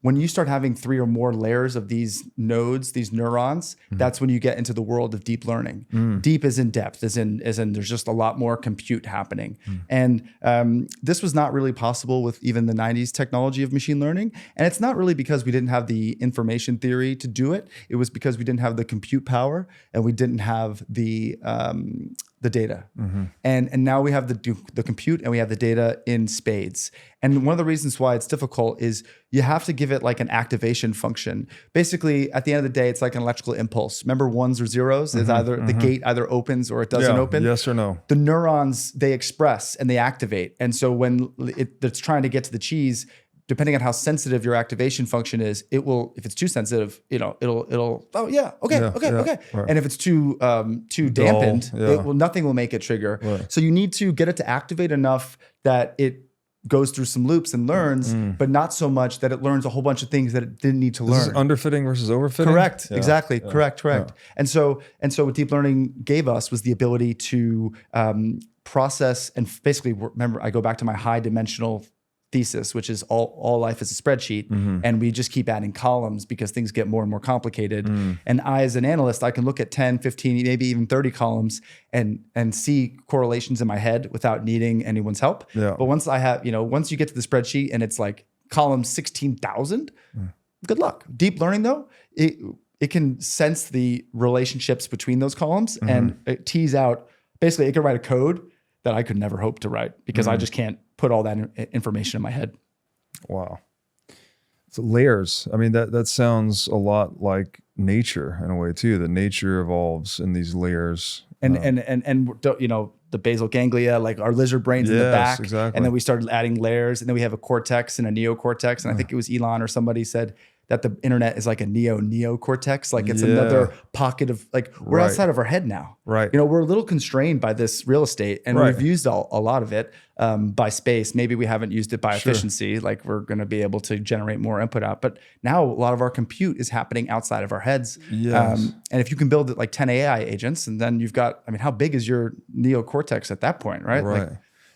When you start having 3 or more layers of these nodes, these neurons, that's when you get into the world of deep learning. Deep is in depth, as in there's just a lot more compute happening. And this was not really possible with even the 90s technology of machine learning. And it's not really because we didn't have the information theory to do it. It was because we didn't have the compute power, and we didn't have the data. And now we have the compute, and we have the data in spades. And one of the reasons why it's difficult is you have to give it like an activation function. Basically, at the end of the day, it's like an electrical impulse. Remember, ones or zeros is either the gate either opens or it doesn't open. Yes or no. The neurons, they express and they activate. And so when it's trying to get to the cheese, depending on how sensitive your activation function is, it will, if it's too sensitive, it'll okay. Right. And if it's too dampened, nothing will make it trigger. Right. So you need to get it to activate enough that it goes through some loops and learns, but not so much that it learns a whole bunch of things that it didn't need to learn. This is underfitting versus overfitting? Correct. Yeah. Exactly. Yeah. Correct. Yeah. And so what deep learning gave us was the ability to process and basically, remember, I go back to my high dimensional thesis, which is all life is a spreadsheet, and we just keep adding columns because things get more and more complicated. And I, as an analyst, I can look at 10, 15, maybe even 30 columns and see correlations in my head without needing anyone's help. Yeah. But once I have, once you get to the spreadsheet and it's like column 16,000, good luck. Deep learning though, it can sense the relationships between those columns and it tease out, basically it can write a code that I could never hope to write because I just can't put all that information in my head. Wow. So layers. I mean, that sounds a lot like nature in a way too. That nature evolves in these layers. And the basal ganglia, like our lizard brains in the back. Exactly. And then we started adding layers, and then we have a cortex and a neocortex. And I think it was Elon or somebody said that the internet is like a neocortex. Like it's another pocket of we're outside of our head now. Right. We're a little constrained by this real estate, and we've used a lot of it by space. Maybe we haven't used it by efficiency. Like we're going to be able to generate more input out. But now a lot of our compute is happening outside of our heads. Yes. And if you can build like 10 AI agents, and then you've got, how big is your neocortex at that point, right? Right.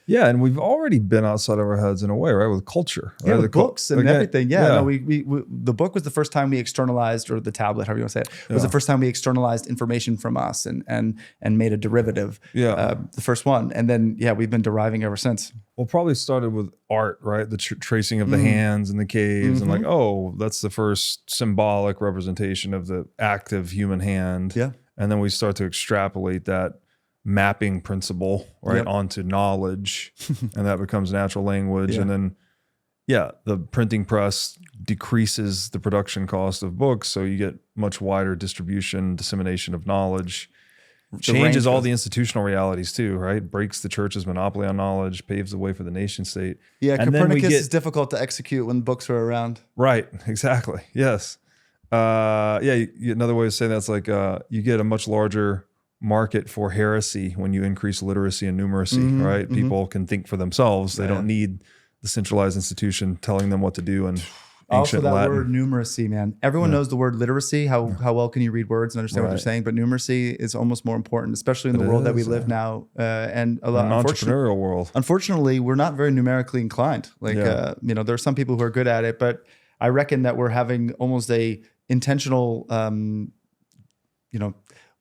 Yeah, and we've already been outside of our heads in a way, right? With culture, right? Yeah, with books and everything. Yeah, yeah. No, we the book was the first time we externalized, or the tablet, however you want to say it, was the first time we externalized information from us and made a derivative. Yeah, the first one, and then we've been deriving ever since. Well, probably started with art, right? The tracing of the hands in the caves, and that's the first symbolic representation of the active human hand. Yeah, and then we start to extrapolate that mapping principle, right, onto knowledge, and that becomes natural language. And then, the printing press decreases the production cost of books, so you get much wider distribution, dissemination of knowledge. Changes all the institutional realities too, right? Breaks the church's monopoly on knowledge, paves the way for the nation state. Yeah, and Copernicus is difficult to execute when books are around. Right, exactly. Yes. Another way to say that's like you get a much larger market for heresy when you increase literacy and numeracy, right? People can think for themselves. They don't need the centralized institution telling them what to do. And also that Latin. word numeracy, man. Everyone knows the word literacy. How well can you read words and understand what they're saying? But numeracy is almost more important, especially in the world that we live now. And a lot an entrepreneurial world. Unfortunately, we're not very numerically inclined. Like there are some people who are good at it, but I reckon that we're having almost a intentional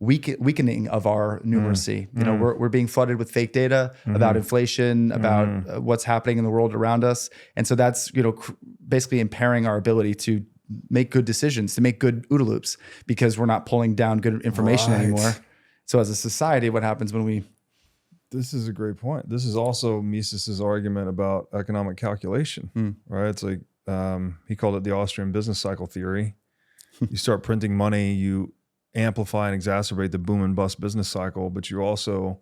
weakening of our numeracy. We're being flooded with fake data about inflation, about what's happening in the world around us. And so that's, basically impairing our ability to make good decisions, to make good OODA loops, because we're not pulling down good information anymore. So as a society, what happens when we... This is a great point. This is also Mises's argument about economic calculation, right? It's like, he called it the Austrian business cycle theory. You start printing money, you amplify and exacerbate the boom and bust business cycle, but you also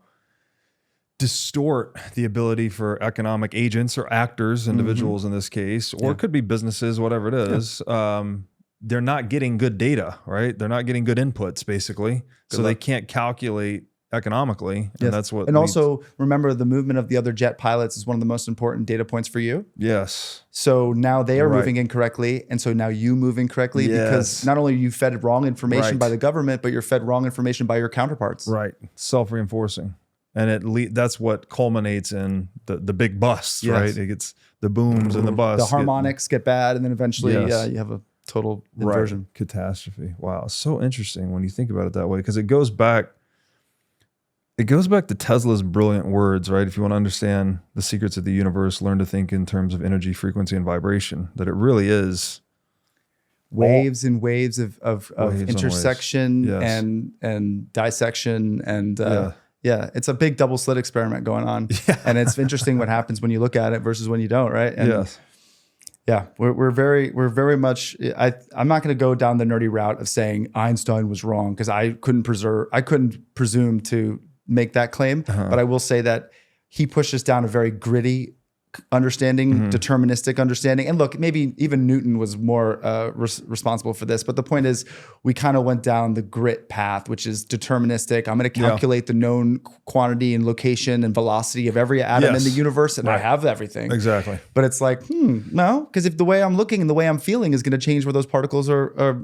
distort the ability for economic agents or actors, individuals in this case, or it could be businesses, whatever it is. They're not getting good data, right? They're not getting good inputs, basically. So they can't calculate economically. And that's what... And also, remember, the movement of the other jet pilots is one of the most important data points for you. Yes. So now they are moving incorrectly. And so now you move incorrectly because not only are you fed wrong information by the government, but you're fed wrong information by your counterparts. Right. Self-reinforcing. And that's what culminates in the big busts, right? It gets the booms and the busts. The harmonics get bad, and then eventually you have a total inversion. Right. Catastrophe. Wow. So interesting when you think about it that way, because it goes back to Tesla's brilliant words, right? If you want to understand the secrets of the universe, learn to think in terms of energy, frequency, and vibration, that it really is waves and waves of intersection and dissection and it's a big double slit experiment going on. And it's interesting what happens when you look at it versus when you don't, right? And we're very much, I'm not going to go down the nerdy route of saying Einstein was wrong, because I couldn't presume to make that claim. But I will say that he pushed us down a very gritty understanding, deterministic understanding. And look, maybe even Newton was more responsible for this. But the point is, we kind of went down the grit path, which is deterministic. I'm going to calculate the known quantity and location and velocity of every atom in the universe, and I have everything. Exactly. But it's like, no, because if the way I'm looking and the way I'm feeling is going to change where those particles are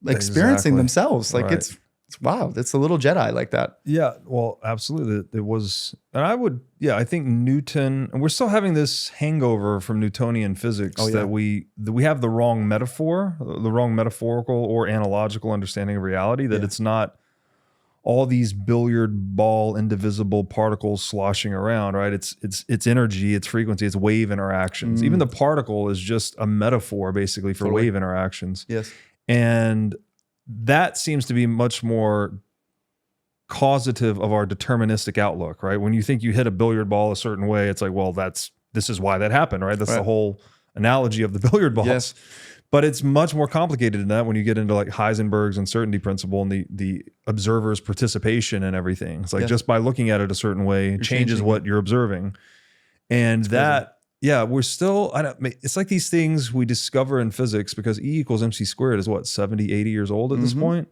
experiencing themselves, like it's wow, it's a little Jedi like that. Yeah, well, absolutely. It was, and I think Newton, and we're still having this hangover from Newtonian physics that we have the wrong metaphor, the wrong metaphorical or analogical understanding of reality, that it's not all these billiard ball indivisible particles sloshing around, right? It's energy, it's frequency, it's wave interactions. Even the particle is just a metaphor basically for wave interactions. Yes. And that seems to be much more causative of our deterministic outlook, right? When you think you hit a billiard ball a certain way, it's like, well, this is why that happened, right? That's the whole analogy of the billiard balls. Yes. But it's much more complicated than that when you get into like Heisenberg's uncertainty principle and the observer's participation and everything. It's like just by looking at it a certain way, it changes what you're observing. And we're still, it's like these things we discover in physics, because E equals MC squared is what, 70, 80 years old at this point?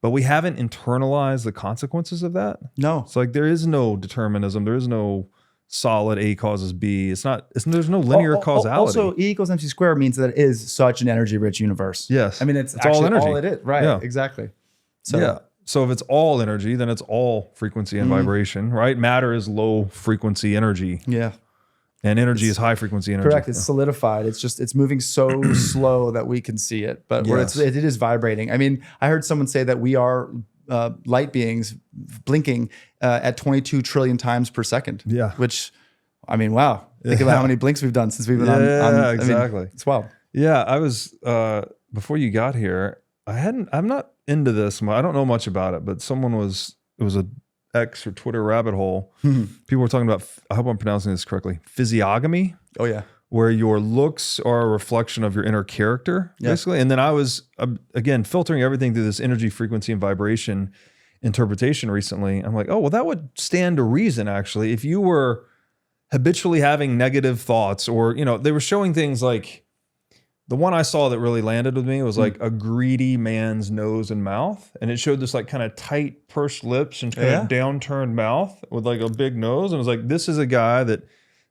But we haven't internalized the consequences of that. No. It's like there is no determinism. There is no solid A causes B. There's no linear causality. Also, E equals MC squared means that it is such an energy-rich universe. Yes. I mean, it's actually all energy. All it is. Right, exactly. So if it's all energy, then it's all frequency and vibration, right? Matter is low frequency energy. Yeah. And energy is high frequency energy. Correct. It's solidified. It's moving so slow that we can see it, but it is vibrating. I mean, I heard someone say that we are light beings blinking at 22 trillion times per second. Yeah. Which, I mean, wow. Think about how many blinks we've done since we've been on. Yeah, exactly. I mean, it's wild. Yeah. I was, before you got here, I'm not into this. I don't know much about it, but it was X or Twitter rabbit hole. People were talking about, I hope I'm pronouncing this correctly, physiognomy. Oh yeah. Where your looks are a reflection of your inner character, basically. And then I was, again, filtering everything through this energy, frequency, and vibration interpretation recently. I'm like, oh, well, that would stand to reason, actually. If you were habitually having negative thoughts, or, they were showing things like, the one I saw that really landed with me was like a greedy man's nose and mouth. And it showed this like kind of tight pursed lips and kind of downturned mouth with like a big nose. And it was like, this is a guy that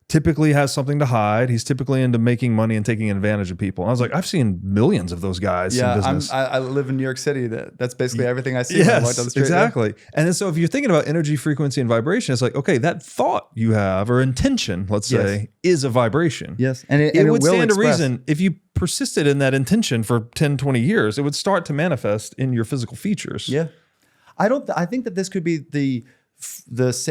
typically has something to hide. He's typically into making money and taking advantage of people. And I was like, I've seen millions of those guys in business. I live in New York City. That's basically everything I see. When I walk down the street. Exactly. And then so if you're thinking about energy, frequency, and vibration, it's like, okay, that thought you have or intention, let's say, is a vibration. Yes. And it would stand to reason if you persisted in that intention for 10, 20 years, it would start to manifest in your physical features. Yeah. I think that this could be the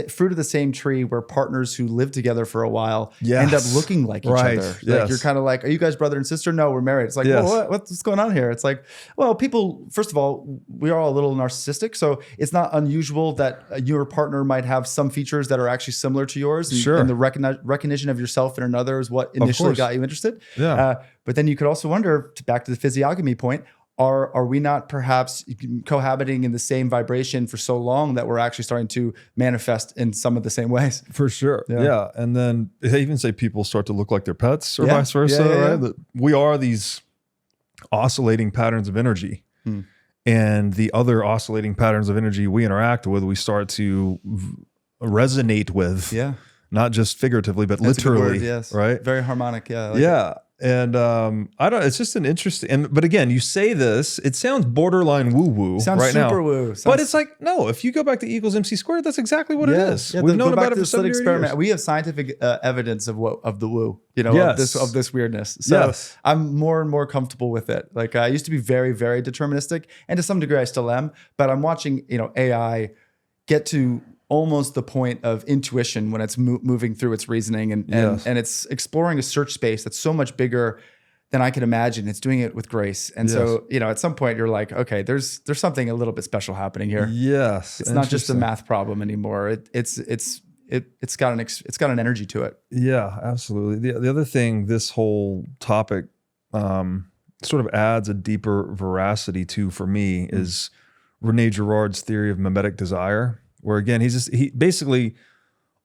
fruit of the same tree, where partners who live together for a while end up looking like each other. Like you're kind of like, are you guys brother and sister? No, we're married. It's like, well, what's going on here? It's like, well, people, first of all, we are all a little narcissistic. So it's not unusual that your partner might have some features that are actually similar to yours. And, and the recognition of yourself in another is what initially got you interested. Yeah. But then you could also wonder, back to the physiognomy point, are we not perhaps cohabiting in the same vibration for so long that we're actually starting to manifest in some of the same ways? For sure. Yeah. And then they even say people start to look like their pets or vice versa, right? That we are these oscillating patterns of energy. And the other oscillating patterns of energy we interact with, we start to resonate with. Yeah. Not just figuratively, but that's literally. Word, yes. Right? Very harmonic. Yeah. And I don't. It's just an interesting. But again, you say this, it sounds borderline woo woo. Sounds right super now. woo. But it's like, no. If you go back to E equals MC squared, that's exactly what it is. Yeah, we've known about it for 70 experiment. years. We have scientific evidence of the woo. Of this weirdness. So I'm more and more comfortable with it. Like I used to be very, very deterministic, and to some degree I still am. But I'm watching AI get to almost the point of intuition when it's moving through its reasoning and it's exploring a search space that's so much bigger than I could imagine. It's doing it with grace. And so, at some point you're like, okay, there's something a little bit special happening here. Yes. It's not just a math problem anymore. It's got an energy to it. Yeah, absolutely. The other thing this whole topic sort of adds a deeper veracity to for me is Rene Girard's theory of mimetic desire. Where again, he basically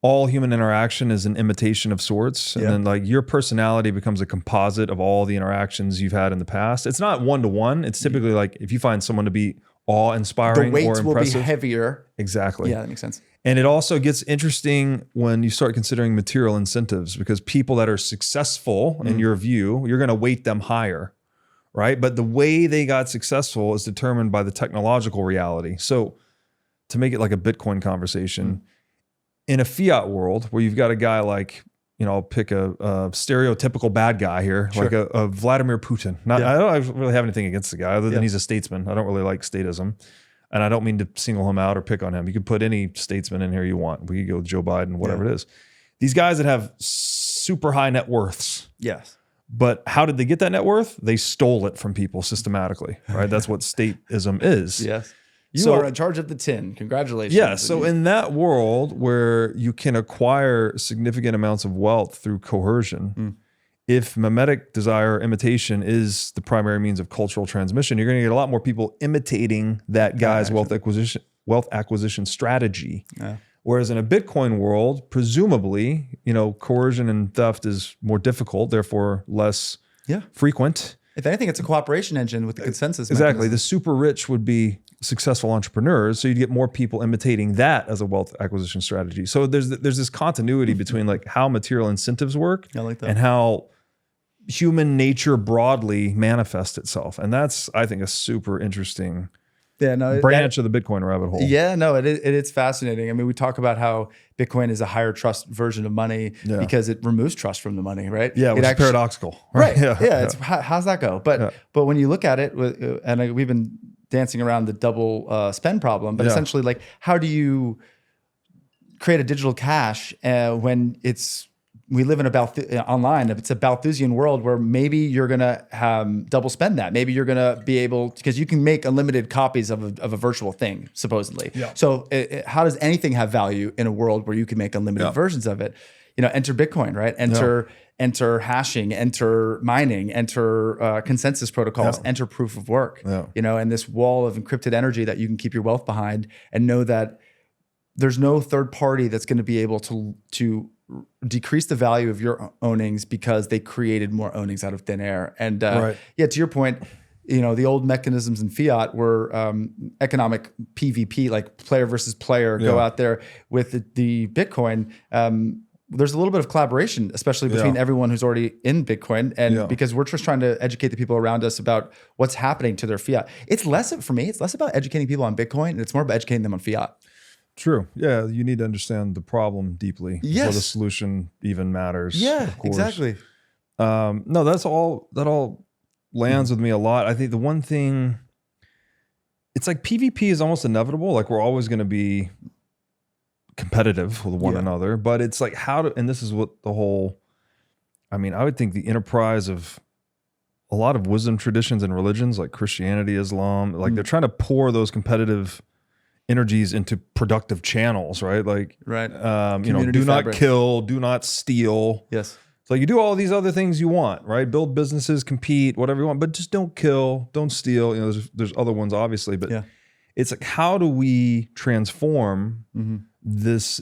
all human interaction is an imitation of sorts. And then like your personality becomes a composite of all the interactions you've had in the past. It's not one-to-one. It's typically like if you find someone to be awe-inspiring or impressive. The weights will be heavier. Exactly. Yeah, that makes sense. And it also gets interesting when you start considering material incentives, because people that are successful in your view, you're going to weight them higher, right? But the way they got successful is determined by the technological reality. So to make it like a Bitcoin conversation, in a fiat world where you've got a guy like, I'll pick a stereotypical bad guy here, like a Vladimir Putin. I don't really have anything against the guy other than he's a statesman. I don't really like statism. And I don't mean to single him out or pick on him. You could put any statesman in here you want. We could go with Joe Biden, whatever it is. These guys that have super high net worths. Yes. But how did they get that net worth? They stole it from people systematically, right? That's what statism is. Yes. You are in charge of the tin. Congratulations. Yeah. So in that world where you can acquire significant amounts of wealth through coercion, if mimetic desire, imitation is the primary means of cultural transmission, you're going to get a lot more people imitating that guy's wealth acquisition strategy. Yeah. Whereas in a Bitcoin world, presumably, coercion and theft is more difficult, therefore less frequent. If anything, it's a cooperation engine with the consensus. Exactly. Mechanism. The super rich would be successful entrepreneurs, so you'd get more people imitating that as a wealth acquisition strategy. So there's this continuity between like how material incentives work and how human nature broadly manifests itself. And that's, I think, a super interesting branch of the Bitcoin rabbit hole. Yeah, no, it's fascinating. I mean, we talk about how Bitcoin is a higher trust version of money because it removes trust from the money, right? Yeah, which is paradoxical. Right. Yeah. How's that go? But when you look at it, and we've been dancing around the double spend problem, but essentially, like, how do you create a digital cash when it's we live in online. It's a Balthusian world where maybe you're gonna double spend that. Maybe you're gonna be able, because you can make unlimited copies of a virtual thing supposedly. Yeah. So how does anything have value in a world where you can make unlimited versions of it? Enter Bitcoin, right? Enter hashing, enter mining, enter consensus protocols, enter proof of work. And this wall of encrypted energy that you can keep your wealth behind, and know that there's no third party that's going to be able to decrease the value of your ownings because they created more ownings out of thin air. And to your point, the old mechanisms in fiat were economic PvP, like player versus player, go out there. With the Bitcoin. There's a little bit of collaboration, especially between everyone who's already in Bitcoin. And because we're just trying to educate the people around us about what's happening to their fiat. It's less about educating people on Bitcoin, and it's more about educating them on fiat. True. Yeah. You need to understand the problem deeply before the solution even matters. Yeah, exactly. No, that all lands with me a lot. I think the one thing, it's like PvP is almost inevitable. Like we're always going to be competitive with one another, but it's like and this is what the whole, I would think the enterprise of a lot of wisdom traditions and religions like Christianity, Islam, like they're trying to pour those competitive energies into productive channels, right? Like, do not kill, do not steal. Yes. So you do all these other things you want, right? Build businesses, compete, whatever you want, but just don't kill, don't steal. There's other ones obviously, but it's like, how do we transform this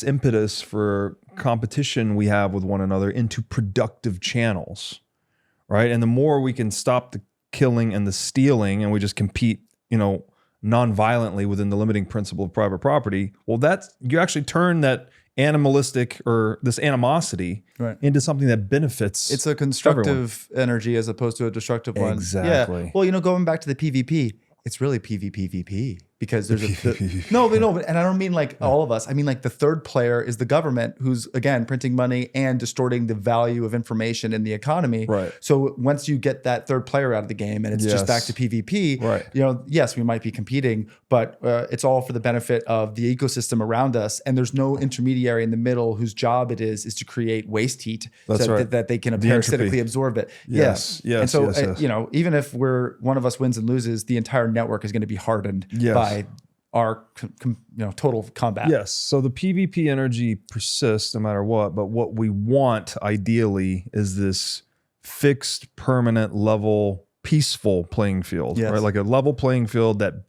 impetus for competition we have with one another into productive channels, right? And the more we can stop the killing and the stealing, and we just compete, non-violently within the limiting principle of private property, well, you actually turn that animalistic or this animosity into something that benefits. It's a constructive energy as opposed to a destructive one. Exactly. Yeah. Well, going back to the PvP, it's really PvPvP because there's no, and I don't mean like all of us. I mean like the third player is the government, who's again printing money and distorting the value of information in the economy. Right. So once you get that third player out of the game and it's just back to PvP, yes, we might be competing, but it's all for the benefit of the ecosystem around us, and there's no intermediary in the middle whose job it is to create waste heat that they can parasitically absorb it. Yes. And so even if one of us wins and loses, the entire network is going to be hardened by our total combat. Yes. So the PvP energy persists no matter what, but what we want ideally is this fixed, permanent, level, peaceful playing field, right? Like a level playing field that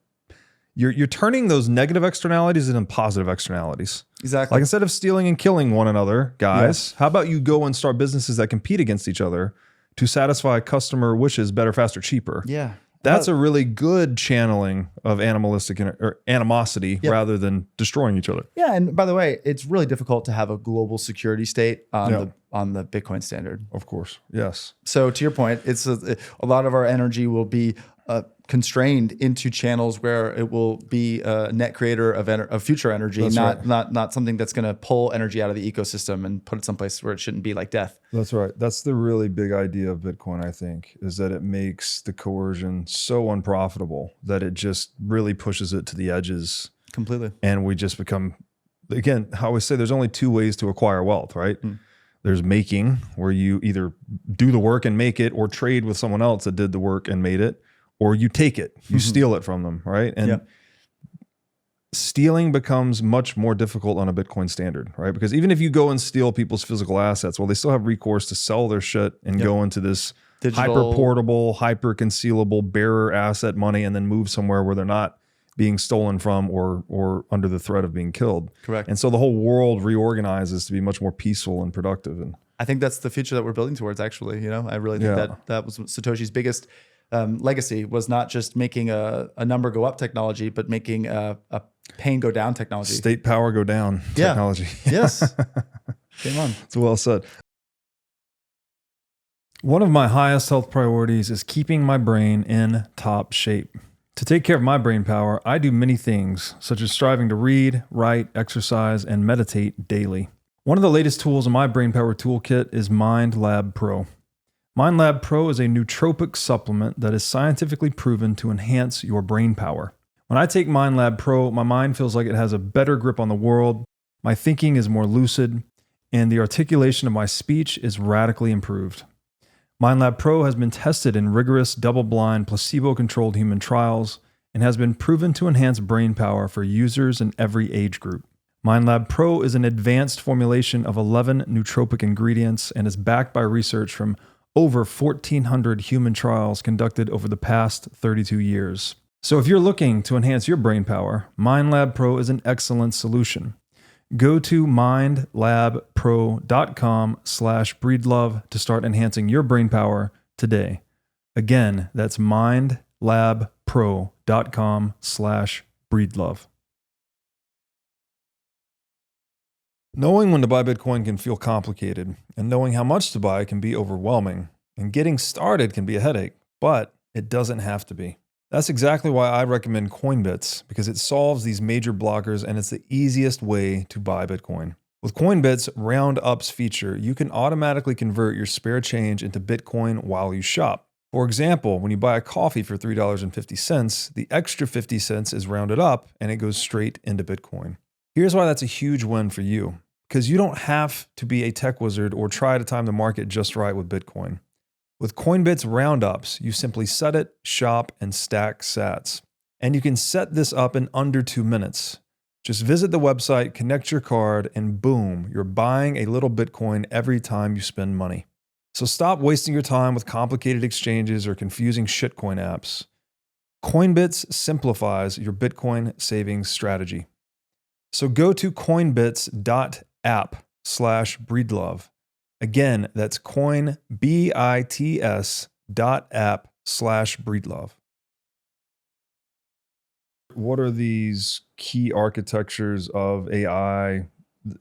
you're turning those negative externalities into positive externalities. Exactly. Like instead of stealing and killing one another, guys, how about you go and start businesses that compete against each other to satisfy customer wishes better, faster, cheaper? Yeah. That's a really good channeling of animalistic or animosity rather than destroying each other. Yeah, and by the way, it's really difficult to have a global security state on the Bitcoin standard. Of course, yes. So to your point, it's a lot of our energy will be constrained into channels where it will be a net creator of future energy, not something that's going to pull energy out of the ecosystem and put it someplace where it shouldn't be, like death. That's right. That's the really big idea of Bitcoin, I think, is that it makes the coercion so unprofitable that it just really pushes it to the edges completely. And we just become, again, how I always say, there's only two ways to acquire wealth, right? There's making, where you either do the work and make it, or trade with someone else that did the work and made it, or you take it, you steal it from them, right? And stealing becomes much more difficult on a Bitcoin standard, right? Because even if you go and steal people's physical assets, well, they still have recourse to sell their shit and go into this digital, hyper portable, hyper concealable bearer asset money, and then move somewhere where they're not being stolen from or under the threat of being killed. Correct. And so the whole world reorganizes to be much more peaceful and productive. And I think that's the future that we're building towards, actually. I really think that was Satoshi's biggest legacy, was not just making a number go up technology, but making a pain go down technology. State power go down technology. Yes. Game on. It's well said. One of my highest health priorities is keeping my brain in top shape. To take care of my brain power, I do many things, such as striving to read, write, exercise, and meditate daily. One of the latest tools in my brain power toolkit is MindLab Pro. MindLab Pro is a nootropic supplement that is scientifically proven to enhance your brain power. When I take MindLab Pro, my mind feels like it has a better grip on the world, my thinking is more lucid, and the articulation of my speech is radically improved. MindLab Pro has been tested in rigorous, double-blind, placebo-controlled human trials and has been proven to enhance brain power for users in every age group. MindLab Pro is an advanced formulation of 11 nootropic ingredients and is backed by research from over 1,400 human trials conducted over the past 32 years. So if you're looking to enhance your brain power, MindLab Pro is an excellent solution. Go to mindlabpro.com/breedlove to start enhancing your brain power today. Again, that's mindlabpro.com/breedlove. Knowing when to buy Bitcoin can feel complicated, and knowing how much to buy can be overwhelming, and getting started can be a headache, but it doesn't have to be. That's exactly why I recommend Coinbits, because it solves these major blockers and it's the easiest way to buy Bitcoin. With Coinbits' Roundups feature, you can automatically convert your spare change into Bitcoin while you shop. For example, when you buy a coffee for $3.50, the extra 50 cents is rounded up and it goes straight into Bitcoin. Here's why that's a huge win for you, because you don't have to be a tech wizard or try to time the market just right with Bitcoin. With Coinbits Roundups, you simply set it, shop, and stack sats. And you can set this up in under 2 minutes. Just visit the website, connect your card, and boom, you're buying a little Bitcoin every time you spend money. So stop wasting your time with complicated exchanges or confusing shitcoin apps. Coinbits simplifies your Bitcoin savings strategy. So go to coinbits.app/breedlove. Again, that's coinbits.app/breedlove. What are these key architectures of AI?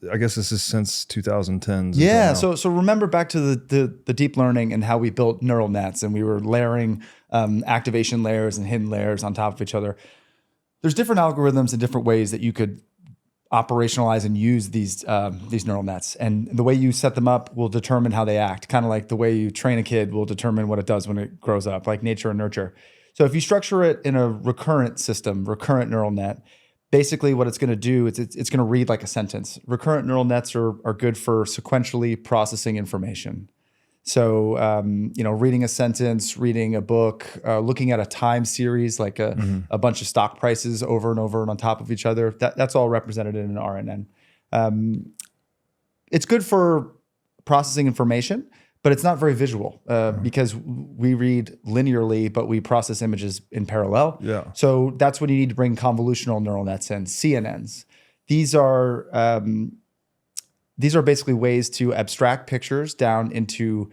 I guess this is since 2010s. Yeah. So remember back to the deep learning and how we built neural nets, and we were layering activation layers and hidden layers on top of each other. There's different algorithms and different ways that you could operationalize and use these neural nets, and the way you set them up will determine how they act. Kind of like the way you train a kid will determine what it does when it grows up, like nature and nurture. So if you structure it in a recurrent system, recurrent neural net, basically what it's going to do is it's going to read like a sentence. Recurrent neural nets are good for sequentially processing information. So, reading a sentence, reading a book, looking at a time series, like a bunch of stock prices over and over and on top of each other, that's all represented in an RNN. It's good for processing information, but it's not very visual because we read linearly, but we process images in parallel. Yeah. So that's when you need to bring convolutional neural nets in, CNNs. These are basically ways to abstract pictures down into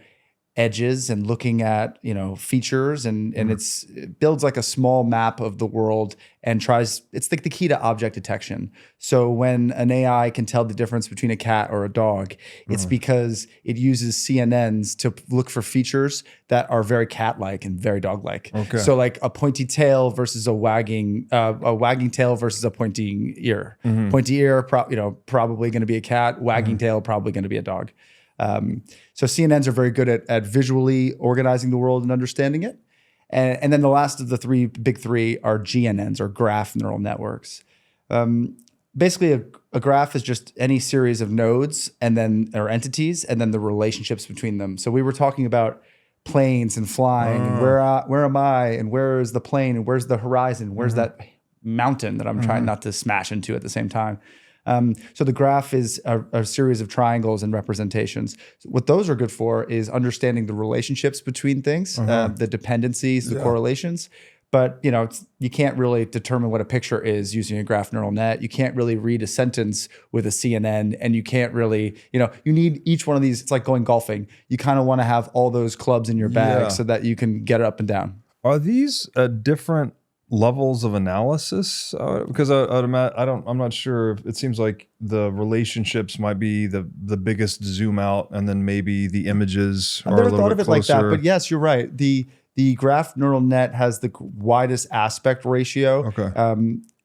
edges and looking at features, and it builds like a small map of the world and it's like the key to object detection. So when an AI can tell the difference between a cat or a dog, it's because it uses CNNs to look for features that are very cat-like and very dog-like. Okay. So like a pointy tail versus a wagging tail versus a pointy ear. Pointy ear, probably going to be a cat. Wagging tail, probably going to be a dog. So CNNs are very good at visually organizing the world and understanding it. And then the last of the big three are GNNs, or graph neural networks. Basically, a graph is just any series of nodes or entities, and then the relationships between them. So we were talking about planes and flying, and where am I, and where is the plane, and where's the horizon, where's that mountain that I'm trying not to smash into at the same time. So the graph is a series of triangles and representations. What those are good for is understanding the relationships between things, the dependencies, the correlations. But you can't really determine what a picture is using a graph neural net. You can't really read a sentence with a CNN, and you can't really, you need each one of these. It's like going golfing. You kind of want to have all those clubs in your bag so that you can get it up and down. Are these different levels of analysis? Because I'm not sure. It seems like the relationships might be the biggest zoom out, and then maybe the images are a little bit closer. I've never thought of it like that, but yes, you're right. The graph neural net has the widest aspect ratio. Okay.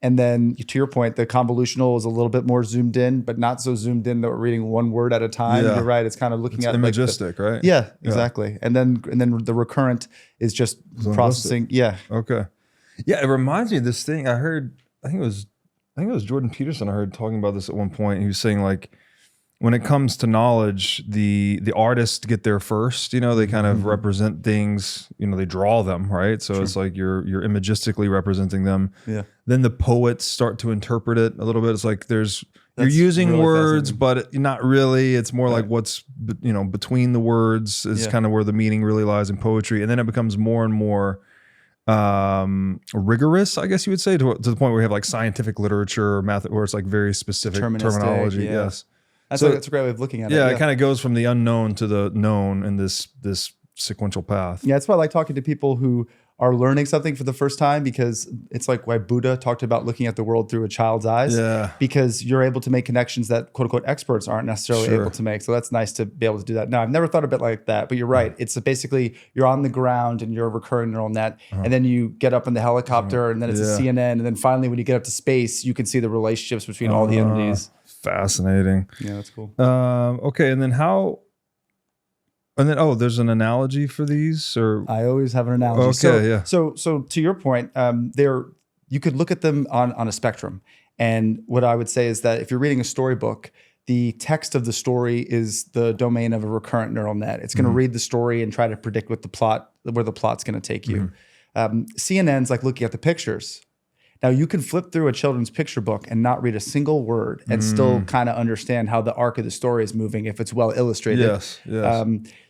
And then to your point, the convolutional is a little bit more zoomed in, but not so zoomed in that we're reading one word at a time. Yeah. You're right. It's kind of looking at imagistic, right? Yeah, exactly. Yeah. And then the recurrent is just processing. Yeah. Okay. Yeah, it reminds me of this thing I heard. I think it was Jordan Peterson I heard talking about this at one point. He was saying, like, when it comes to knowledge, the artists get there first. They kind of represent things. They draw them, right? So it's like you're imagistically representing them. Yeah. Then the poets start to interpret it a little bit. It's like you're using really words, but not really. It's more like what's between the words is kind of where the meaning really lies in poetry. And then it becomes more and more rigorous, I guess you would say, to the point where we have like scientific literature or math, where it's like very specific terminology. Yeah. Yes. That's a great way of looking at it. Yeah, it kind of goes from the unknown to the known in this sequential path. Yeah, that's why I like talking to people who are learning something for the first time, because it's like why Buddha talked about looking at the world through a child's eyes. Yeah. Because you're able to make connections that quote unquote experts aren't necessarily able to make. So that's nice to be able to do that. No, I've never thought of it like that, but you're right. It's basically you're on the ground and you're a recurring neural net, and then you get up in the helicopter, and then it's a CNN, and then finally when you get up to space, you can see the relationships between all the entities. Fascinating. Yeah, that's cool. Okay, and then there's an analogy for these, or I always have an analogy. Okay, So to your point, you could look at them on a spectrum. And what I would say is that if you're reading a storybook, the text of the story is the domain of a recurrent neural net. It's going to read the story and try to predict where the plot's going to take you. CNN's like looking at the pictures. Now you can flip through a children's picture book and not read a single word and still kind of understand how the arc of the story is moving if it's well illustrated. Yes.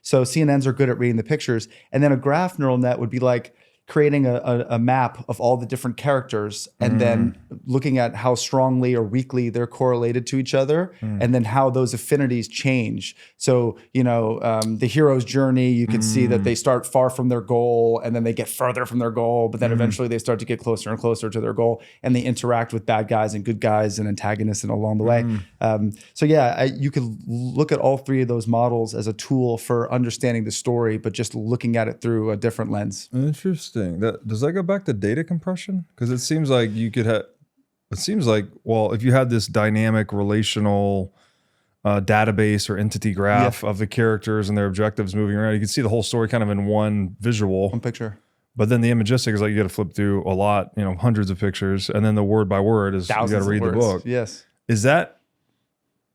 So CNNs are good at reading the pictures. And then a graph neural net would be like creating a map of all the different characters and then looking at how strongly or weakly they're correlated to each other, and then how those affinities change. So, the hero's journey, you can see that they start far from their goal and then they get further from their goal, but then eventually they start to get closer and closer to their goal, and they interact with bad guys and good guys and antagonists and along the way. You could look at all three of those models as a tool for understanding the story, but just looking at it through a different lens. Interesting. Does that go back to data compression? Because it seems like you could have. It seems like, well, if you had this dynamic relational database or entity graph of the characters and their objectives moving around, you can see the whole story kind of in one visual, one picture. But then the imagistic is like you got to flip through a lot, hundreds of pictures, and then the word by word is you got to read the book. Yes. Is that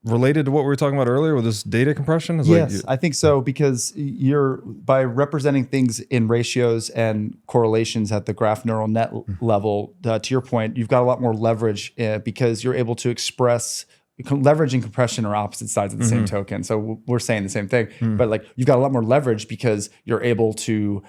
related to what we were talking about earlier with this data compression? Yes, I think so, because by representing things in ratios and correlations at the graph neural net level, to your point, you've got a lot more leverage because you're able to express. Leverage and compression are opposite sides of the same token. So we're saying the same thing, but like you've got a lot more leverage because you're able to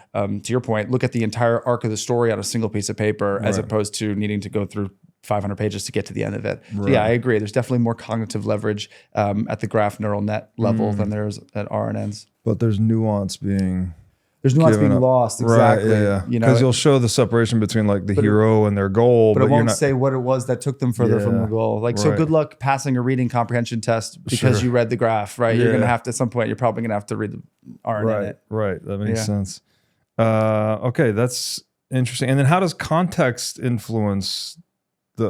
your point, look at the entire arc of the story on a single piece of paper, as opposed to needing to go through 500 pages to get to the end of it. Right. So yeah, I agree. There's definitely more cognitive leverage at the graph neural net level than there's at RNNs. But there's nuance being lost. Exactly. Right, yeah. Because you'll show the separation between like the hero and their goal, but it won't say what it was that took them further from the goal. Like, so good luck passing a reading comprehension test because you read the graph, right? You're going to have to, at some point, you're probably going to have to read the RNN. Right. That makes sense. Okay. That's interesting. And then how does context influence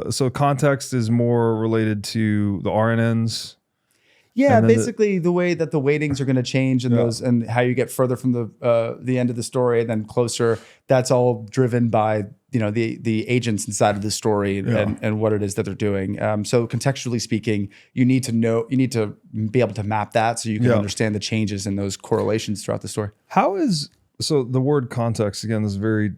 so context is more related to the RNNs? Yeah, basically the way that the weightings are going to change and those, and how you get further from the end of the story and then closer. That's all driven by the agents inside of the story and what it is that they're doing. So contextually speaking, you need to be able to map that so you can understand the changes in those correlations throughout the story. So the word context again is very.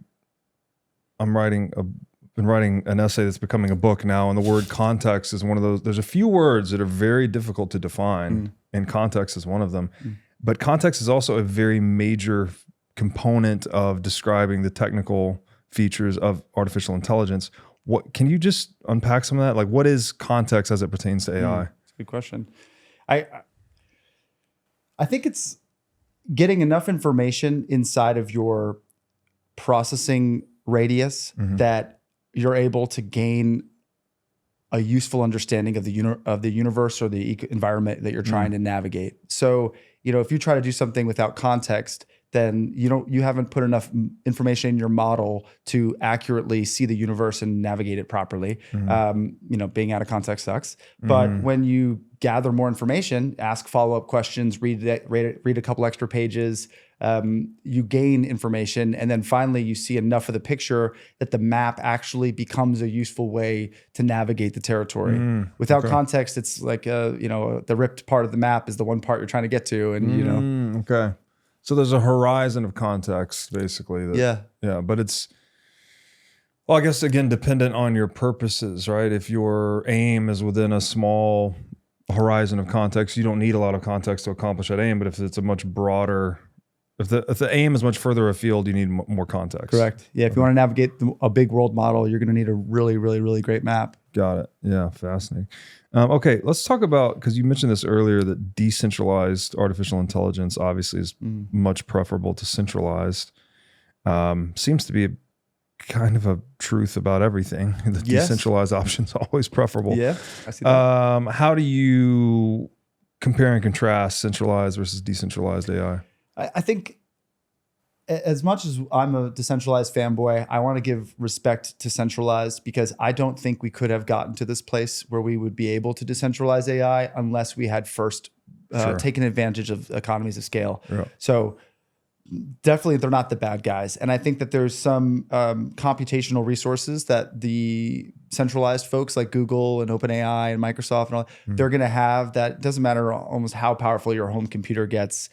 Been writing an essay that's becoming a book now, and the word context is one of those. There's a few words that are very difficult to define, and context is one of them. But context is also a very major component of describing the technical features of artificial intelligence. What can you just unpack some of that? Like, what is context as it pertains to AI? That's a good question. I think it's getting enough information inside of your processing radius that you're able to gain a useful understanding of the universe or the environment that you're trying to navigate. So, if you try to do something without context, then you haven't put enough information in your model to accurately see the universe and navigate it properly. Being out of context sucks. But when you gather more information, ask follow-up questions, read a couple extra pages, you gain information, and then finally you see enough of the picture that the map actually becomes a useful way to navigate the territory. Without context, it's like the ripped part of the map is the one part you're trying to get to, and Okay. So there's a horizon of context, basically. Yeah, but it's, well, I guess again, dependent on your purposes, right? If your aim is within a small horizon of context, you don't need a lot of context to accomplish that aim. But if it's a much broader, if the aim is much further afield, you need more context. Correct. Yeah, if you want to navigate a big world model, you're going to need a really, really, really great map. Got it. Yeah, fascinating. Okay, let's talk about, because you mentioned this earlier, that decentralized artificial intelligence obviously is much preferable to centralized. Seems to be kind of a truth about everything. The decentralized option is always preferable. Yeah, I see that. How do you compare and contrast centralized versus decentralized AI? I think as much as I'm a decentralized fanboy, I want to give respect to centralized, because I don't think we could have gotten to this place where we would be able to decentralize AI unless we had first taken advantage of economies of scale. Yeah. So definitely they're not the bad guys. And I think that there's some computational resources that the centralized folks like Google and OpenAI and Microsoft and all, they're going to have that. Doesn't matter almost how powerful your home computer gets.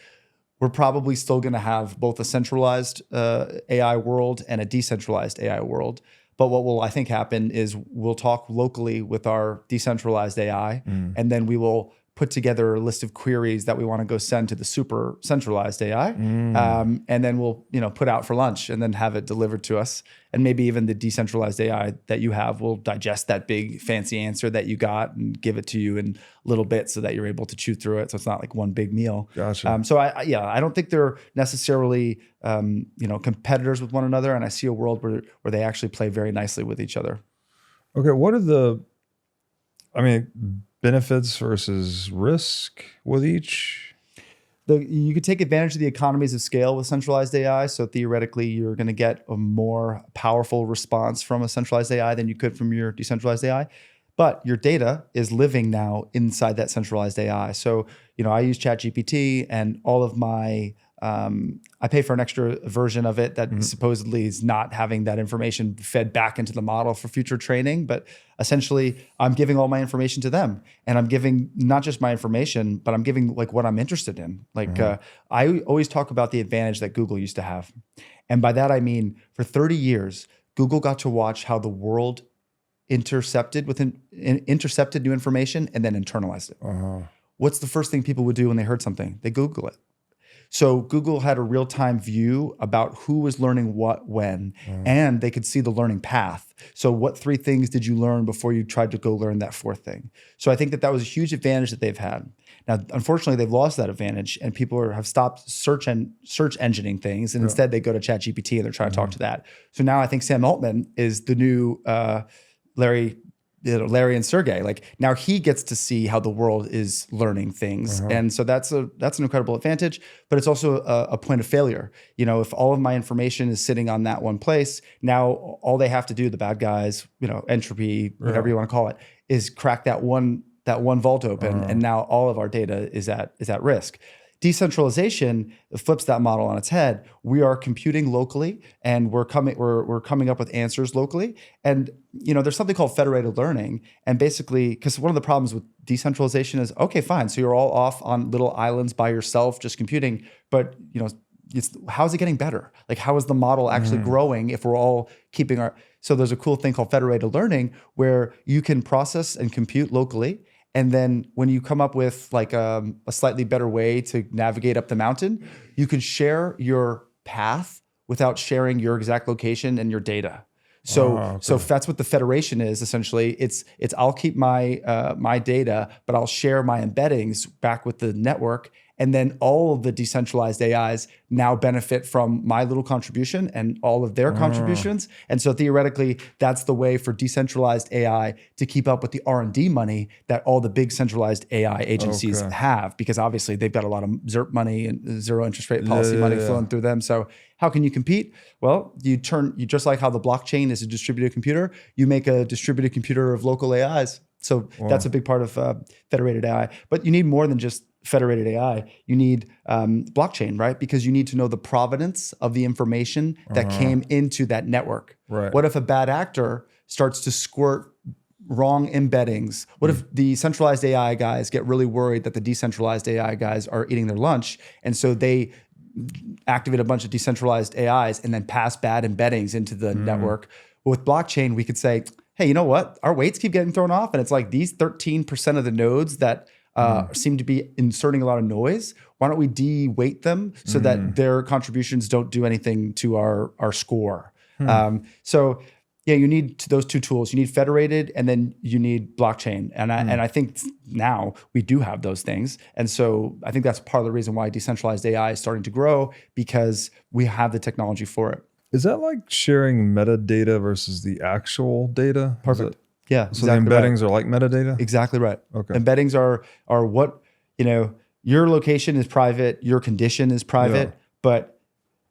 We're probably still going to have both a centralized AI world and a decentralized AI world. But what will, I think, happen is we'll talk locally with our decentralized AI, and then we will put together a list of queries that we want to go send to the super centralized AI, and then we'll put out for lunch and then have it delivered to us. And maybe even the decentralized AI that you have will digest that big fancy answer that you got and give it to you in little bits so that you're able to chew through it. So it's not like one big meal. Gotcha. So I don't think they're necessarily competitors with one another, and I see a world where they actually play very nicely with each other. Okay, what are benefits versus risk with each? You could take advantage of the economies of scale with centralized AI. So theoretically, you're going to get a more powerful response from a centralized AI than you could from your decentralized AI. But your data is living now inside that centralized AI. So, I use ChatGPT, and all of my I pay for an extra version of it that supposedly is not having that information fed back into the model for future training. But essentially, I'm giving all my information to them, and I'm giving not just my information, but I'm giving like what I'm interested in. Like I always talk about the advantage that Google used to have. And by that, I mean, for 30 years, Google got to watch how the world intercepted new information and then internalized it. What's the first thing people would do when they heard something? They Google it. So Google had a real-time view about who was learning what when, and they could see the learning path. So what 3 things did you learn before you tried to go learn that 4th thing? So I think that was a huge advantage that they've had. Now, unfortunately, they've lost that advantage, and people have stopped search engineing things, and instead they go to ChatGPT and they're trying to talk to that. So now I think Sam Altman is the new Larry and Sergey. Like now he gets to see how the world is learning things, and so that's an incredible advantage. But it's also a point of failure. If all of my information is sitting on that one place, now all they have to do, the bad guys, entropy, whatever you want to call it, is crack that one vault open, and now all of our data is at risk. Decentralization flips that model on its head. We are computing locally, and we're coming up with answers locally. And there's something called federated learning. And basically, because one of the problems with decentralization is, okay, fine, so you're all off on little islands by yourself, just computing. But how's it getting better? Like, how is the model actually growing if we're all keeping our? So there's a cool thing called federated learning where you can process and compute locally. And then when you come up with like a slightly better way to navigate up the mountain, you can share your path without sharing your exact location and your data. So that's what the federation is essentially. It's I'll keep my data, but I'll share my embeddings back with the network. And then all of the decentralized AIs now benefit from my little contribution and all of their contributions. And so theoretically, that's the way for decentralized AI to keep up with the R&D money that all the big centralized AI agencies have, because obviously they've got a lot of ZIRP money and zero interest rate policy money flowing through them. So how can you compete? Well, you just like how the blockchain is a distributed computer, you make a distributed computer of local AIs. So that's a big part of federated AI. But you need more than just federated AI, you need blockchain, right? Because you need to know the provenance of the information that came into that network. Right. What if a bad actor starts to squirt wrong embeddings? What if the centralized AI guys get really worried that the decentralized AI guys are eating their lunch, and so they activate a bunch of decentralized AIs and then pass bad embeddings into the network? With blockchain, we could say, hey, you know what? Our weights keep getting thrown off, and it's like these 13% of the nodes that seem to be inserting a lot of noise. Why don't we de-weight them so that their contributions don't do anything to our score? So yeah, you need those two tools. You need federated, and then you need blockchain. And I think now we do have those things. And so I think that's part of the reason why decentralized AI is starting to grow, because we have the technology for it. Is that like sharing metadata versus the actual data? Perfect. Yeah. So the embeddings are like metadata? Exactly right. Okay. Embeddings are what, your location is private, your condition is private, but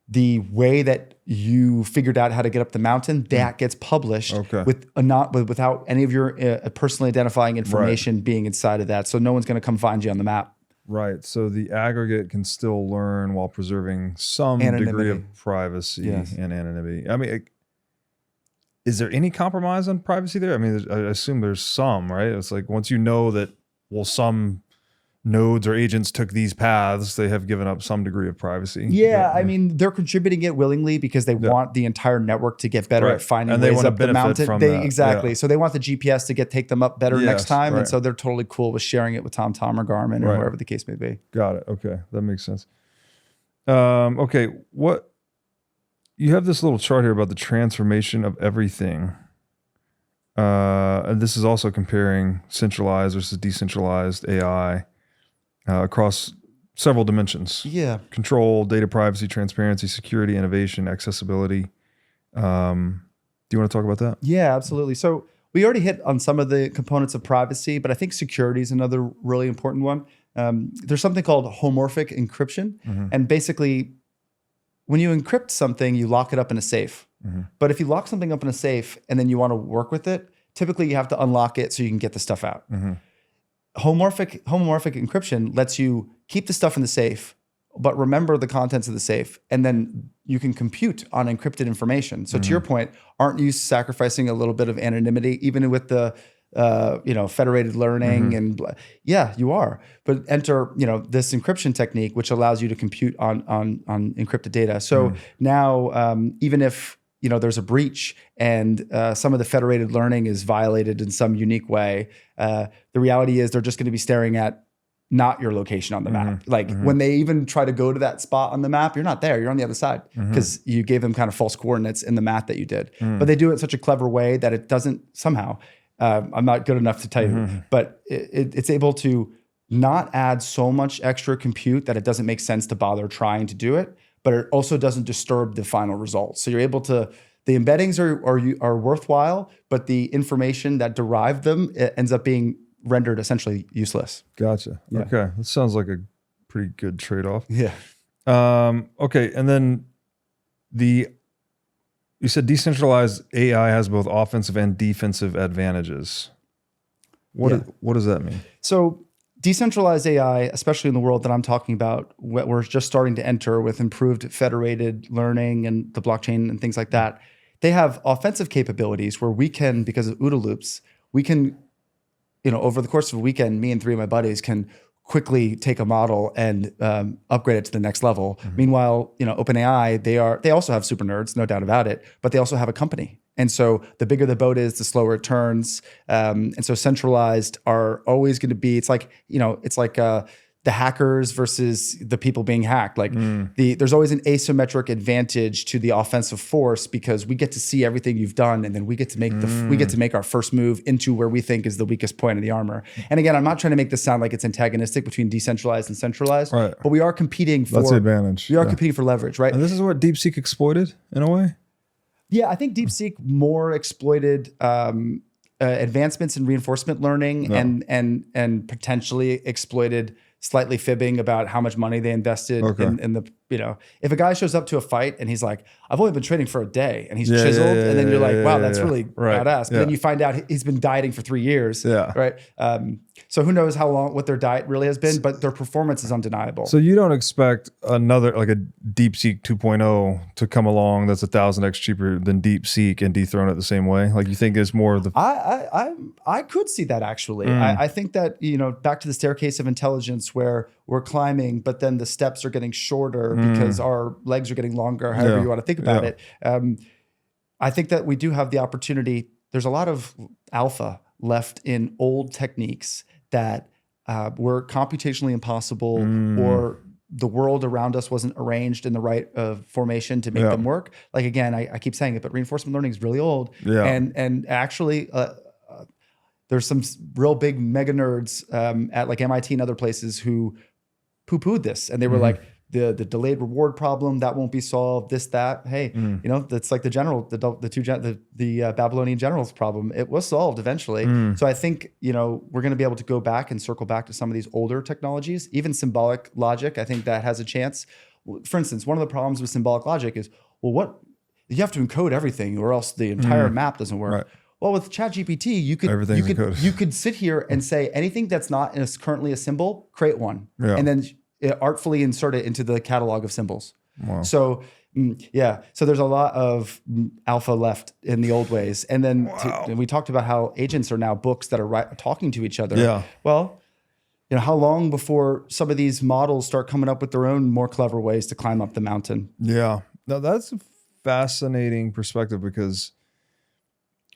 the way that you figured out how to get up the mountain, that gets published without any of your personally identifying information being inside of that. So no one's going to come find you on the map. Right. So the aggregate can still learn while preserving some degree of privacy and anonymity. I mean, is there any compromise on privacy there? I mean, I assume there's some, right? It's like once you know that, well, some nodes or agents took these paths, they have given up some degree of privacy. Yeah, I mean, they're contributing it willingly because they want the entire network to get better at finding ways up the mountain. Exactly. So they want the GPS to take them up better next time. And so they're totally cool with sharing it with TomTom or Garmin or wherever the case may be. Got it. Okay. That makes sense. Okay. You have this little chart here about the transformation of everything. And this is also comparing centralized versus decentralized AI across several dimensions. Yeah. Control, data privacy, transparency, security, innovation, accessibility. Do you want to talk about that? Yeah, absolutely. So we already hit on some of the components of privacy, but I think security is another really important one. There's something called homomorphic encryption. And basically, when you encrypt something, you lock it up in a safe. But if you lock something up in a safe and then you want to work with it, typically you have to unlock it so you can get the stuff out. Homomorphic encryption lets you keep the stuff in the safe, but remember the contents of the safe, and then you can compute on encrypted information. So to your point, aren't you sacrificing a little bit of anonymity, even with the federated learning? And yeah, you are. But enter this encryption technique, which allows you to compute on encrypted data. So now, even if there's a breach and some of the federated learning is violated in some unique way, the reality is they're just going to be staring at not your location on the map. Like when they even try to go to that spot on the map, you're not there. You're on the other side because you gave them kind of false coordinates in the math that you did. But they do it in such a clever way that it doesn't somehow, I'm not good enough to tell you, but it's able to not add so much extra compute that it doesn't make sense to bother trying to do it, but it also doesn't disturb the final results. So you're able to, the embeddings are worthwhile, but the information that derived them ends up being rendered essentially useless. Gotcha. Yeah. Okay. That sounds like a pretty good trade-off. Yeah. Okay. And then you said decentralized AI has both offensive and defensive advantages. What does that mean? So decentralized AI, especially in the world that I'm talking about, we're just starting to enter with improved federated learning and the blockchain and things like that. They have offensive capabilities where we can, because of OODA loops, we can, over the course of a weekend, me and 3 of my buddies can quickly take a model and upgrade it to the next level. Meanwhile, OpenAI, they also have super nerds, no doubt about it, but they also have a company. And so the bigger the boat is, the slower it turns. And so centralized are always going to be, it's like the hackers versus the people being hacked. Like there's always an asymmetric advantage to the offensive force because we get to see everything you've done, and then we get to make we get to make our first move into where we think is the weakest point of the armor. And again, I'm not trying to make this sound like it's antagonistic between decentralized and centralized, but we are competing for. That's the advantage. We are competing for leverage, right? And this is what Deepseek exploited in a way. Yeah, I think Deepseek more exploited advancements in reinforcement learning and potentially exploited slightly fibbing about how much money they invested in the if a guy shows up to a fight and he's like, I've only been training for a day, and he's chiseled, and then you're like, wow, that's really badass. But then you find out he's been dieting for 3 years, right? So who knows what their diet really has been, but their performance is undeniable. So you don't expect another, like a Deepseek 2.0 to come along that's 1,000x cheaper than Deepseek and dethrone it the same way? Like, you think it's more of the... I could see that, actually. I think that, back to the staircase of intelligence where we're climbing, but then the steps are getting shorter because our legs are getting longer, however you want to think about it. I think that we do have the opportunity. There's a lot of alpha left in old techniques that were computationally impossible, or the world around us wasn't arranged in the right formation to make them work. Like, again, I keep saying it, but reinforcement learning is really old. And actually, there's some real big mega nerds at like MIT and other places who poo-pooed this, and they were like, the delayed reward problem that won't be solved. This, that. Hey, that's like the Babylonian generals problem. It was solved eventually. So I think we're going to be able to go back and circle back to some of these older technologies, even symbolic logic. I think that has a chance. For instance, one of the problems with symbolic logic is, well, you have to encode everything, or else the entire map doesn't work. Right. Well, with ChatGPT, you could sit here and say anything that's not currently a symbol, create one, and then artfully insert it into the catalog of symbols. Wow. So so there's a lot of alpha left in the old ways, and then we talked about how agents are now books that are talking to each other. Yeah. Well, how long before some of these models start coming up with their own more clever ways to climb up the mountain? Yeah. Now that's a fascinating perspective, because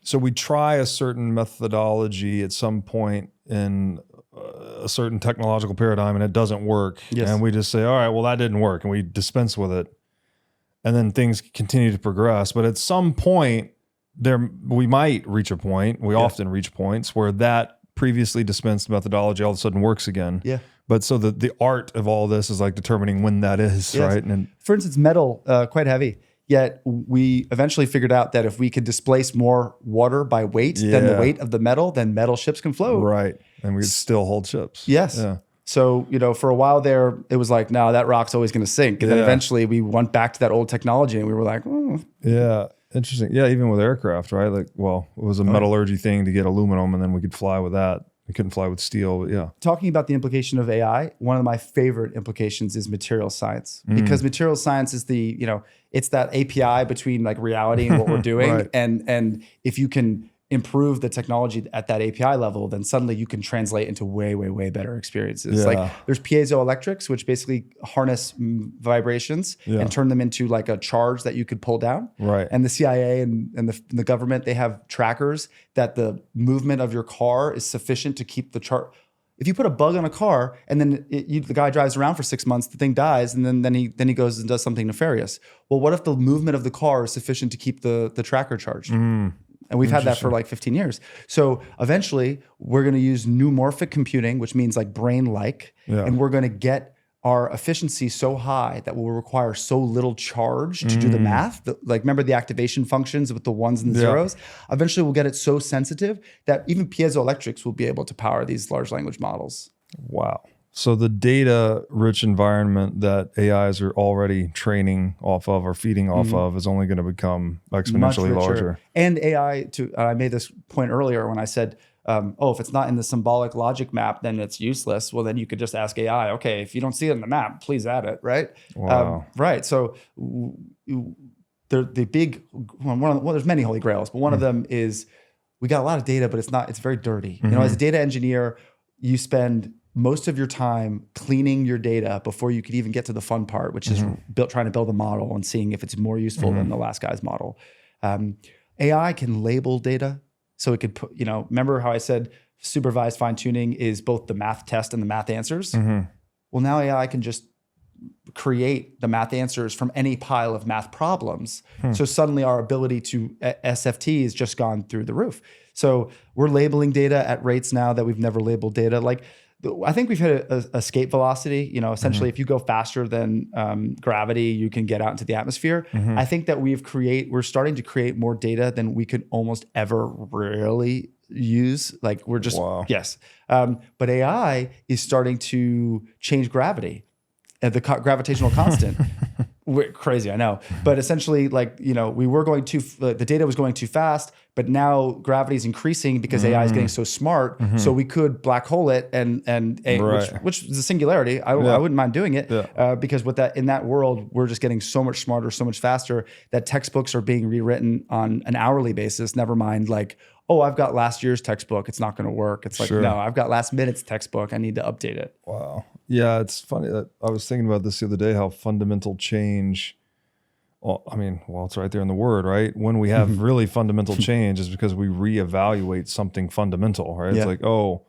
so we try a certain methodology at some point in a certain technological paradigm and it doesn't work. Yes. And we just say, all right, well, that didn't work, and we dispense with it. And then things continue to progress. But at some point, we might reach a point, we often reach points where that previously dispensed methodology all of a sudden works again. Yeah. But so the art of all this is like determining when that is, right? And for instance, metal, quite heavy. Yet we eventually figured out that if we could displace more water by weight than the weight of the metal, then metal ships can float. Right. And we still hold ships. Yes. Yeah. So, for a while there, it was like, no, that rock's always going to sink. And then eventually we went back to that old technology and we were like, oh. Yeah. Interesting. Yeah. Even with aircraft, right? Like, well, it was a metallurgy thing to get aluminum, and then we could fly with that. We couldn't fly with steel, but yeah. Talking about the implication of AI, one of my favorite implications is material science, because material science is it's that API between like reality and what we're doing. Right. And if you can improve the technology at that API level, then suddenly you can translate into way, way, way better experiences. Yeah. Like there's piezoelectrics, which basically harness vibrations and turn them into like a charge that you could pull down. Right. And the CIA and the government, they have trackers that the movement of your car is sufficient to keep the chart. If you put a bug on a car and then the guy drives around for 6 months, the thing dies, and then he goes and does something nefarious. Well, what if the movement of the car is sufficient to keep the tracker charged? And we've had that for like 15 years. So eventually we're going to use neuromorphic computing, which means like brain-like, and we're going to get our efficiency so high that will require so little charge to do the math. Like, remember the activation functions with the ones and the zeros? Eventually we'll get it so sensitive that even piezoelectrics will be able to power these large language models. Wow. So the data-rich environment that AIs are already training off of or feeding off of is only going to become exponentially larger. And AI, I made this point earlier when I said, if it's not in the symbolic logic map, then it's useless. Well, then you could just ask AI, okay, if you don't see it in the map, please add it, right? Wow. Right. So the big one, there's many holy grails, but one of them is we got a lot of data, but it's very dirty. As a data engineer, you spend most of your time cleaning your data before you could even get to the fun part, which is trying to build a model and seeing if it's more useful than the last guy's model. AI can label data. So it could put, remember how I said supervised fine tuning is both the math test and the math answers? Well, now AI can just create the math answers from any pile of math problems. So suddenly our ability to SFT has just gone through the roof. So we're labeling data at rates now that we've never labeled data. Like, I think we've hit a escape velocity. Essentially, if you go faster than gravity, you can get out into the atmosphere. I think that we're starting to create more data than we could almost ever really use. Like, we're just, yes. But AI is starting to change gravity. the gravitational constant. Crazy, I know. But essentially, like, we were going the data was going too fast, but now gravity is increasing because AI is getting so smart. So we could black hole it which is a singularity. I wouldn't mind doing it because in that world, we're just getting so much smarter, so much faster that textbooks are being rewritten on an hourly basis. Never mind like, oh, I've got last year's textbook. It's not going to work. It's like, no, I've got last minute's textbook. I need to update it. Wow. Yeah, it's funny that I was thinking about this the other day, how fundamental change, it's right there in the word, right? When we have really fundamental change is because we reevaluate something fundamental, right? It's like, oh,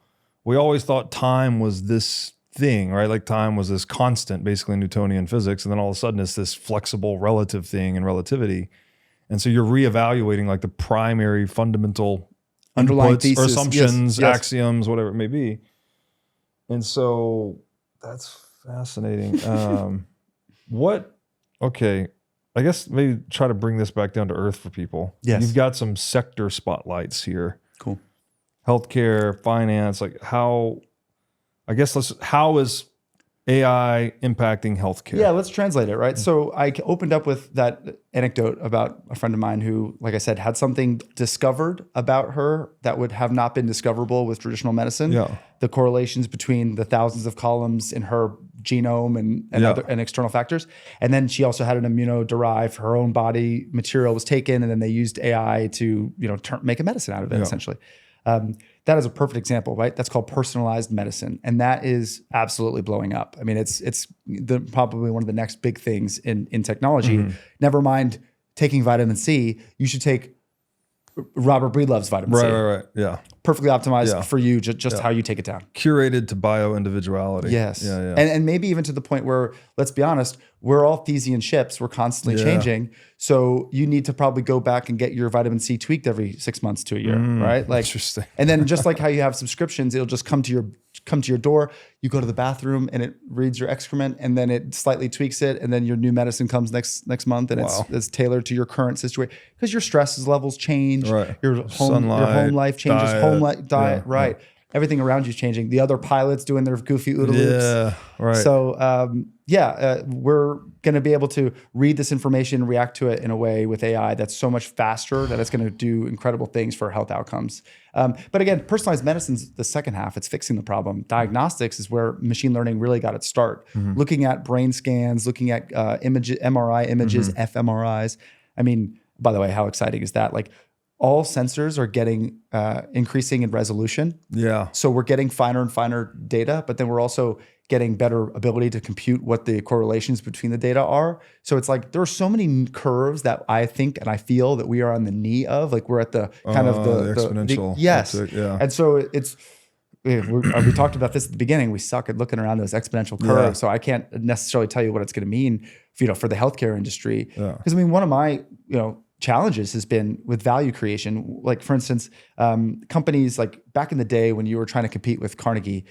we always thought time was this thing, right? Like time was this constant, basically in Newtonian physics. And then all of a sudden it's this flexible relative thing in relativity. And so you're reevaluating like the primary fundamental underlying inputs thesis, or assumptions, axioms, whatever it may be. And so that's fascinating. I guess maybe try to bring this back down to earth for people. Yes. You've got some sector spotlights here. Cool. Healthcare, finance, like how is AI impacting healthcare? Yeah, let's translate it, right? So I opened up with that anecdote about a friend of mine who, like I said, had something discovered about her that would have not been discoverable with traditional medicine. Yeah. The correlations between the thousands of columns in her genome and external factors. And then she also had an immuno-derived, her own body material was taken, and then they used AI to make a medicine out of it, essentially. That is a perfect example, right? That's called personalized medicine. And that is absolutely blowing up. I mean, it's probably one of the next big things in technology. Never mind taking vitamin C, you should take Robert Breedlove's vitamin C. Right. Yeah. Perfectly optimized for you, just how you take it down. Curated to bio-individuality. Yes. Yeah. And maybe even to the point where, let's be honest, we're all Thesean ships. We're constantly changing. So you need to probably go back and get your vitamin C tweaked every 6 months to a year, right? Like, interesting. And then just like how you have subscriptions, it'll just come to your door. You go to the bathroom and it reads your excrement, and then it slightly tweaks it, and then your new medicine comes next month, and it's tailored to your current situation because your stress levels change, your home life changes, diet, right? Yeah. Everything around you is changing. The other pilots doing their goofy OODA loops. Yeah, right. So we're going to be able to read this information, react to it in a way with AI that's so much faster that it's going to do incredible things for health outcomes. But again, personalized medicine's the second half. It's fixing the problem. Diagnostics is where machine learning really got its start. Looking at brain scans, looking at MRI images, fMRIs. I mean, by the way, how exciting is that? Like, all sensors are getting increasing in resolution. Yeah. So we're getting finer and finer data, but then we're also getting better ability to compute what the correlations between the data are. So it's like there are so many curves that I think and I feel that we are on the knee of. Like we're at the kind of the exponential. Yes. Yeah. And so it's we talked about this at the beginning. We suck at looking around those exponential curves. Yeah. So I can't necessarily tell you what it's going to mean, for the healthcare industry. Because I mean, one of my challenges has been with value creation. Like for instance, companies like back in the day when you were trying to compete with Carnegie,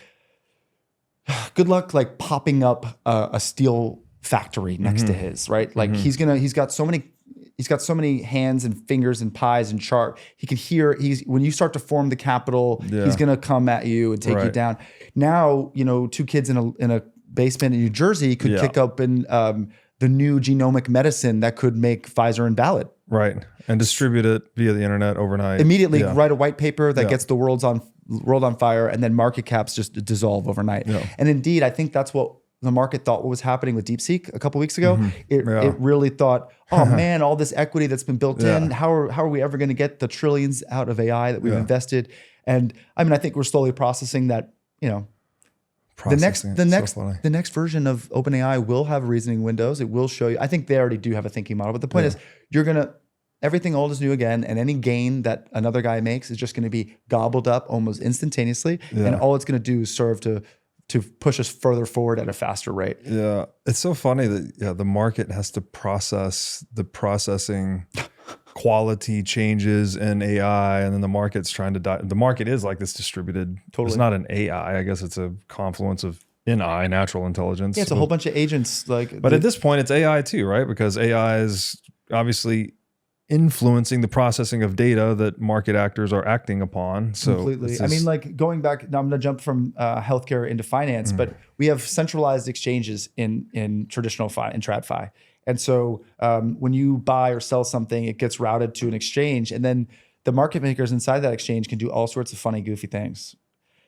good luck like popping up a steel factory next to his, right? Like he's got so many hands and fingers and pies and chart. He can hear, when you start to form the capital, he's gonna come at you and take you down. Now, two kids in a basement in New Jersey could kick up in the new genomic medicine that could make Pfizer invalid. Right. And distribute it via the internet overnight. Immediately write a white paper that gets the world on fire, and then market caps just dissolve overnight. Yeah. And indeed, I think that's what the market thought what was happening with Deepseek a couple of weeks ago. It really thought, oh man, all this equity that's been built in, how are we ever going to get the trillions out of AI that we've invested? And I mean, I think we're slowly processing that, the next version of OpenAI will have reasoning windows. It will show you. I think they already do have a thinking model, but the point is, everything old is new again, and any gain that another guy makes is just going to be gobbled up almost instantaneously, and all it's going to do is serve to push us further forward at a faster rate. Yeah, it's so funny that the market has to process the processing quality changes in AI, and then the market's trying to the market is like this distributed. Totally. It's not an AI. I guess it's a confluence of NI, natural intelligence. Yeah, it's a whole bunch of agents. But at this point, it's AI too, right? Because AI is obviously influencing the processing of data that market actors are acting upon. So completely. I mean, like going back, now I'm going to jump from healthcare into finance, but we have centralized exchanges in traditional in TradFi. And so when you buy or sell something, it gets routed to an exchange, and then the market makers inside that exchange can do all sorts of funny, goofy things.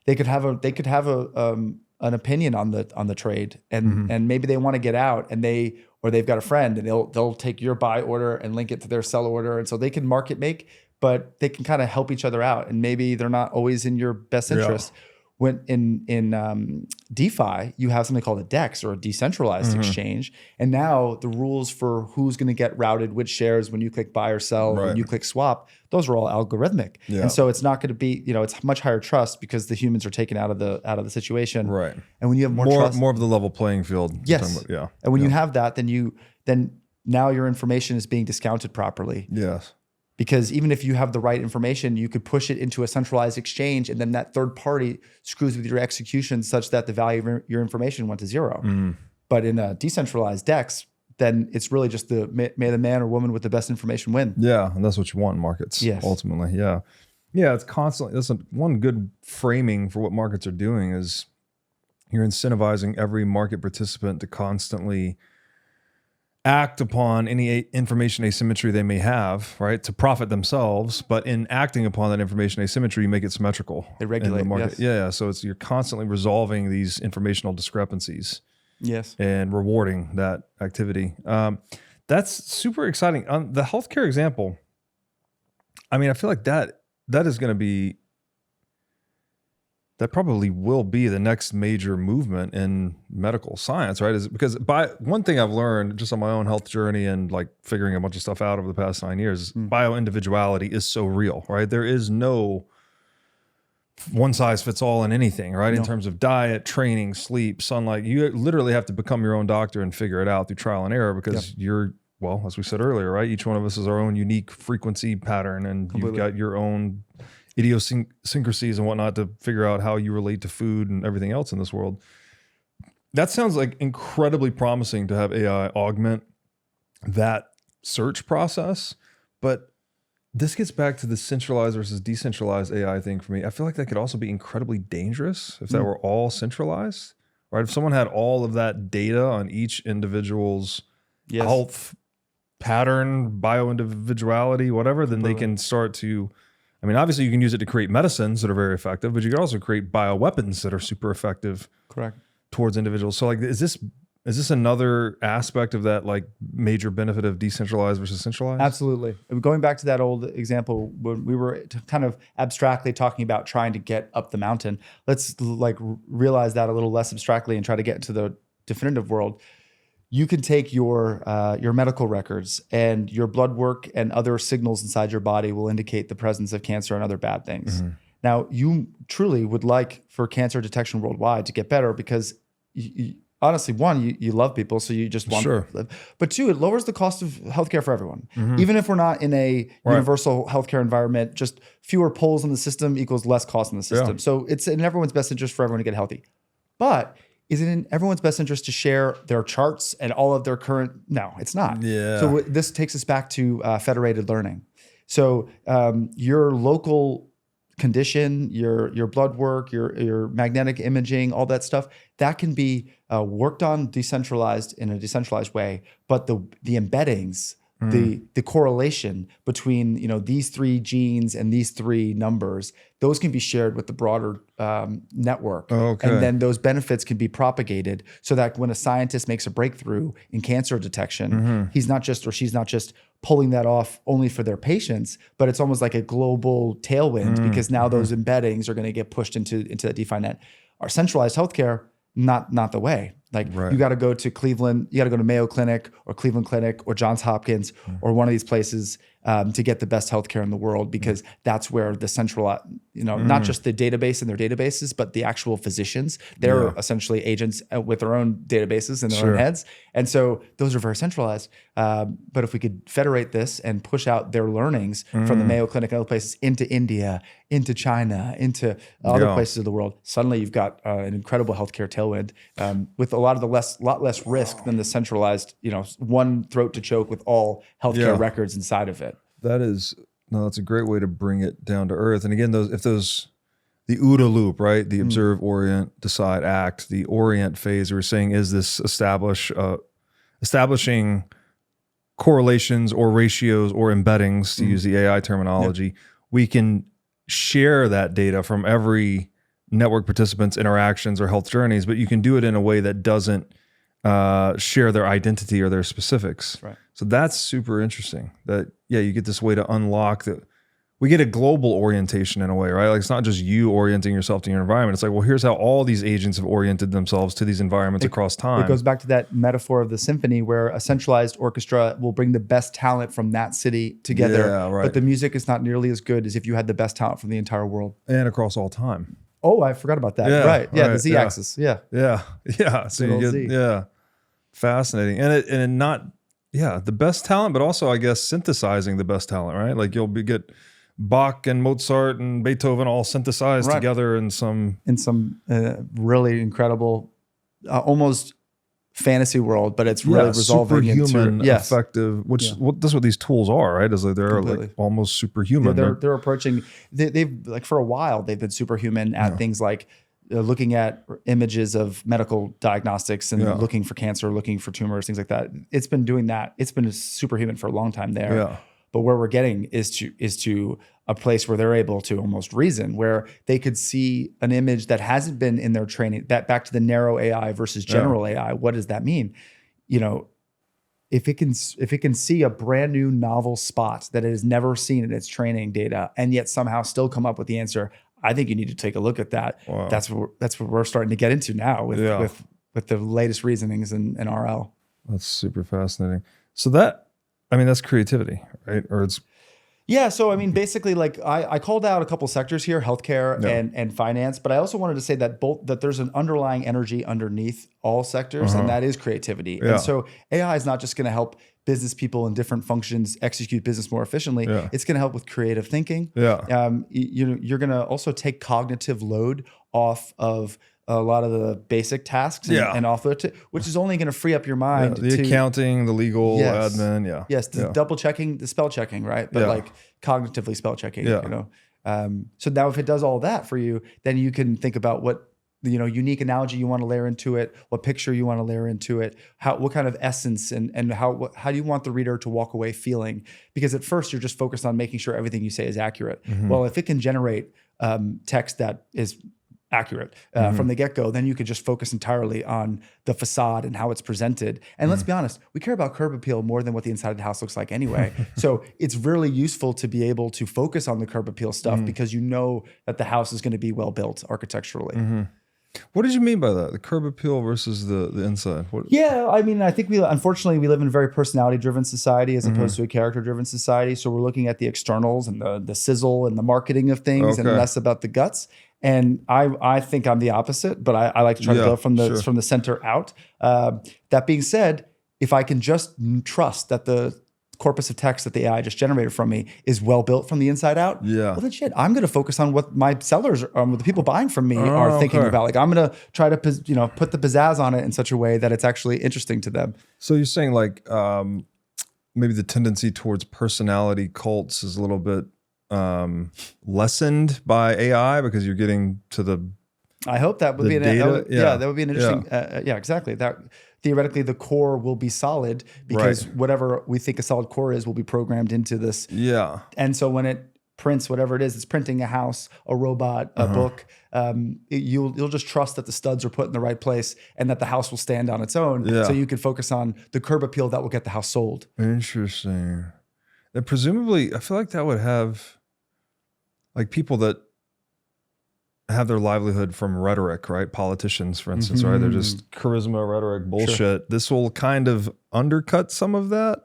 They could have an opinion on the trade, and maybe they want to get out, and they've got a friend, and they'll take your buy order and link it to their sell order, and so they can market make, but they can kind of help each other out, and maybe they're not always in your best interest. Yeah. When in DeFi, you have something called a DEX, or a decentralized exchange, and now the rules for who's going to get routed, which shares when you click buy or sell, when you click swap, those are all algorithmic, and so it's not going to be, it's much higher trust because the humans are taken out of the situation, right? And when you have more trust, more of the level playing field, yes, yeah. And when you have that, then now your information is being discounted properly, yes. Because even if you have the right information, you could push it into a centralized exchange, and then that third party screws with your execution such that the value of your information went to zero. But in a decentralized DEX, then it's really just may the man or woman with the best information win. Yeah, and that's what you want in markets, ultimately. Yeah. Yeah, it's constantly, that's one good framing for what markets are doing is you're incentivizing every market participant to constantly act upon any information asymmetry they may have, right, to profit themselves. But in acting upon that information asymmetry, you make it symmetrical. They regulate the market. Yes. Yeah, so you're constantly resolving these informational discrepancies. Yes. And rewarding that activity. That's super exciting. On the healthcare example, I mean, I feel like that is going to be, that probably will be the next major movement in medical science, right? Is because one thing I've learned just on my own health journey and like figuring a bunch of stuff out over the past 9 years, bio-individuality is so real, right? There is no one size fits all in anything, right? No. In terms of diet, training, sleep, sunlight, you literally have to become your own doctor and figure it out through trial and error because well, as we said earlier, right? Each one of us is our own unique frequency pattern, and you've got your own idiosyncrasies and whatnot to figure out how you relate to food and everything else in this world. That sounds like incredibly promising to have AI augment that search process. But this gets back to the centralized versus decentralized AI thing for me. I feel like that could also be incredibly dangerous if that were all centralized, right? If someone had all of that data on each individual's health pattern, bio-individuality, whatever, then they can start to, I mean, obviously you can use it to create medicines that are very effective, but you can also create bioweapons that are super effective towards individuals. So like, is this another aspect of that like major benefit of decentralized versus centralized? Absolutely. Going back to that old example when we were kind of abstractly talking about trying to get up the mountain, let's like realize that a little less abstractly and try to get into the definitive world. You can take your medical records, and your blood work and other signals inside your body will indicate the presence of cancer and other bad things. Now, you truly would like for cancer detection worldwide to get better because honestly, one, you love people, so you just want to live. But two, it lowers the cost of healthcare for everyone. Even if we're not in a universal healthcare environment, just fewer polls in the system equals less cost in the system. So it's in everyone's best interest for everyone to get healthy. But is it in everyone's best interest to share their charts and all of their current? No, it's not. So this takes us back to federated learning. So your local condition, your blood work, your magnetic imaging, all that stuff, that can be worked on decentralized in a decentralized way. But the embeddings, the correlation between these three genes and these three numbers, those can be shared with the broader network. And then those benefits can be propagated so that when a scientist makes a breakthrough in cancer detection, he's not just, or she's not just pulling that off only for their patients, but it's almost like a global tailwind because now those embeddings are going to get pushed into that DeFi net. Our centralized healthcare, not the way. Like you got to go to Cleveland, you got to go to Mayo Clinic or Cleveland Clinic or Johns Hopkins or one of these places to get the best healthcare in the world, because that's where the central, not just the database and their databases, but the actual physicians, they're essentially agents with their own databases in their own heads. And so those are very centralized. But if we could federate this and push out their learnings from the Mayo Clinic and other places into India, into China, into other places of the world, suddenly you've got an incredible healthcare tailwind with a lot less risk than the centralized, one throat to choke with all healthcare records inside of it. That's a great way to bring it down to earth. And again, the OODA loop, right? The observe, orient, decide, act. The orient phase we're saying is this establishing correlations or ratios or embeddings, to use the AI terminology. We can share that data from every network participant's interactions or health journeys, but you can do it in a way that doesn't share their identity or their specifics. Right. So that's super interesting. That you get this way to unlock that. We get a global orientation in a way, right? Like it's not just you orienting yourself to your environment. It's like, well, here's how all these agents have oriented themselves to these environments across time. It goes back to that metaphor of the symphony where a centralized orchestra will bring the best talent from that city together. Yeah, right. But the music is not nearly as good as if you had the best talent from the entire world. And across all time. Oh, I forgot about that. Yeah, right. Yeah, the right, Z-axis. Yeah. So you get, fascinating. And not, the best talent, but also, I guess, synthesizing the best talent, right? Like you'll get Bach and Mozart and Beethoven all synthesized together in some really incredible, almost fantasy world, but it's really resolving superhuman, into effective. That's what these tools are, right? Is like they're like almost superhuman. They're approaching. They've like for a while they've been superhuman at things like looking at images of medical diagnostics and looking for cancer, looking for tumors, things like that. It's been doing that. It's been superhuman for a long time there. Yeah. But where we're getting is to a place where they're able to almost reason, where they could see an image that hasn't been in their training. That back to the narrow AI versus general AI. What does that mean? If it can see a brand new novel spot that it has never seen in its training data, and yet somehow still come up with the answer, I think you need to take a look at that. Wow. That's what we're starting to get into now with the latest reasonings in RL. That's super fascinating. So that's creativity, right? Or it's so I mean, basically, like I called out a couple sectors here, healthcare and finance, but I also wanted to say that there's an underlying energy underneath all sectors, and that is creativity. And so AI is not just going to help business people in different functions execute business more efficiently. It's going to help with creative thinking. You're going to also take cognitive load off of a lot of the basic tasks and offload it, which is only going to free up your mind. The accounting, the legal, admin, the double checking, the spell checking, right? But like cognitively spell checking, So now if it does all that for you, then you can think about what unique analogy you want to layer into it, what picture you want to layer into it, what kind of essence and how do you want the reader to walk away feeling? Because at first you're just focused on making sure everything you say is accurate. Well, if it can generate text that is accurate from the get-go, then you could just focus entirely on the facade and how it's presented. And let's be honest, we care about curb appeal more than what the inside of the house looks like anyway. So it's really useful to be able to focus on the curb appeal stuff because you know that the house is going to be well built architecturally. What did you mean by that? The curb appeal versus the inside? I mean, I think unfortunately we live in a very personality-driven society as opposed to a character-driven society. So we're looking at the externals and the sizzle and the marketing of things and less about the guts. And I think I'm the opposite, but I like to try to go from the center out. That being said, if I can just trust that the corpus of text that the AI just generated from me is well built from the inside out, well then shit, I'm going to focus on what my sellers, the people buying from me are thinking about. Like I'm going to try to put the pizzazz on it in such a way that it's actually interesting to them. So you're saying like maybe the tendency towards personality cults is a little bit lessened by AI because you're getting to the I hope that would be data. That would be an interesting exactly. That theoretically the core will be solid because whatever we think a solid core is will be programmed into this. And so when it prints whatever it is, it's printing a house, a robot, a book, you'll just trust that the studs are put in the right place and that the house will stand on its own. So you can focus on the curb appeal that will get the house sold. Interesting. And presumably, I feel like that would have like people that have their livelihood from rhetoric, right? Politicians, for instance, right? They're just charisma, rhetoric, bullshit. This will kind of undercut some of that.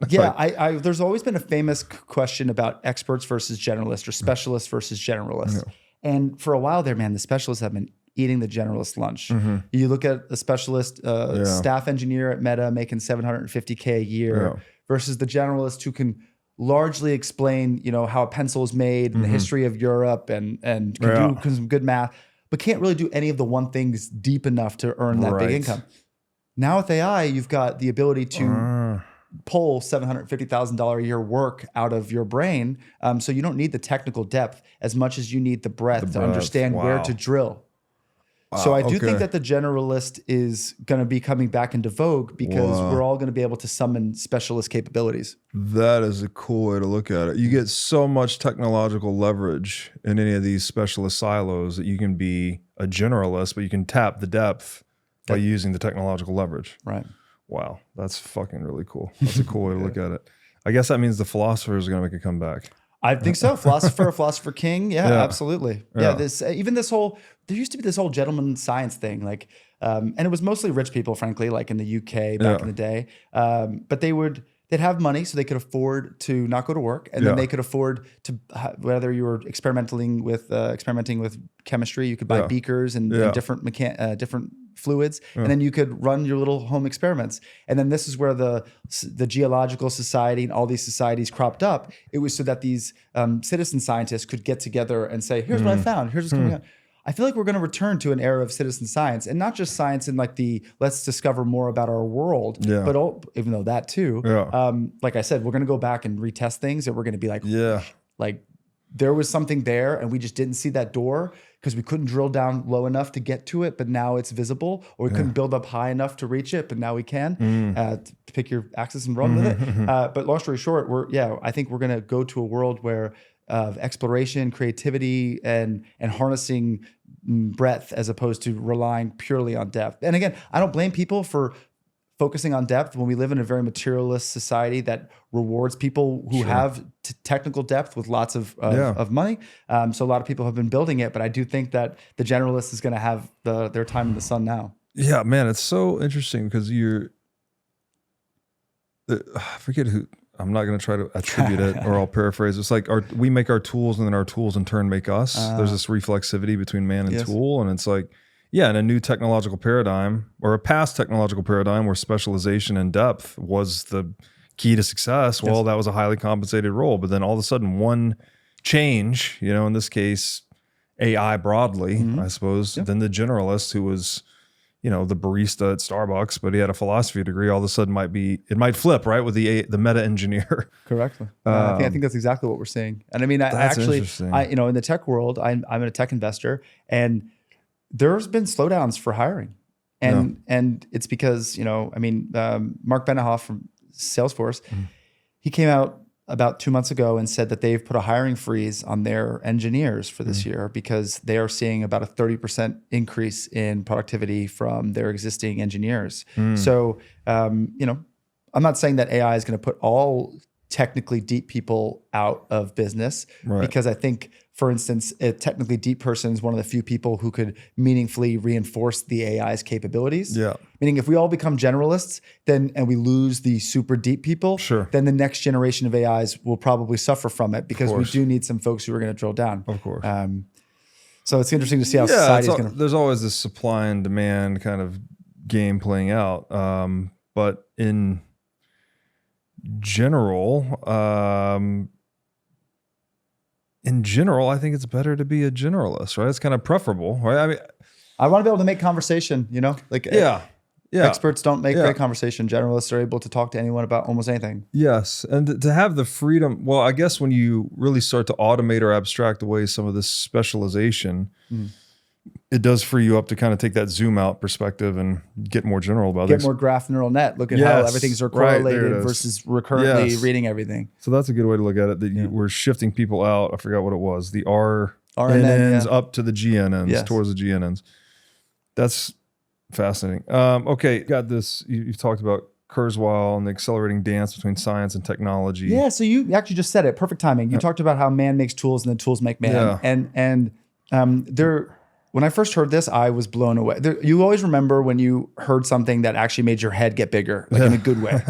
There's always been a famous question about experts versus generalists or specialists versus generalists. And for a while there, man, the specialists have been eating the generalist lunch. You look at a specialist staff engineer at Meta making $750K a year versus the generalist who can largely explain, how a pencil is made and the history of Europe and can do some good math, but can't really do any of the one things deep enough to earn that big income. Now with AI, you've got the ability to pull $750,000 a year work out of your brain. So you don't need the technical depth as much as you need the breadth to understand where to drill. So I do think that the generalist is going to be coming back into vogue because we're all going to be able to summon specialist capabilities. That is a cool way to look at it. You get so much technological leverage in any of these specialist silos that you can be a generalist, but you can tap the depth by using the technological leverage. Right. Wow. That's fucking really cool. That's a cool way to look at it. I guess that means the philosophers are going to make a comeback. I think so. Philosopher king. Yeah, absolutely. Yeah. This whole, there used to be this whole gentleman science thing, like, and it was mostly rich people, frankly, like in the UK back in the day. But they'd have money so they could afford to not go to work. And then they could afford to, whether you were experimenting with chemistry, you could buy beakers and different different fluids, and then you could run your little home experiments. And then this is where the geological society and all these societies cropped up. It was so that these citizen scientists could get together and say, here's what I found, here's what's coming out. I feel like we're going to return to an era of citizen science, and not just science in like the let's discover more about our world, but even though that too, like I said, we're going to go back and retest things, and we're going to be like, like there was something there and we just didn't see that door because we couldn't drill down low enough to get to it, but now it's visible, or we couldn't build up high enough to reach it, but now we can. To pick your axis and run with it. But long story short, I think we're going to go to a world where of exploration, creativity, and harnessing breadth as opposed to relying purely on depth. And again, I don't blame people for focusing on depth when we live in a very materialist society that rewards people who have technical depth with lots of money. So a lot of people have been building it, but I do think that the generalist is going to have their time in the sun now. Yeah, man, it's so interesting because I forget who. I'm not going to try to attribute it, or I'll paraphrase. It's like we make our tools, and then our tools in turn make us. There's this reflexivity between man and tool, and it's like, in a new technological paradigm or a past technological paradigm where specialization and depth was the key to success. Well, that was a highly compensated role, but then all of a sudden one change, in this case, AI broadly, I suppose, then the generalist who was, the barista at Starbucks, but he had a philosophy degree, all of a sudden it might flip, right? With the meta engineer. Correctly. I think that's exactly what we're seeing. And I mean, I in the tech world, I'm a tech investor, and there's been slowdowns for hiring. And it's because, Mark Benehoff from Salesforce, he came out about 2 months ago and said that they've put a hiring freeze on their engineers for this year because they are seeing about a 30% increase in productivity from their existing engineers. So, I'm not saying that AI is going to put all technically deep people out of business, because I think, for instance, a technically deep person is one of the few people who could meaningfully reinforce the AI's capabilities. Meaning if we all become generalists and we lose the super deep people, then the next generation of AIs will probably suffer from it, because we do need some folks who are going to drill down. Of course. So it's interesting to see how society is going to... There's always this supply and demand kind of game playing out. But in general, I think it's better to be a generalist, right? It's kind of preferable, right? I mean, I want to be able to make conversation, experts don't make great conversation. Generalists are able to talk to anyone about almost anything. Yes. And to have the freedom, well, I guess when you really start to automate or abstract away some of this specialization, it does free you up to kind of take that zoom out perspective and get more general about things. Get more graph neural net. Look at how everything's correlated versus recurrently reading everything. So that's a good way to look at it. That we're shifting people out. I forgot what it was. The RNNs up to the GNNs, towards the GNNs. That's fascinating. Okay, got this. You've talked about Kurzweil and the accelerating dance between science and technology. Yeah, so you actually just said it. Perfect timing. You talked about how man makes tools and then tools make man. When I first heard this, I was blown away. You always remember when you heard something that actually made your head get bigger, like in a good way.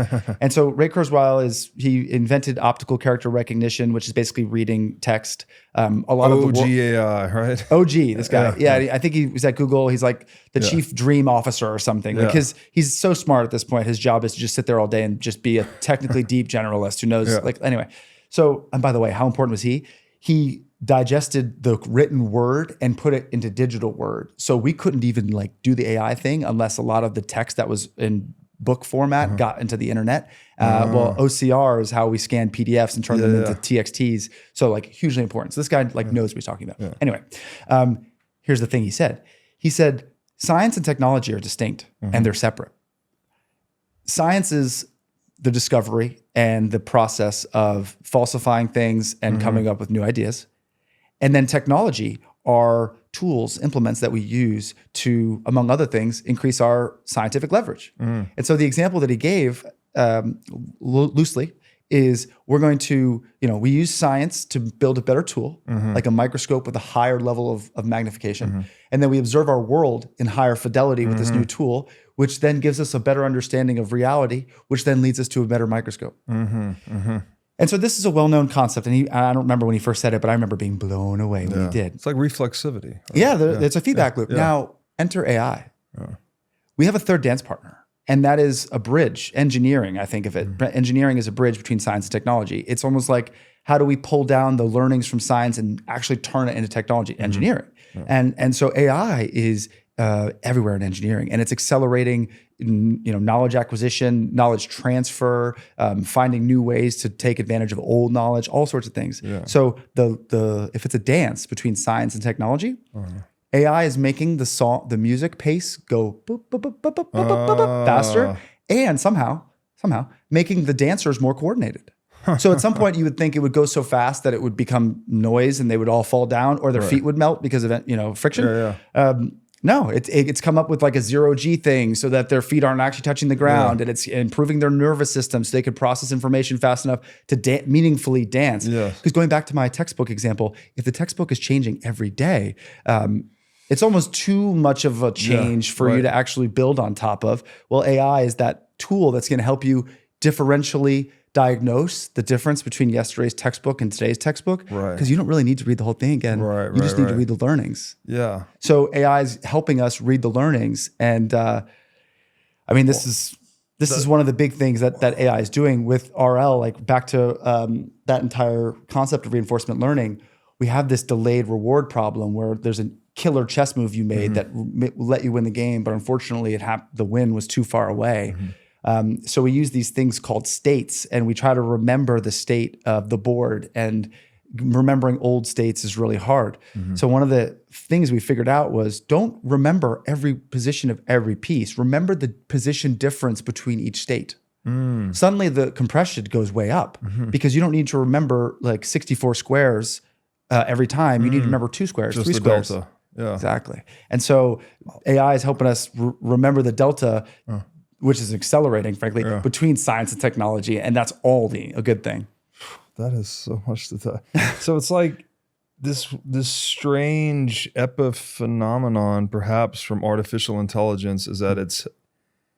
And so Ray Kurzweil he invented optical character recognition, which is basically reading text. A lot of the AI, right? OG, this guy. I think he was at Google. He's like the chief dream officer or something. Like he's so smart at this point. His job is to just sit there all day and just be a technically deep generalist who knows. Anyway. So, and by the way, how important was he? He digested the written word and put it into digital word. So we couldn't even do the AI thing unless a lot of the text that was in book format got into the internet. Well, OCR is how we scan PDFs and turn them into TXTs. So like hugely important. So this guy like knows what he's talking about. Yeah. Anyway, here's the thing he said. He said, science and technology are distinct and they're separate. Science is the discovery and the process of falsifying things and coming up with new ideas. And then technology are tools, implements that we use to, among other things, increase our scientific leverage. And so the example that he gave loosely is we're going to, we use science to build a better tool, like a microscope with a higher level of magnification. And then we observe our world in higher fidelity with this new tool, which then gives us a better understanding of reality, which then leads us to a better microscope. And so this is a well-known concept. And I don't remember when he first said it, but I remember being blown away when he did. It's like reflexivity. Right? Yeah, it's a feedback loop. Now, enter AI. We have a third dance partner. And that is a bridge, engineering, I think of it. Engineering is a bridge between science and technology. It's almost like, how do we pull down the learnings from science and actually turn it into technology, engineering? And so AI is everywhere in engineering, and it's accelerating, knowledge acquisition, knowledge transfer, finding new ways to take advantage of old knowledge, all sorts of things. So if it's a dance between science and technology, AI is making the music pace go boop, boop, boop, boop, boop, boop, boop, boop, faster, and somehow making the dancers more coordinated. So at some point you would think it would go so fast that it would become noise and they would all fall down, or their feet would melt because of friction. No, it's come up with like a 0G thing so that their feet aren't actually touching the ground, and it's improving their nervous system so they could process information fast enough to meaningfully dance. Because going back to my textbook example, if the textbook is changing every day, it's almost too much of a change for you to actually build on top of. Well, AI is that tool that's going to help you differentially diagnose the difference between yesterday's textbook and today's textbook, because you don't really need to read the whole thing again. You just need to read the learnings. So AI is helping us read the learnings, and this is one of the big things that AI is doing with RL. Like back to that entire concept of reinforcement learning, we have this delayed reward problem where there's a killer chess move you made that will let you win the game, but unfortunately the win was too far away. So we use these things called states, and we try to remember the state of the board, and remembering old states is really hard. So one of the things we figured out was, don't remember every position of every piece. Remember the position difference between each state. Suddenly the compression goes way up because you don't need to remember like 64 squares every time. You need to remember 2 squares, just 3 the squares. delta. Exactly. And so AI is helping us remember the delta, which is accelerating, frankly, between science and technology. And that's a good thing. That is so much to tell. So it's like this strange epiphenomenon, perhaps, from artificial intelligence, is that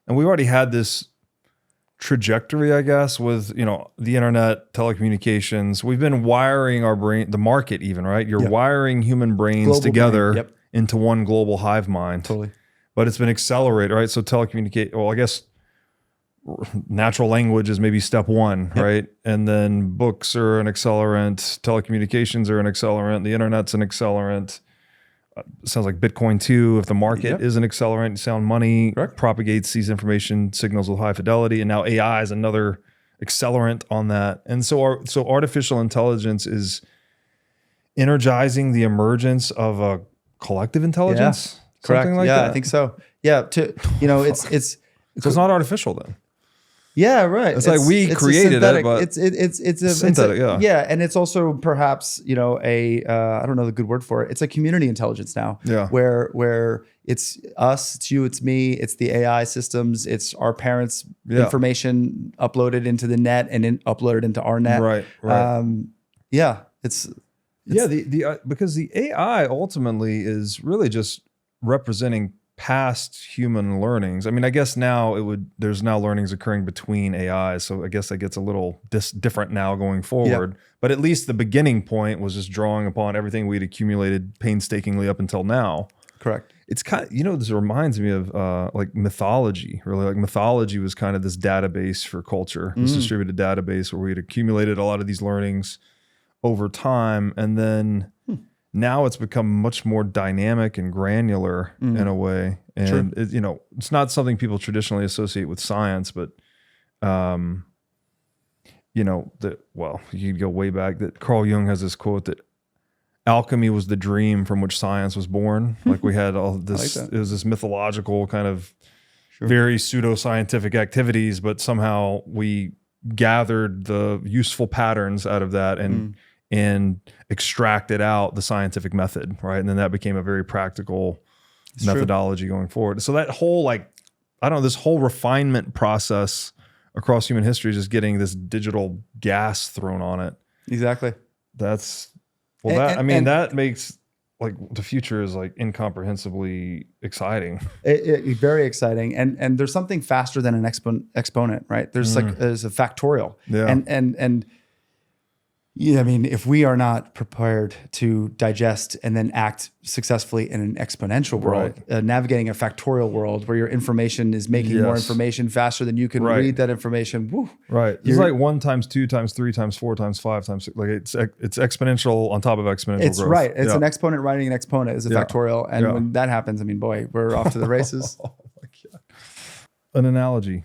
and we already had this trajectory, I guess, with the internet, telecommunications. We've been wiring our brain, the market even, right? You're wiring human brains global together into one global hive mind. Totally. But it's been accelerated, right? So I guess natural language is maybe step one, right? And then books are an accelerant, telecommunications are an accelerant, the internet's an accelerant. Sounds like Bitcoin too. If the market is an accelerant, sound money propagates these information signals with high fidelity, and now AI is another accelerant on that. And so artificial intelligence is energizing the emergence of a collective intelligence. Correct. Something like that. I think so. Yeah. It's so it's not artificial then. Yeah, right. It's like we created it, but it's a synthetic. And it's also perhaps I don't know the good word for it. It's a community intelligence now. Where it's us, it's you, it's me, it's the AI systems, it's our parents' information uploaded into the net and uploaded into our net. Right. It's because the AI ultimately is really just representing past human learnings. I mean, I guess now there's now learnings occurring between AI, so I guess that gets a little different now going forward. But at least the beginning point was just drawing upon everything we'd accumulated painstakingly up until now. Correct. It's kind of, this reminds me of like mythology. Really, like mythology was kind of this database for culture, this distributed database where we'd accumulated a lot of these learnings over time, and then now it's become much more dynamic and granular in a way. And it, you know, it's not something people traditionally associate with science, but you know, well, you could go way back that Carl Jung has this quote that alchemy was the dream from which science was born. Like we had all this, it was this mythological kind of very pseudoscientific activities, but somehow we gathered the useful patterns out of that and extracted out the scientific method, right? And then that became a very practical methodology going forward. So that whole, like, I don't know, this whole refinement process across human history is just getting this digital gas thrown on it. Exactly. That's, well, that makes, like, the future is like incomprehensibly exciting. Very exciting. And there's something faster than an exponent, right? There's there's a factorial. Yeah. And yeah, I mean, if we are not prepared to digest and then act successfully in an exponential world, navigating a factorial world where your information is making more information faster than you can read that information. Woo, it's like 1 times 2 times 3 times 4 times 5 times 6. Like it's exponential on top of exponential growth. It's an exponent writing an exponent is a factorial. And when that happens, I mean, boy, we're off to the races. Oh my God. An analogy.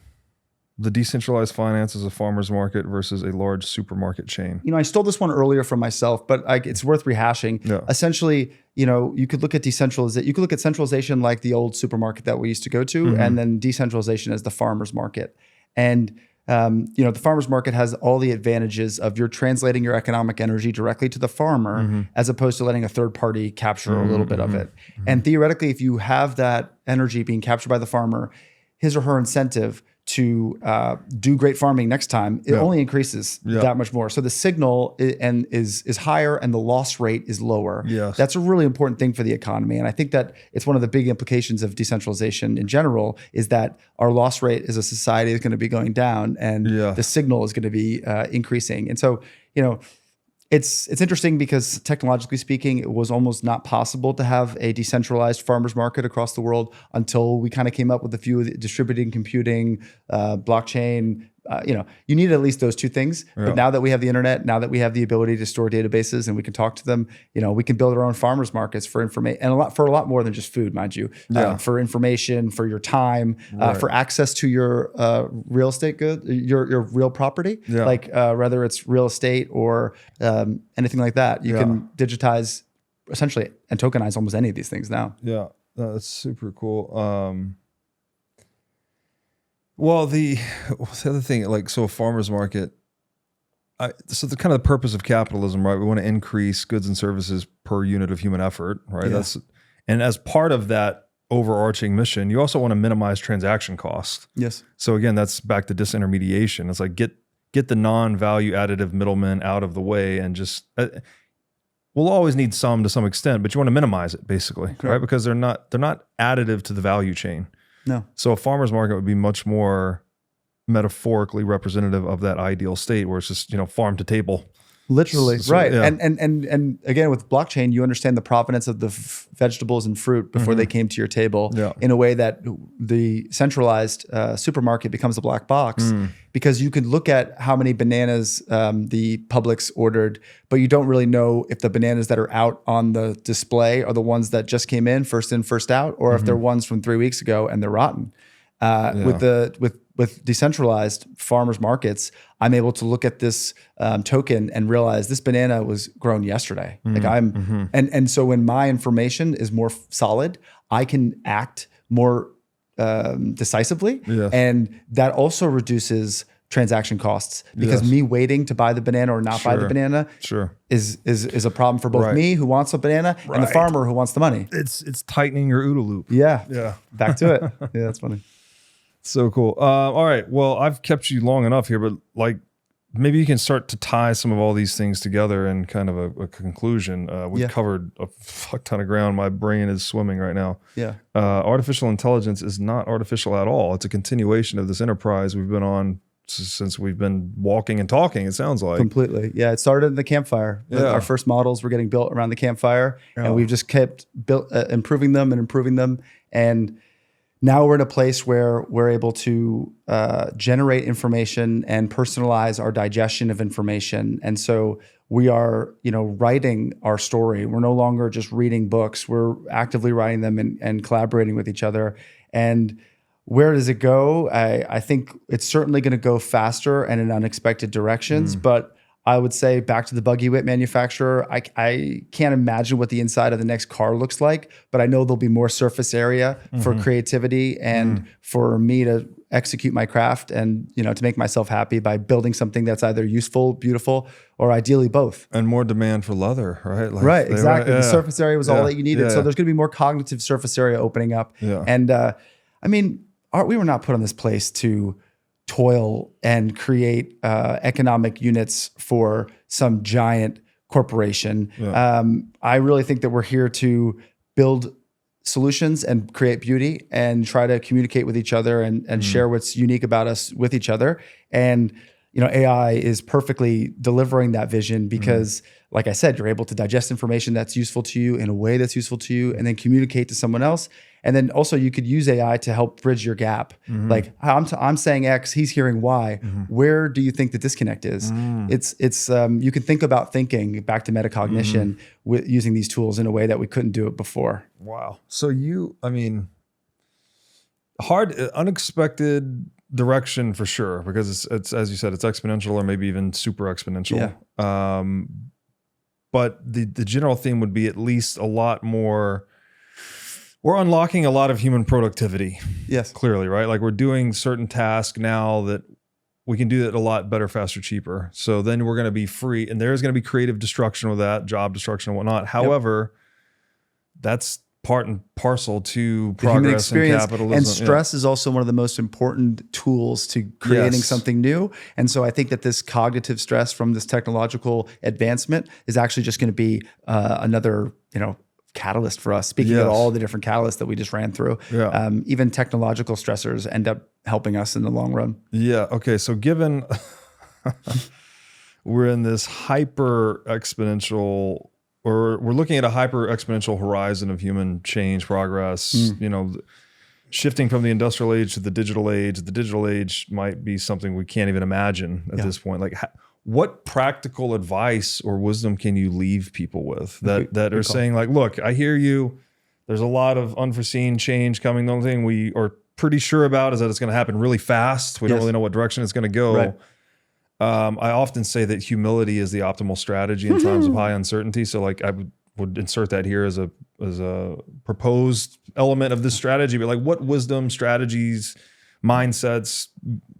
The decentralized finance is a farmer's market versus a large supermarket chain. You know, I stole this one earlier from myself, but it's worth rehashing. Yeah. Essentially, you know, you could look at decentralization. You could look at centralization like the old supermarket that we used to go to, and then decentralization as the farmer's market. And you know, the farmer's market has all the advantages of you're translating your economic energy directly to the farmer, as opposed to letting a third party capture a little bit of it. And theoretically, if you have that energy being captured by the farmer, his or her incentive to do great farming next time, it only increases that much more. So the signal is higher and the loss rate is lower. Yes. That's a really important thing for the economy. And I think that it's one of the big implications of decentralization in general is that our loss rate as a society is going to be going down and the signal is going to be increasing. And so, you know, it's interesting because technologically speaking, it was almost not possible to have a decentralized farmers market across the world until we kind of came up with a few distributed computing, blockchain. You know, you need at least those two things. Yeah. But now that we have the internet, now that we have the ability to store databases and we can talk to them, you know, we can build our own farmers markets for information and for a lot more than just food, mind you. For information, for your time, for access to your real estate good, your real property, like whether it's real estate or anything like that. You can digitize essentially and tokenize almost any of these things now. Yeah, that's super cool. Well, the other thing, like, so a farmer's market, so the kind of the purpose of capitalism, right? We want to increase goods and services per unit of human effort, right? Yeah. And as part of that overarching mission, you also want to minimize transaction costs. Yes. So again, that's back to disintermediation. It's like get the non-value additive middlemen out of the way and just, we'll always need some to some extent, but you want to minimize it basically, right? Because they're not additive to the value chain. No. So a farmer's market would be much more metaphorically representative of that ideal state where it's just, you know, farm to table. Literally, right. Yeah. And again, with blockchain, you understand the provenance of the vegetables and fruit before they came to your table in a way that the centralized supermarket becomes a black box because you can look at how many bananas the Publix ordered, but you don't really know if the bananas that are out on the display are the ones that just came in, first out, or if they're ones from 3 weeks ago and they're rotten. With decentralized farmers markets, I'm able to look at this token and realize this banana was grown yesterday. Like and so when my information is more solid, I can act more decisively, and that also reduces transaction costs because me waiting to buy the banana or not buy the banana is a problem for both me who wants a banana and the farmer who wants the money. It's tightening your OODA loop. Yeah. Back to it. Yeah, that's funny. So cool. All right. Well, I've kept you long enough here, but like maybe you can start to tie some of all these things together in kind of a conclusion. We've covered a fuck ton of ground. My brain is swimming right now. Yeah. Artificial intelligence is not artificial at all. It's a continuation of this enterprise we've been on since we've been walking and talking, it sounds like. Completely. Yeah. It started in the campfire. Our first models were getting built around the campfire and we've just kept improving them. And now we're in a place where we're able to generate information and personalize our digestion of information. And so we are, writing our story. We're no longer just reading books. We're actively writing them and collaborating with each other. And where does it go? I think it's certainly going to go faster and in unexpected directions. But I would say back to the buggy whip manufacturer, I can't imagine what the inside of the next car looks like, but I know there'll be more surface area for creativity and for me to execute my craft and, to make myself happy by building something that's either useful, beautiful, or ideally both. And more demand for leather, right? Like right, exactly. The surface area was all that you needed. Yeah, so there's going to be more cognitive surface area opening up. Yeah. And we were not put on this place to toil and create economic units for some giant corporation. Yeah. I really think that we're here to build solutions and create beauty and try to communicate with each other and share what's unique about us with each other. And AI is perfectly delivering that vision because, like I said, you're able to digest information that's useful to you in a way that's useful to you and then communicate to someone else. And then also you could use AI to help bridge your gap. Like I'm saying X, he's hearing Y. Where do you think the disconnect is? It's you can think about thinking back to metacognition with using these tools in a way that we couldn't do it before. Wow. So unexpected direction for sure, because it's as you said, it's exponential or maybe even super exponential. Yeah. But the general theme would be at least a lot more. We're unlocking a lot of human productivity. Yes. Clearly, right? Like we're doing certain tasks now that we can do it a lot better, faster, cheaper. So then we're going to be free, and there's going to be creative destruction with that, job destruction and whatnot. However, that's part and parcel to progress and capitalism. And stress is also one of the most important tools to creating something new. And so I think that this cognitive stress from this technological advancement is actually just going to be another, catalyst for us. Speaking of all the different catalysts that we just ran through, even technological stressors end up helping us in the long run. Yeah. Okay. So given we're in this hyper exponential, or we're looking at a hyper exponential horizon of human change, progress, shifting from the industrial age to the digital age might be something we can't even imagine at this point. Like what practical advice or wisdom can you leave people with that are saying like, look, I hear you. There's a lot of unforeseen change coming. The only thing we are pretty sure about is that it's going to happen really fast. We don't really know what direction it's going to go. Right. I often say that humility is the optimal strategy in times of high uncertainty. So like I would insert that here as a proposed element of this strategy, but like what wisdom, strategies, mindsets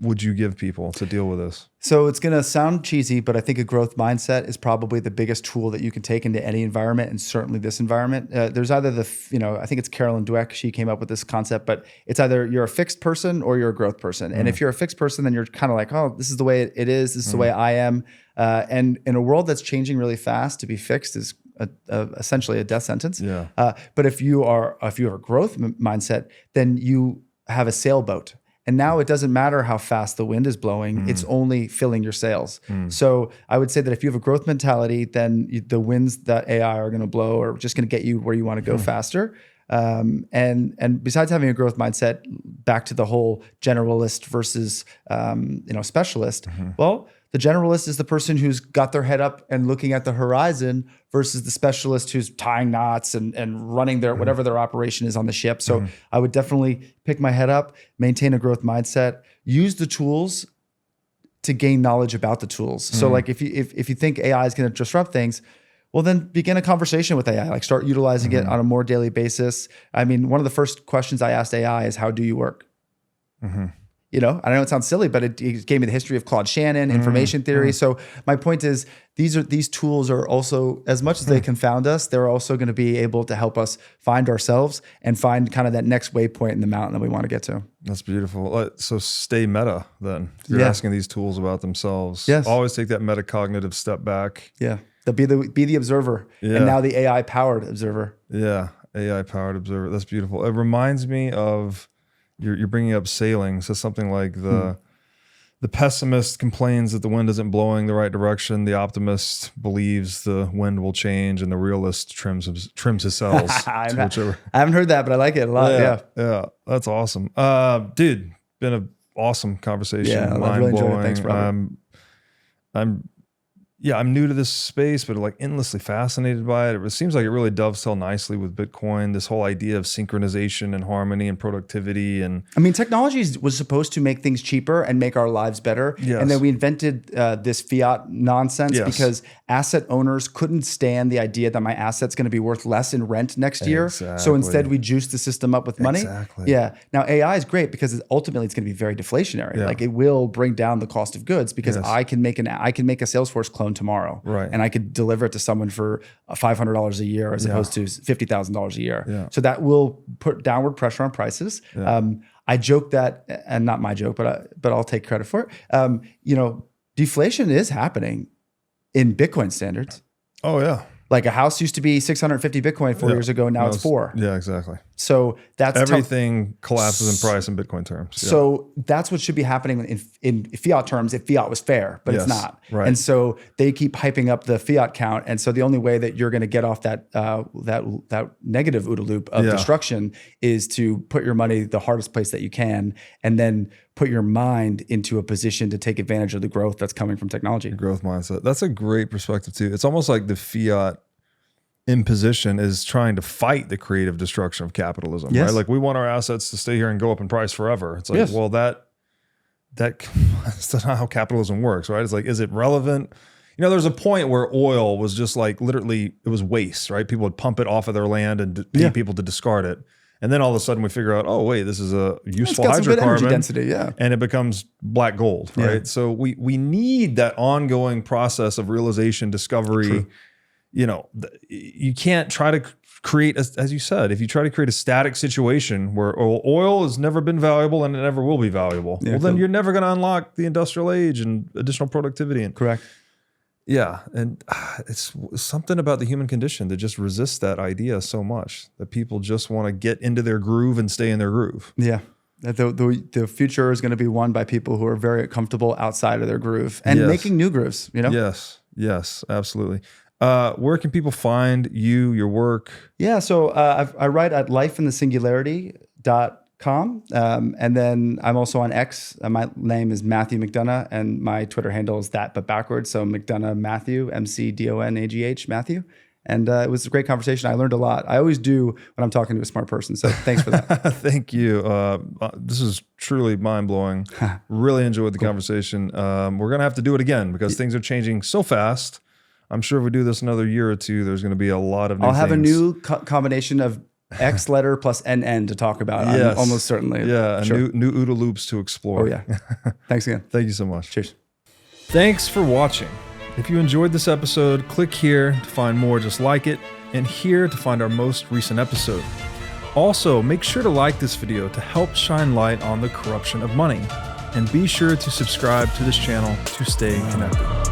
would you give people to deal with this? So it's going to sound cheesy, but I think a growth mindset is probably the biggest tool that you can take into any environment, and certainly this environment. There's either I think it's Carolyn Dweck, she came up with this concept, but it's either you're a fixed person or you're a growth person. And if you're a fixed person, then you're kind of like, oh, this is the way it is. This is the way I am. And in a world that's changing really fast, to be fixed is essentially a death sentence. Yeah. But if you have a growth mindset, then you have a sailboat. And now it doesn't matter how fast the wind is blowing, it's only filling your sails. So I would say that if you have a growth mentality, then the winds that AI are going to blow are just going to get you where you want to go faster. And besides having a growth mindset, back to the whole generalist versus specialist. Well, the generalist is the person who's got their head up and looking at the horizon versus the specialist who's tying knots and running their whatever their operation is on the ship. So I would definitely pick my head up, maintain a growth mindset, use the tools to gain knowledge about the tools. So like if you think AI is going to disrupt things, well, then begin a conversation with AI, like start utilizing it on a more daily basis. I mean, one of the first questions I asked AI is, how do you work? I know it sounds silly, but it gave me the history of Claude Shannon, information theory. So my point is, these tools are also, as much as they confound us, they're also going to be able to help us find ourselves and find kind of that next waypoint in the mountain that we want to get to. That's beautiful. So stay meta then. If you're asking these tools about themselves. Yes. Always take that metacognitive step back. Yeah. Be the observer. Yeah. And now the AI powered observer. Yeah. AI powered observer. That's beautiful. It reminds me of, you're bringing up sailing. So something like The pessimist complains that the wind isn't blowing the right direction. The optimist believes the wind will change, and the realist trims his sails. I haven't heard that, but I like it a lot. Yeah, that's awesome. Dude, been an awesome conversation. Yeah, I really enjoyed it. Thanks, Robert. I'm new to this space, but like endlessly fascinated by it. It seems like it really dovetails nicely with Bitcoin, this whole idea of synchronization and harmony and productivity. And I mean, technology was supposed to make things cheaper and make our lives better. Yes. And then we invented this fiat nonsense because asset owners couldn't stand the idea that my asset's going to be worth less in rent next year. So instead we juiced the system up with money. Yeah. Now AI is great because ultimately it's going to be very deflationary. Like it will bring down the cost of goods because I can make a Salesforce clone tomorrow, and I could deliver it to someone for $500 a year as opposed to $50,000 a year. So that will put downward pressure on prices. I joke that, and not my joke, but I'll take credit for it. Deflation is happening in Bitcoin standards. Oh yeah. Like a house used to be 650 Bitcoin 4 years ago. Now it's 4. Yeah, exactly. So that's everything collapses in price in Bitcoin terms. So that's what should be happening in fiat terms if fiat was fair, but it's not. Right. And so they keep hyping up the fiat count. And so the only way that you're going to get off that that negative OODA loop of destruction is to put your money the hardest place that you can, and then put your mind into a position to take advantage of the growth that's coming from technology. Growth mindset. That's a great perspective too. It's almost like the fiat imposition is trying to fight the creative destruction of capitalism, right? Like we want our assets to stay here and go up in price forever. It's like, well, that's not how capitalism works, right? It's like, is it relevant? There's a point where oil was just like literally, it was waste, right? People would pump it off of their land and pay people to discard it. And then all of a sudden we figure out, oh wait, this is a useful hydrocarbon. Some good energy density, and it becomes black gold, right? So we need that ongoing process of realization, discovery. True. You can't try to create, as you said, if you try to create a static situation where oil has never been valuable and it never will be valuable, then you're never going to unlock the industrial age and additional productivity. Correct. Yeah, and it's something about the human condition that just resists that idea so much, that people just want to get into their groove and stay in their groove. Yeah. The future is going to be won by people who are very comfortable outside of their groove and making new grooves, Yes, absolutely. Where can people find you, your work? Yeah, so I write at lifeinthesingularity.com. And then I'm also on X. My name is Matthew McDonagh, and my Twitter handle is that, but backwards. So McDonagh Matthew, McDonagh Matthew. And it was a great conversation. I learned a lot. I always do when I'm talking to a smart person. So thanks for that. Thank you. This is truly mind-blowing. Really enjoyed the conversation. We're going to have to do it again because things are changing so fast. I'm sure if we do this another year or two, there's going to be a lot of new things. I'll have a new combination of X letter plus NN to talk about. Yes. Almost certainly. Yeah, new OODA loops to explore. Oh yeah. Thanks again. Thank you so much. Cheers. Thanks for watching. If you enjoyed this episode, click here to find more just like it, and here to find our most recent episode. Also, make sure to like this video to help shine light on the corruption of money, and be sure to subscribe to this channel to stay connected.